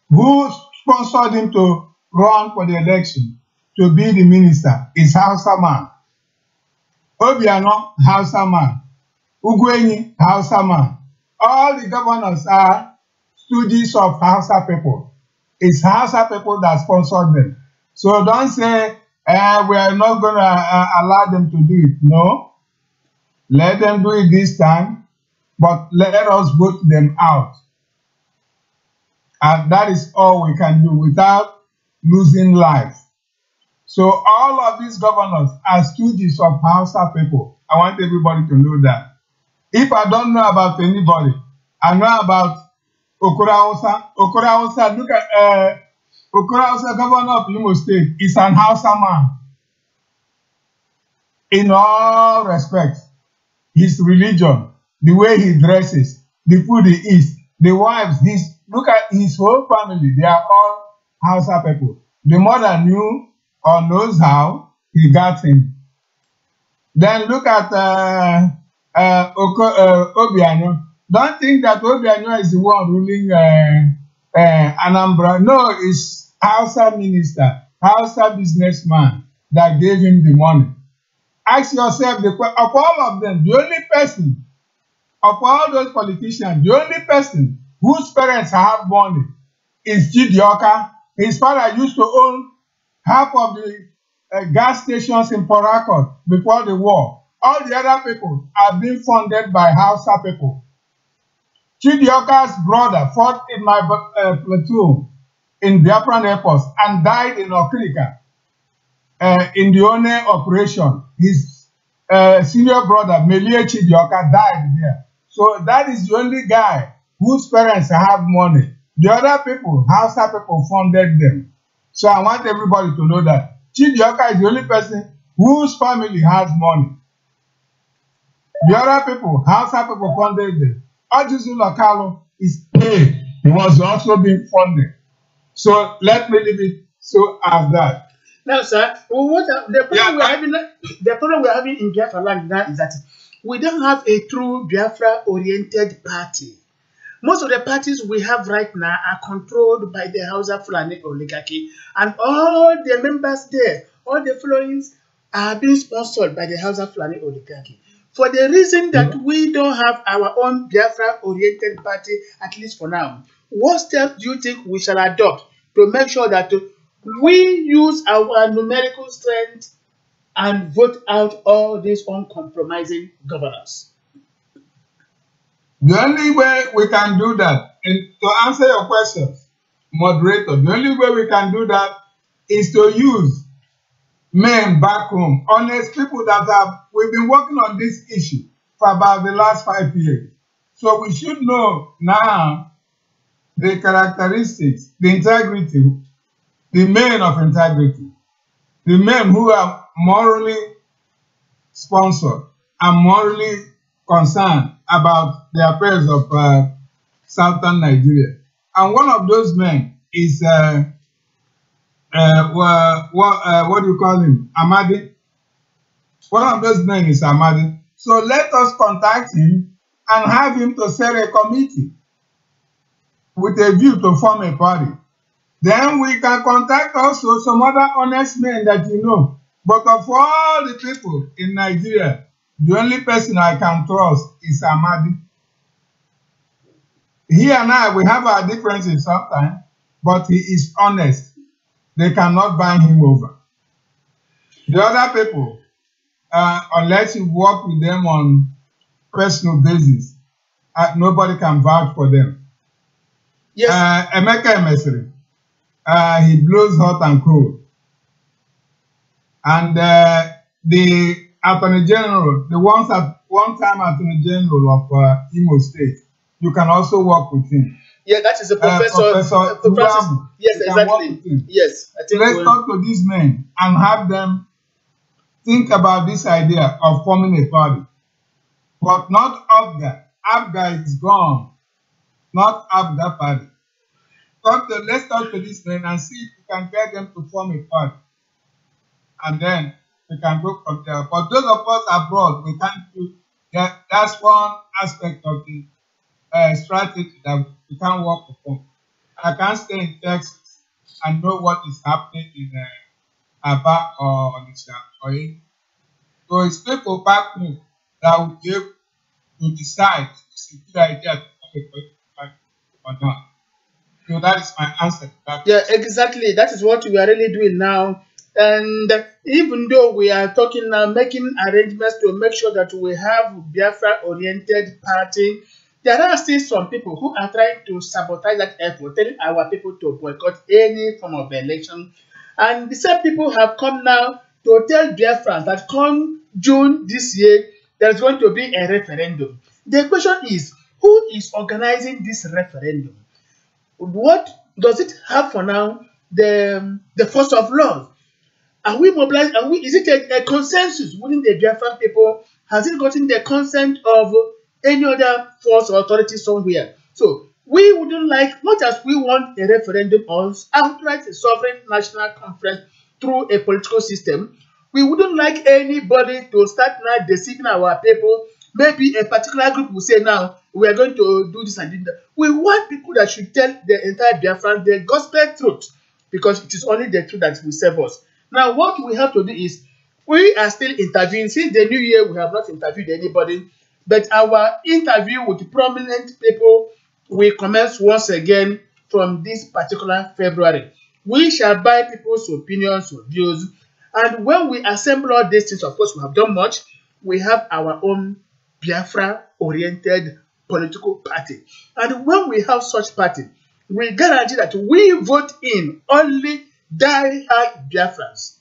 Who sponsored him to run for the election to be the minister is Hausa man. Obiano, Hausa man. Ugwenyi, Hausa man. All the governors are stooges of Hausa people. It's Hausa people that sponsored them. So don't say, we are not going to allow them to do it. No. Let them do it this time, but let us vote them out. And that is all we can do without losing life. So all of these governors are stooges of Hausa people. I want everybody to know that. If I don't know about anybody, I know about Okura Hausa. Okura Hausa, look at Okura Hausa, governor of Imo State, is an Hausa man. In all respects, his religion, the way he dresses, the food he eats, the wives, look at his whole family, they are all Hausa people. The mother knew or knows how he got him. Then look at Obiano. Don't think that Obiano is the one ruling Anambra. No, it's Hausa minister, Hausa businessman that gave him the money. Ask yourself, of all of them, the only person, of all those politicians, the only person whose parents have money is Chidioka. His father used to own half of the gas stations in Port Harcourt before the war. All the other people are being funded by Hausa people. Chidioka's brother fought in my platoon in Biafra Airport and died in Okrika in the One operation. His senior brother, Melie Chidioka, died there. So that is the only guy whose parents have money. The other people, Hausa people, funded them. So I want everybody to know that Chidioka is the only person whose family has money. The other people, Hausa people, funded them. Ojuzu Lokalo is paid. He was also being funded. So let me leave it so as that. Now, sir, the problem we're having in Biafra land now is that we don't have a true Biafra-oriented party. Most of the parties we have right now are controlled by the Hausa Fulani oligarchy, and all the members there, all the followings are being sponsored by the Hausa Fulani oligarchy. For the reason that we don't have our own Biafra-oriented party, at least for now, what steps do you think we shall adopt to make sure that we use our numerical strength and vote out all these uncompromising governors? The only way we can do that, and to answer your questions, moderator, the only way we can do that is to use men back home, honest people that we've been working on this issue for about the last 5 years. So we should know now the characteristics, the integrity, the men of integrity, the men who are morally sponsored and morally concerned about the affairs of southern Nigeria. And one of those men is, what do you call him? Amadi. One of those men is Amadi. So let us contact him and have him to set a committee with a view to form a party. Then we can contact also some other honest men that you know. But of all the people in Nigeria, the only person I can trust is Amadi. He and I, we have our differences sometimes, but he is honest. They cannot bind him over. The other people, unless you work with them on personal basis, nobody can vouch for them. Yes. Emeka Emesiri, he blows hot and cold. And the Attorney General, the one-time Attorney General of Imo State, you can also work with him. Yeah, that is a professor. Yes, exactly. Yes, I think. Let's talk to these men and have them think about this idea of forming a party. But not Abga. Abga is gone. Not Abga party. Let's talk to these men and see if we can get them to form a party. And then we can go from there. But those of us abroad, we can't do that. That's one aspect of the strategy that we can't work upon. I can't stay in Texas and know what is happening in Aba or Onitsha or in. So it's people back home that will be able to decide if it's a good idea to form a political party or not. So that is my answer to that. Yeah, exactly. That is what we are really doing now. And even though we are talking now, making arrangements to make sure that we have Biafra-oriented party, there are still some people who are trying to sabotage that effort, telling our people to boycott any form of election. And the same people have come now to tell Biafrans that come June this year, there is going to be a referendum. The question is, who is organizing this referendum? What does it have for now? The force of law. Are we mobilized? Is it a consensus within the Biafran people? Has it gotten the consent of any other force or authority somewhere? So we We wouldn't like, much as we want a referendum or outright a sovereign national conference through a political system, we wouldn't like anybody to start now deceiving our people. Maybe a particular group will say now, we are going to do this and do that. We want people that should tell the entire Biafran the gospel truth, because it is only the truth that will save us. Now, what we have to do is, we are still interviewing. Since the new year, we have not interviewed anybody, but our interview with prominent people will commence once again from this particular February. We shall buy people's opinions or views, and when we assemble all these things, of course, we have done much. We have our own Biafra-oriented political party. And when we have such party, we guarantee that we vote in only die-hard Biafrans.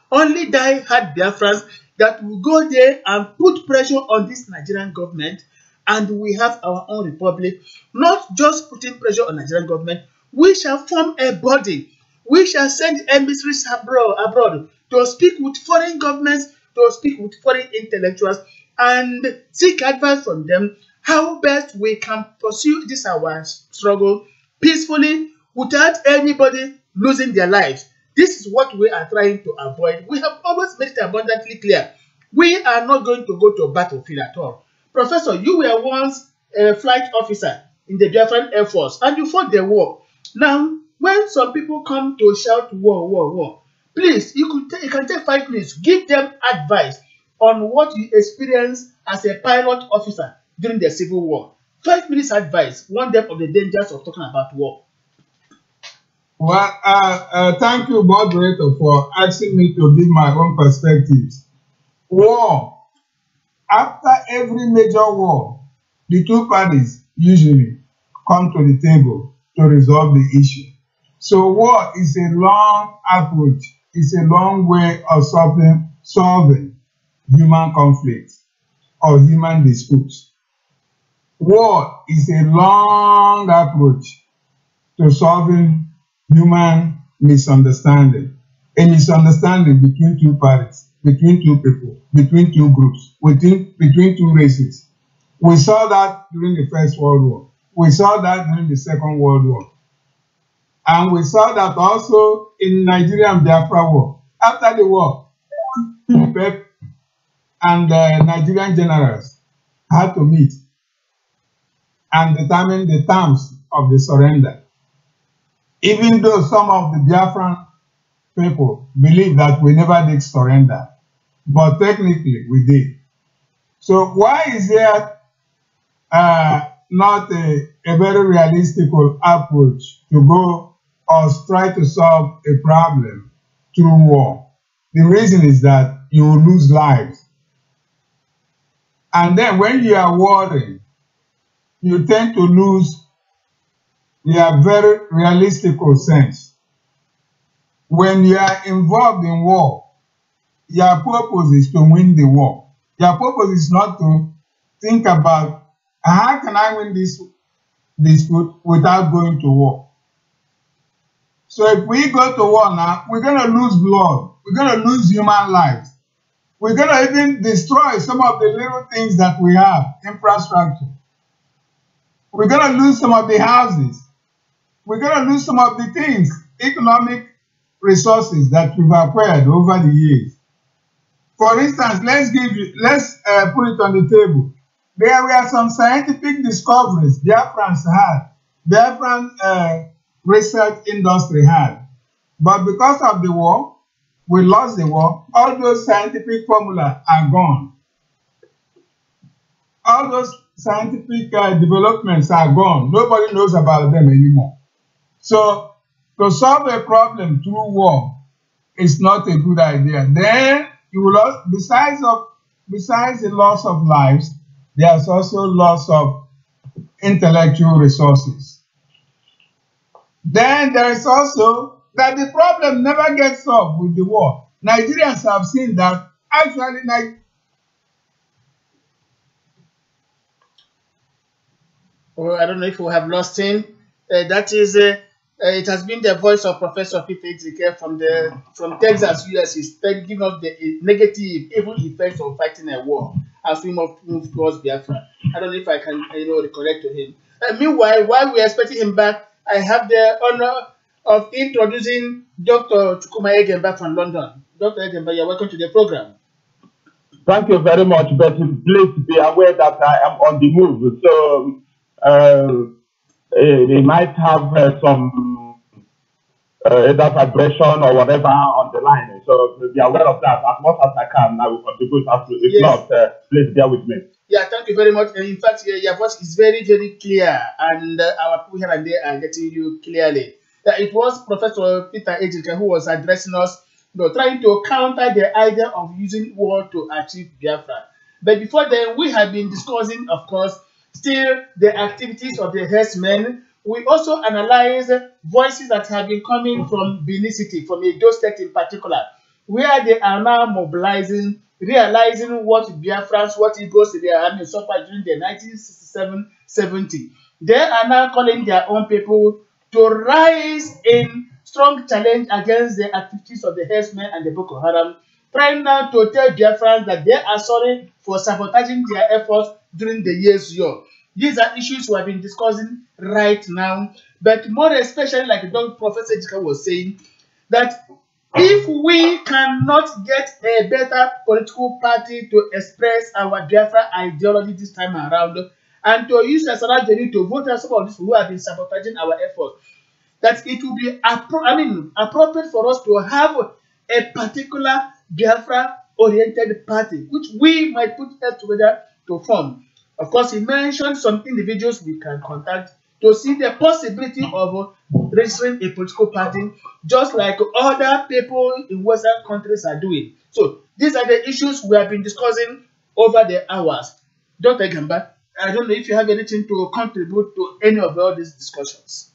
Only die-hard Biafrans that will go there and put pressure on this Nigerian government, and we have our own republic. Not just putting pressure on Nigerian government, we shall form a body. We shall send emissaries abroad to speak with foreign governments, to speak with foreign intellectuals, and seek advice from them how best we can pursue this our struggle peacefully without anybody losing their lives. This is what we are trying to avoid. We have always made it abundantly clear. We are not going to go to a battlefield at all. Professor, you were once a flight officer in the Biafran Air Force, and you fought the war. Now, when some people come to shout war, war, war, please, you can take 5 minutes, give them advice on what you experienced as a pilot officer during the Civil War. 5 minutes advice, warn them of the dangers of talking about war. Well, thank you, moderator, for asking me to give my own perspectives. War. After every major war, the two parties usually come to the table to resolve the issue. So war is a long approach. It's a long way of solving human conflicts or human disputes. War is a long approach to solving human misunderstanding. A misunderstanding between two parties, between two people, between two groups, between two races. We saw that during the First World War. We saw that during the Second World War. And we saw that also in Nigerian Biafra War. After the war, PEP and Nigerian generals had to meet and determine the terms of the surrender. Even though some of the Biafran people believe that we never did surrender, but technically we did. So why is there not a very realistic approach to go or try to solve a problem through war? The reason is that you will lose lives. And then when you are warring, you tend to lose your very realistic sense. When you are involved in war, your purpose is to win the war. Your purpose is not to think about how can I win this dispute without going to war. So if we go to war now, we're going to lose blood. We're going to lose human lives. We're going to even destroy some of the little things that we have, infrastructure. We're going to lose some of the houses. We're going to lose some of the things, economic resources that we've acquired over the years. For instance, let's put it on the table. There were some scientific discoveries Biafrans had, Biafran research industry had. But because of the war, we lost the war. All those scientific formulas are gone. All those scientific developments are gone. Nobody knows about them anymore. So to solve a problem through war is not a good idea. Then you will, besides the loss of lives, there's also loss of intellectual resources. Then there is also that the problem never gets solved with the war. Nigerians have seen that actually I don't know if we have lost him. That is, it has been the voice of Professor Peter Itzike from Texas, US. He's giving us the negative, evil effects of fighting a war as we move towards Biafra. I don't know if I can, reconnect to him. Meanwhile, while we are expecting him back, I have the honor of introducing Dr. Chukuma Egemba from London. Dr. Egemba, you're welcome to the program. Thank you very much, but please be aware that I am on the move, so they might have some either vibration or whatever on the line. So be aware of that. As much as I can, I will contribute. If Yes. not, please bear with me. Yeah, thank you very much. And in fact, your voice is very, very clear, and our people here and there are getting you clearly. It was Professor Peter Ejike who was addressing us, trying to counter the idea of using war to achieve Biafra. But before then, we have been discussing, of course, still the activities of the herdsmen. We also analyze voices that have been coming from Benin City, from Edo State in particular, where they are now mobilizing, realizing what Biafrans, what Igbos they are having suffered during the 1967-70. They are now calling their own people to rise in strong challenge against the activities of the herdsmen and the Boko Haram, trying now to tell Biafrans that they are sorry for sabotaging their efforts during the years ago. These are issues we have been discussing right now, but more especially, like Dr. Professor Ejike was saying, that if we cannot get a better political party to express our Biafra ideology this time around, and to use as an journey to vote as some of these who have been sabotaging our efforts, that it will be appropriate for us to have a particular Biafra-oriented party, which we might put together to form. Of course, he mentioned some individuals we can contact to see the possibility of registering a political party, just like other people in Western countries are doing. So these are the issues we have been discussing over the hours. Dr. Egemba, I don't know if you have anything to contribute to any of all these discussions.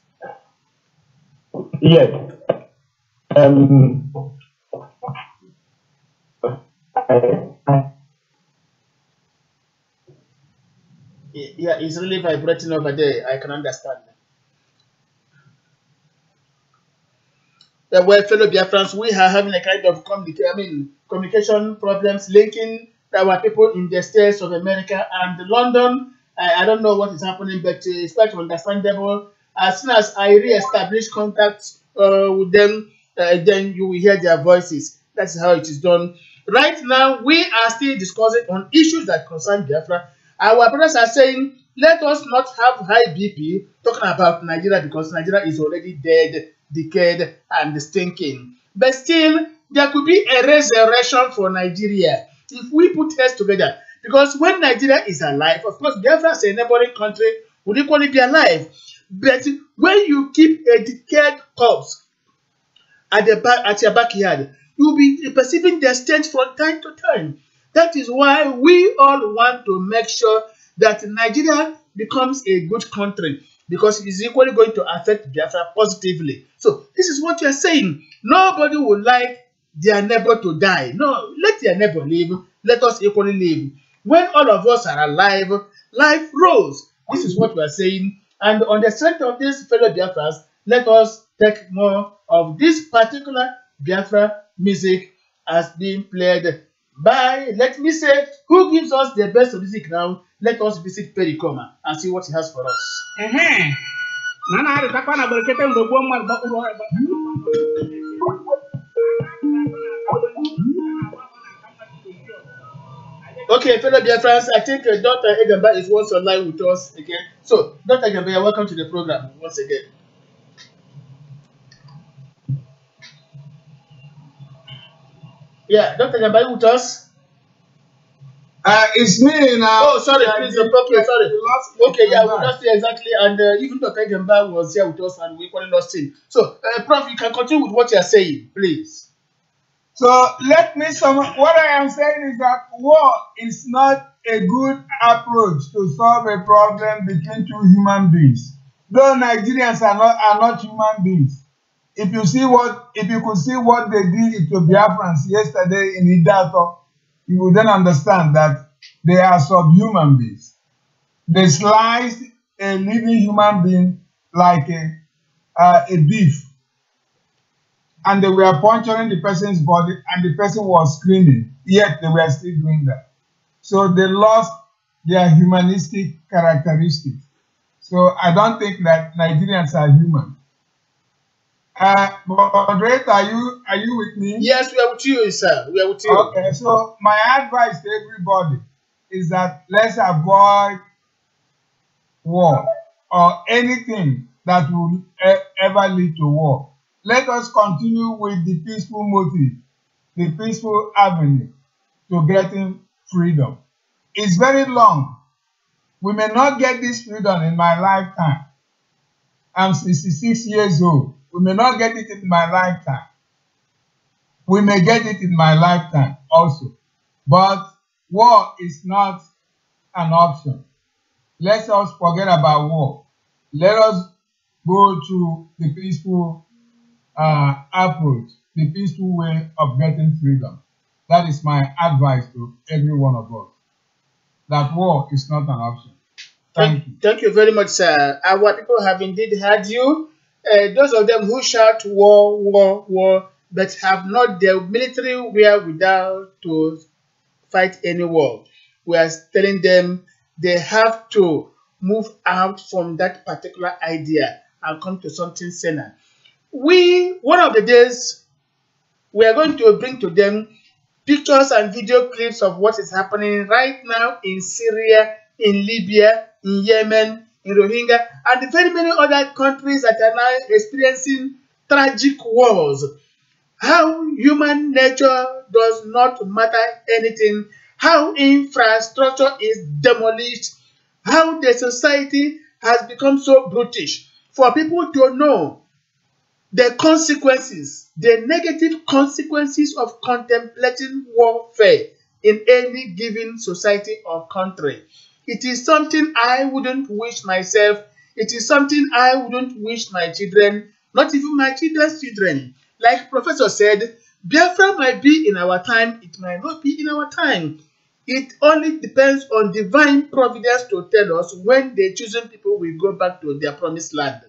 Yes. Yeah, it's really vibrating over there. I can understand. Well, fellow Biafrans, we are having a kind of communication problems linking our people in the States of America and London. I don't know what is happening, but it's quite understandable. As soon as I re-establish contact with them, then you will hear their voices. That's how it is done. Right now, we are still discussing on issues that concern Biafra. Our brothers are saying, let us not have high BP talking about Nigeria, because Nigeria is already dead, decayed, and stinking. But still, there could be a resurrection for Nigeria if we put heads together. Because when Nigeria is alive, of course, Biafra as a neighboring country would equally be alive. But when you keep a decayed corpse at your backyard, you'll be perceiving the stench from time to time. That is why we all want to make sure that Nigeria becomes a good country, because it is equally going to affect Biafra positively. So this is what you are saying. Nobody would like their neighbor to die. No, let their neighbor live. Let us equally live. When all of us are alive, life grows. This is what we are saying. And on the strength of this, fellow Biafras, let us take more of this particular Biafra music as being played by, let me say, who gives us the best music now? Let us visit Pericoma and see what he has for us. Okay, fellow Biafrans, I think Dr. Egemba is once online with us again. So, Dr. Egemba, welcome to the program once again. Yeah, Dr. Egemba with us? It's me now. Oh, sorry, please, okay, sorry. Okay, yeah, we lost him exactly, and even Dr. Egemba was here with us, and we equally lost him. So, Prof, you can continue with what you are saying, please. So let me sum up. What I am saying is that war is not a good approach to solve a problem between two human beings. Though Nigerians are not human beings. If you could see what they did to Biafrans yesterday in Idato, you will then understand that they are subhuman beings. They sliced a living human being like a beef, and they were puncturing the person's body, and the person was screaming, yet they were still doing that. So they lost their humanistic characteristics. So I don't think that Nigerians are human. Moderator, are you with me? Yes, we are with you, sir. We are with you. Okay, so my advice to everybody is that let's avoid war or anything that will ever lead to war. Let us continue with the peaceful motive, the peaceful avenue to getting freedom. It's very long. We may not get this freedom in my lifetime. I'm 66 years old. We may not get it in my lifetime. We may get it in my lifetime also. But war is not an option. Let us forget about war. Let us go to the peaceful approach, the peaceful way of getting freedom. That is my advice to every one of us. That war is not an option. Thank you. Thank you very much, sir. Our people have indeed heard you. Those of them who shout war, war, war, but have not the military wherewithal to fight any war. We are telling them they have to move out from that particular idea and come to something saner. One of the days, we are going to bring to them pictures and video clips of what is happening right now in Syria, in Libya, in Yemen, in Rohingya, and very many other countries that are now experiencing tragic wars. How human nature does not matter anything, how infrastructure is demolished, how the society has become so brutish. For people to know the consequences, the negative consequences of contemplating warfare in any given society or country. It is something I wouldn't wish myself. It is something I wouldn't wish my children, not even my children's children. Like Professor said, Biafra might be in our time, it might not be in our time. It only depends on divine providence to tell us when the chosen people will go back to their promised land.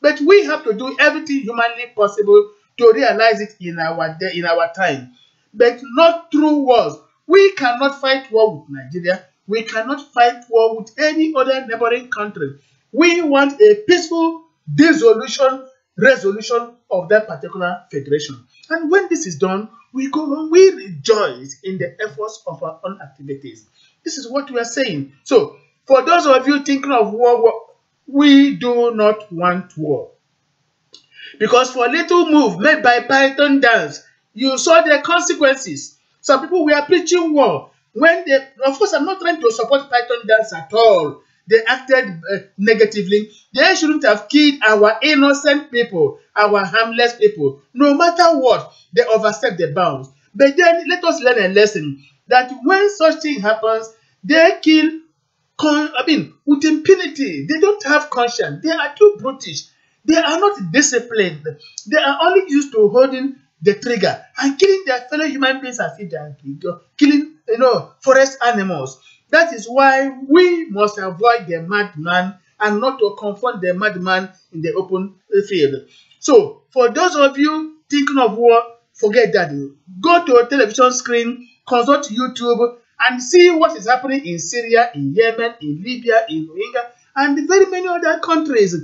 But we have to do everything humanly possible to realize it in our time. But not through wars. We cannot fight war with Nigeria. We cannot fight war with any other neighboring country. We want a peaceful resolution of that particular federation. And when this is done, we rejoice in the efforts of our own activities. This is what we are saying. So, for those of you thinking of war, we do not want war. Because for a little move made by Python dance, you saw the consequences. Some people were preaching war. Of course, I'm not trying to support Python dance at all. They acted negatively. They shouldn't have killed our innocent people, our harmless people. No matter what, they overstep the bounds. But then let us learn a lesson that when such thing happens, they kill with impunity. They don't have conscience. They are too brutish. They are not disciplined. They are only used to holding the trigger and killing their fellow human beings as if they are killing, forest animals. That is why we must avoid the madman and not to confront the madman in the open field. So, for those of you thinking of war, forget that. Go to a television screen, consult YouTube, and see what is happening in Syria, in Yemen, in Libya, in Rohingya, and very many other countries.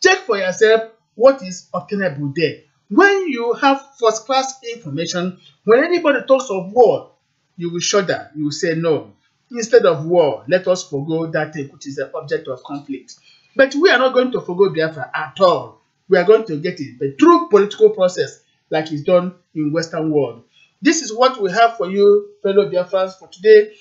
Check for yourself what is obtainable there. When you have first-class information, when anybody talks of war, you will shudder. You will say no. Instead of war, let us forgo that thing which is the object of conflict. But we are not going to forgo Biafra at all. We are going to get it, but through political process, like is done in Western world. This is what we have for you, fellow Biafrans, for today.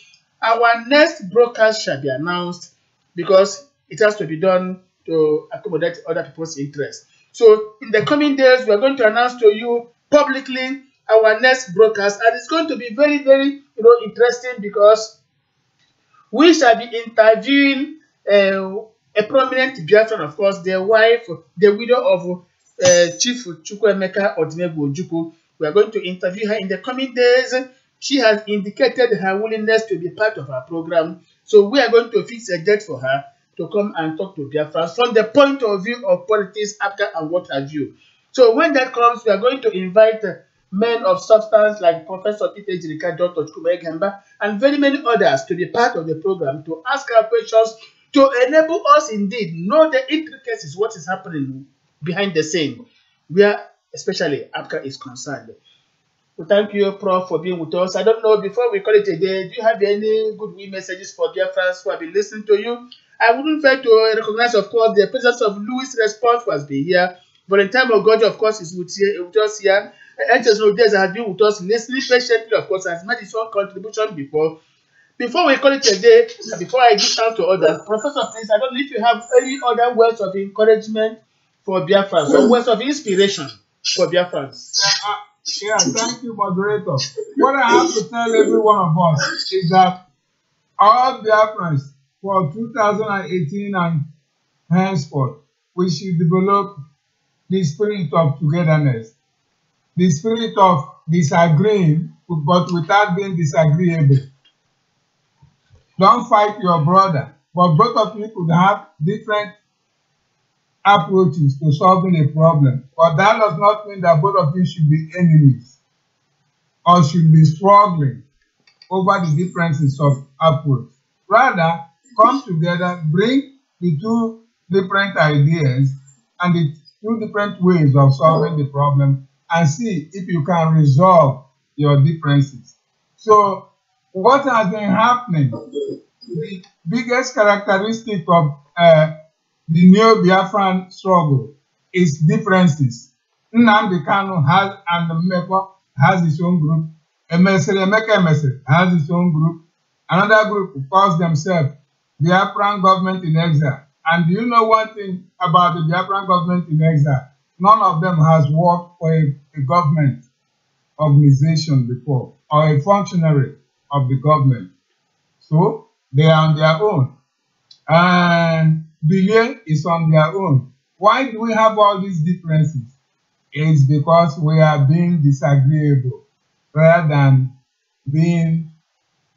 Our next broadcast shall be announced because it has to be done to accommodate other people's interests. So in the coming days, we are going to announce to you publicly our next broadcast, and it's going to be very, very interesting because we shall be interviewing a prominent Biafran, of course, the widow of Chief Chukwuemeka Odimegwu Ojukwu. We are going to interview her in the coming days. She has indicated her willingness to be part of our program. So we are going to fix a date for her to come and talk to Biafrans from the point of view of politics, APGA, and what have you. So when that comes, we are going to invite men of substance like Professor Peter Ejirika, Dr. Chukwuma Egemba, and very many others to be part of the program to ask our questions to enable us indeed know the intricacies, what is happening behind the scene, where especially Africa is concerned. We thank you, Prof, for being with us. I don't know, before we call it a day, do you have any goodwill messages for Biafrans who have been listening to you? I wouldn't fail to recognize, of course, the presence of Louis Response, who has been here. Volunteer of God, of course, is with us here. HSO Days has been with us, listening patiently, of course, has made his own contribution before. Before we call it a day, before I give out to others, Professor, please, I don't know if you have any other words of encouragement for Biafrans or words of inspiration for Biafrans. Yeah, thank you, moderator. What I have to tell every one of us is that all Biafrans for 2018 and henceforth, we should develop the spirit of togetherness, the spirit of disagreeing, but without being disagreeable. Don't fight your brother, but both of you could have different approaches to solving a problem. But that does not mean that both of you should be enemies or should be struggling over the differences of approach. Rather, come together, bring the two different ideas and the two different ways of solving the problem and see if you can resolve your differences. So, what has been happening? The biggest characteristic of the new Biafran struggle is differences. Nnamdi Kanu has, and Mmepo has his own group. Emeka has his own group. Another group who calls themselves Biafran Government in Exile. And do you know one thing about the Biafran Government in Exile? None of them has worked for a government organization before or a functionary of the government. So they are on their own. And Billion is on their own. Why do we have all these differences? It's because we are being disagreeable rather than being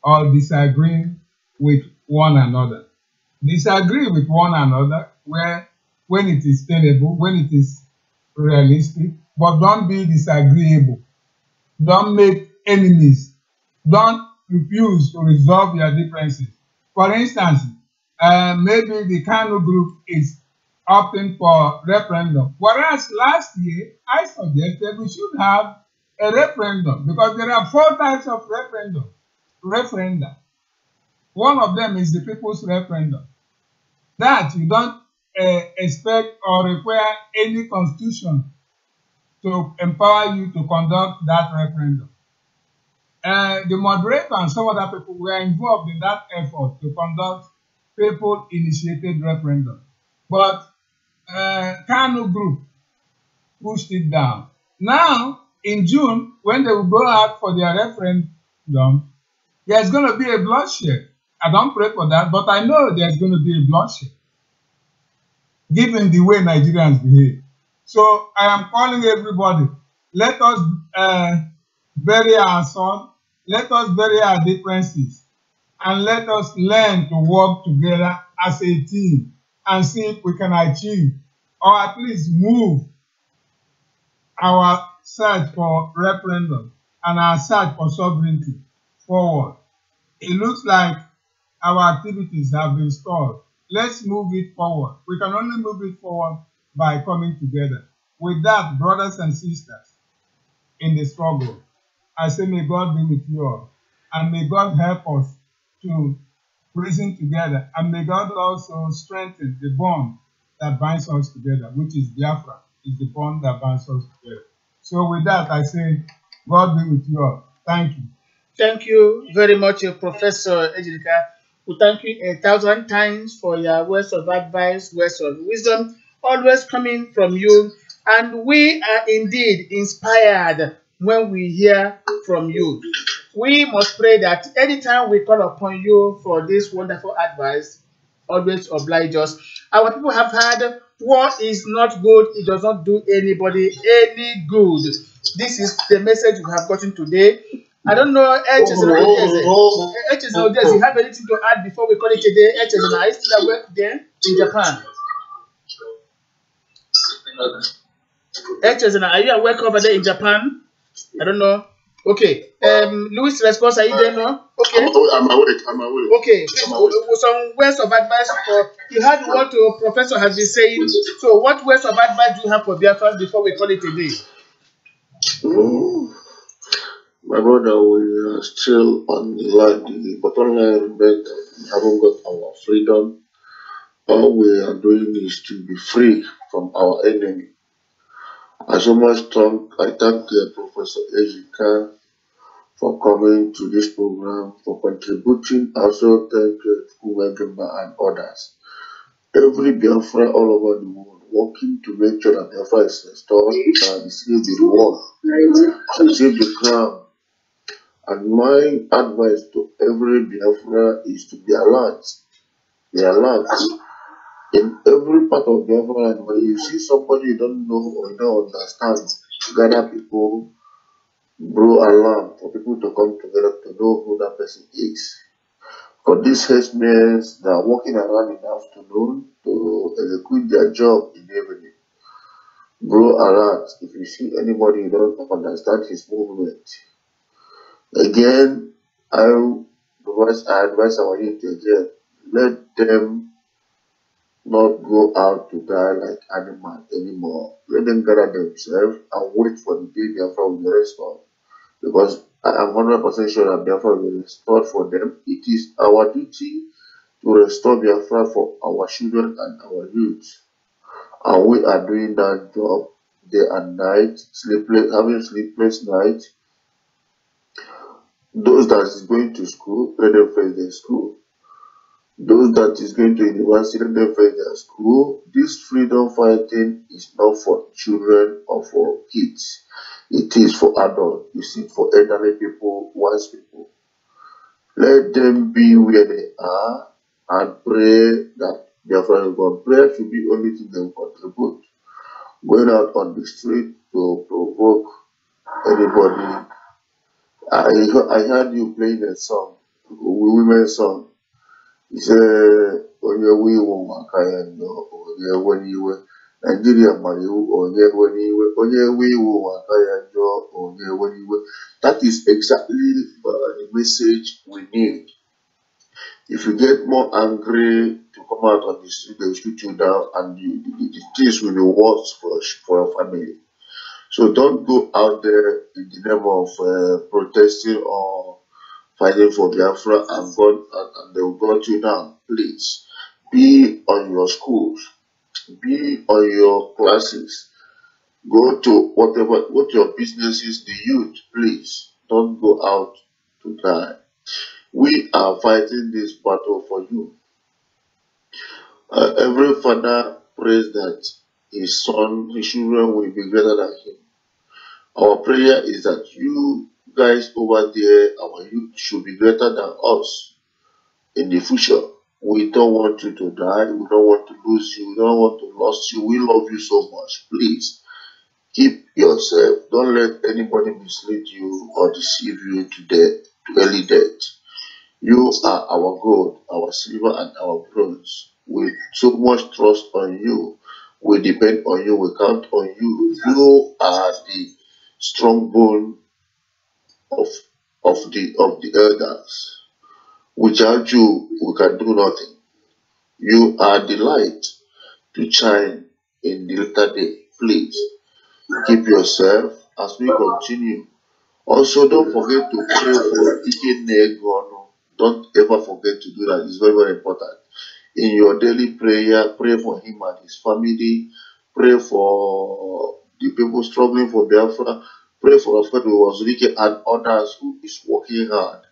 or disagreeing with one another. Disagree with one another when it is tenable, when it is realistic, but don't be disagreeable. Don't make enemies. Don't refuse to resolve your differences. For instance, maybe the Kanu group is opting for referendum. Whereas last year, I suggested we should have a referendum because there are 4 types of referenda. One of them is the people's referendum. That you don't expect or require any constitution to empower you to conduct that referendum. The moderator and some other people were involved in that effort to conduct people-initiated referendum. But Kanu group pushed it down. Now, in June, when they will go out for their referendum, there's going to be a bloodshed. I don't pray for that, but I know there's going to be a bloodshed, given the way Nigerians behave. So I am calling everybody, let us bury our son, let us bury our differences, and let us learn to work together as a team and see if we can achieve or at least move our search for referendum and our search for sovereignty forward. It looks like our activities have been stalled. Let's move it forward. We can only move it forward by coming together. With that, brothers and sisters in the struggle, I say may God be with you all. And may God help us to reason together. And may God also strengthen the bond that binds us together, which is Biafra, is the bond that binds us together. So with that, I say, God be with you all. Thank you. Thank you very much, Professor Ejirika. We thank you 1,000 times for your words of advice, words of wisdom, always coming from you. And we are indeed inspired when we hear from you. We must pray that anytime we call upon you for this wonderful advice, always oblige us. Our people have heard, war is not good, it does not do anybody any good. This is the message we have gotten today. I don't know, HSO, does you have anything to add before we call it a day? HSO, are you still at work there in Japan? HSO, are you at work over there in Japan? I don't know. Okay. Louis' response, are you there now? Okay. I'm awake. Okay. Please, some words of advice for you heard what your professor has been saying. So, what words of advice do you have for Biafra before we call it a day? My brother, we are still on the line. The bottom line remains that we haven't got our freedom. All we are doing is to be free from our enemy. I so much I thank Professor Ejika for coming to this program, for contributing. Also thank Kumegamba and others. Every Biafra all over the world working to make sure that Biafra is restored and receive the reward, receive the crown. And my advice to every Biafra is to be alert. Be alert. In every part of Biafra, and when you see somebody you don't know or you don't understand, gather people, blow alarm for people to come together to know who that person is. For these herdsmen that are walking around in the afternoon to execute their job in the evening, blow alert if you see anybody you don't understand his movement. Again, I advise our youth again, let them not go out to die like animals anymore. Let them gather themselves and wait for the day Biafra will be restored. Because I am 100% sure that Biafra will be restored for them. It is our duty to restore Biafra for our children and our youth. And we are doing that job day and night, having sleepless nights. Those that is going to school, let them face their school. Those that is going to university, let them face their school. This freedom fighting is not for children or for kids. It is for adults. It is for elderly people, wise people. Let them be where they are and pray that their friend God. Prayer should be the only thing they will contribute. Going out on the street to provoke anybody. I heard you playing a song, a women's song. He said, onye wiwo maka ya nyo, onye weniwe. Nigeria mariwu, onye weniwe. Onye wiwo maka ya nyo, onye weniwe. That is exactly the message we need. If you get more angry to come out on the street, they will shoot you down, and the things will be worse for your family. So don't go out there in the name of protesting or fighting for Biafra and they will gun you down. Please be on your schools, be on your classes, go to what your business is, the youth. Please don't go out to die. We are fighting this battle for you. Every father prays that his children will be greater than him. Our prayer is that you guys over there, our youth, should be greater than us in the future. We don't want you to die. We don't want to lose you. We don't want to lose you. We love you so much. Please keep yourself. Don't let anybody mislead you or deceive you to early death. You are our gold, our silver, and our bronze. We so much trust on you. We depend on you. We count on you. You are the strong bone of the elders. Without you, we can do nothing. You are the light to shine in the later day. Please keep yourself as we continue. Also, don't forget to pray for Ike. Don't ever forget to do that. It's very, very important. In your daily prayer, pray for him and his family. Pray for the people struggling for Biafra. Pray for our friend Wazirike and others who is working hard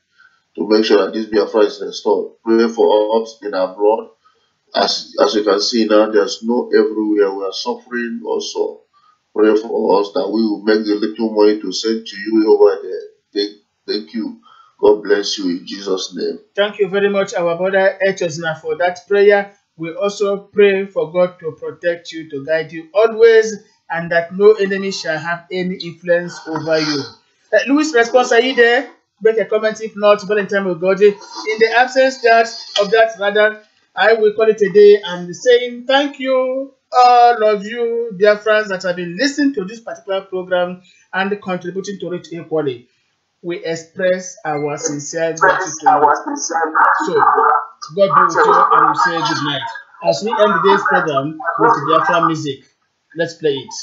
to make sure that this Biafra is restored. Pray for us in abroad. As you can see now, there's no everywhere. We are suffering also. Pray for us that we will make the little money to send to you over there. Thank you. God bless you in Jesus' name. Thank you very much, our brother Echosna, for that prayer. We also pray for God to protect you, to guide you always, and that no enemy shall have any influence over you. Louis' response, are you there? Make a comment. If not, but in time with God. In the absence of that, rather, I will call it a day and saying thank you, all of you, dear friends, that have been listening to this particular program and contributing to it equally. we express our sincere gratitude to you. So, God be with you and we say good night. As we end today's program with Biafra music, let's play it.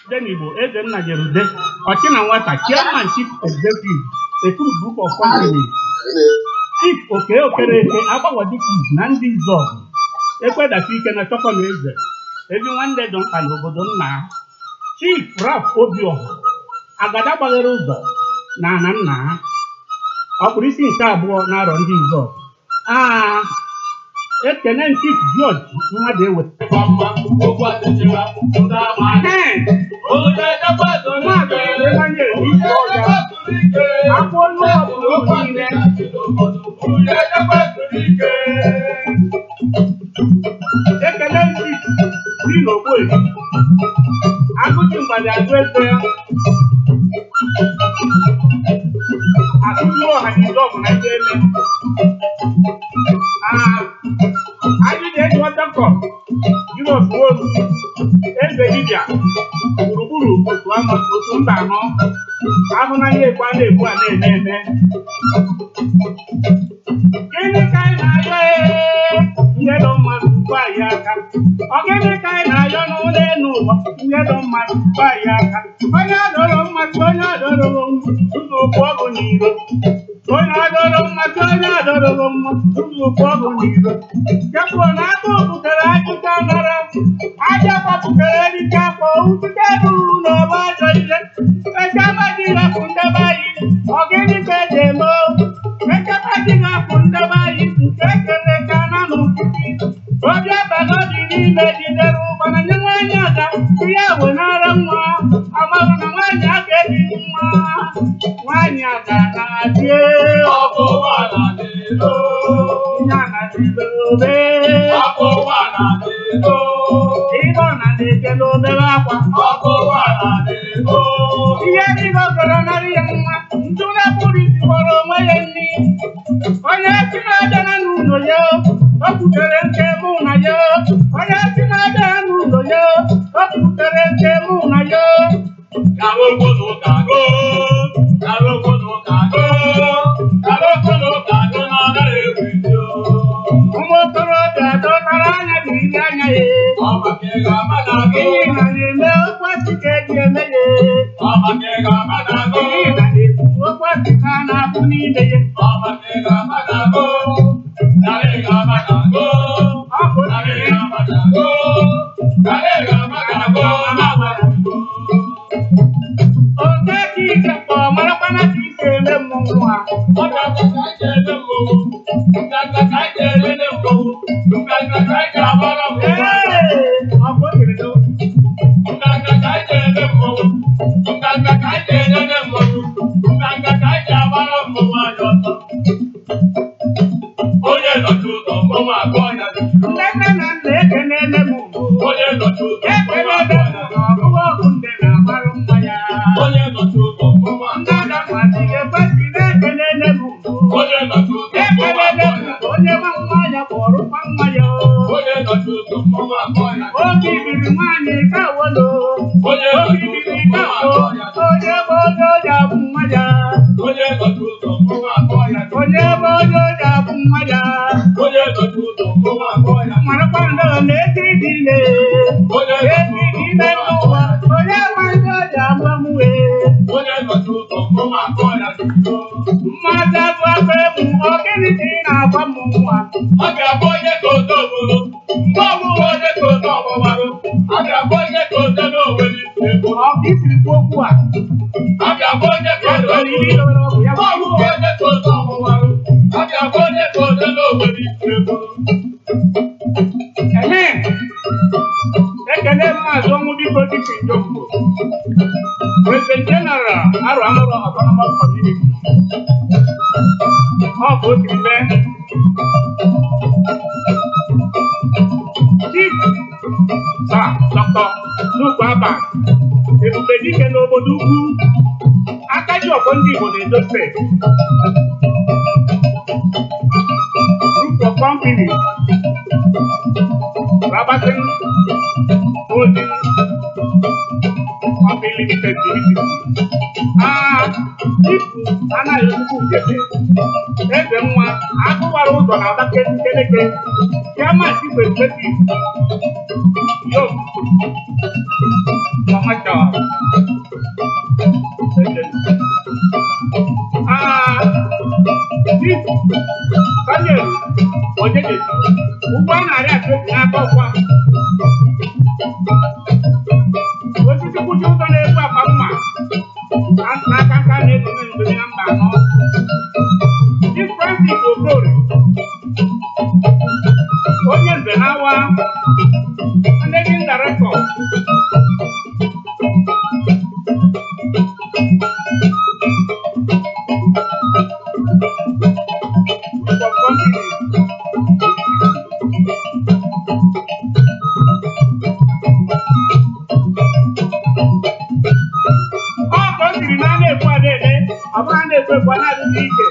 Denibo, Edenna Jerude, Okina Wata, Chairman Chief Executive, a full group of companies. Chief Okere, Abawadi, Nandi Zog, Ekweda Fike na Chocolate, everyone they don't allow Bodonna. Chief Rap Obio, Agada Baleruba, Nana, Operisi Tabo, Narondi Zog. Ekenen Chief George, Made with Papa, I did what the cup. You know, Envedia, Uruburu, Kuama, Kusundano, Abona, one name. Any kind of yellow man, Bayaka. Any kind of yellow man, Bayaka. I don't much, I don't know, group of companies, Rabatin, Holding, Ujebe eze nwa agụwara ụzọ na Abakeleke chairman chief executive yo mama chawa chief Daniel Ojeje ugbo a na-arị atụ n'aka ọkwa osisi kwụchi ụzọ na-ebu akpa mma n'aka nka na-edobe ndobe na mba anọ Chief Francis Ogori onye nze na-awa managing director of company Kwa na dị ike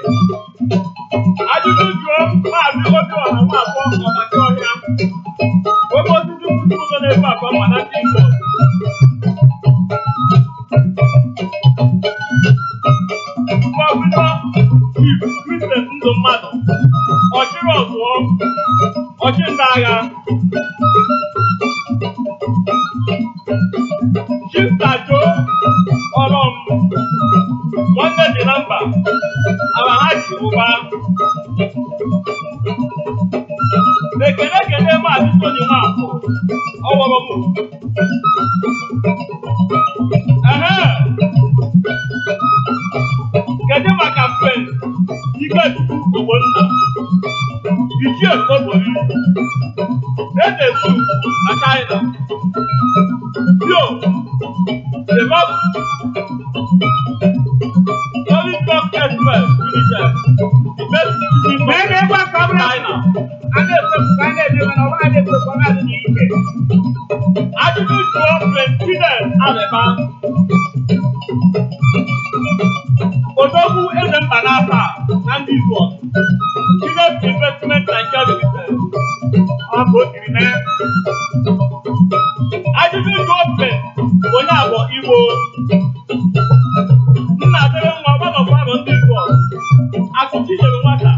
ajụjụ jụọ maazị obi ọha nwa afọ ọmaka ọhịa oge osisi kwụchi ụzọ na-ebu akwa mma na ndị Igbo gọvanọ Chief Christian Ndụ Mmadụ ọchịrị ọzụọ ọchị ndị agha Chief Tajo Ọlọm nwanne dị na mba ala ha ji ụba ekele maazị Tony Nwafọ ọwọrọ m kedu maka mpen Ikechukwu Ogbonna Ichie Obori eze su na China yo Develop Solid Rock Express Limited the best shipping company in China. Ajụjụ jụọ President Aleba Odogwu eze mba n'afọ na ndị Igbo Chief Investment Nigeria Limited ọ bụ otiri mee ajụjụ jụọ onye abụọ Igbo nna dere nwa gbanọkwanụ ndị Igbo akụchi nyere nwata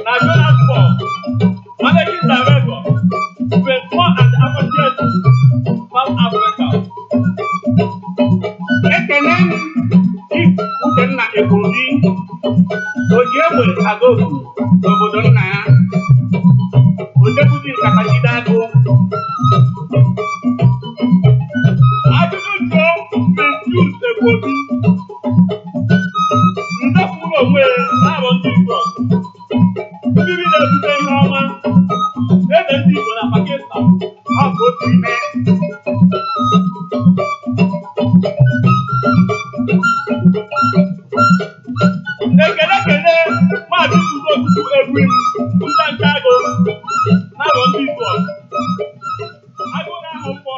na Johannesburg managing director Biafra and Associates South Africa ekene Uchenna Ebori oji egbe agụgụ n'obodo nna ya odebuti nkatagide agụ ajụjụ jụọ Mentus Ebori ndepụrụ onwe na-abụ ndị Igbo mmiri na-ebute ihe ọma ede ndị Igbo na Pakistan ọ bụ otu ime ekele maazị Ugochukwu Egwu nta agụ na-abụ ndị Igbo agụ na-ahụ mkpọ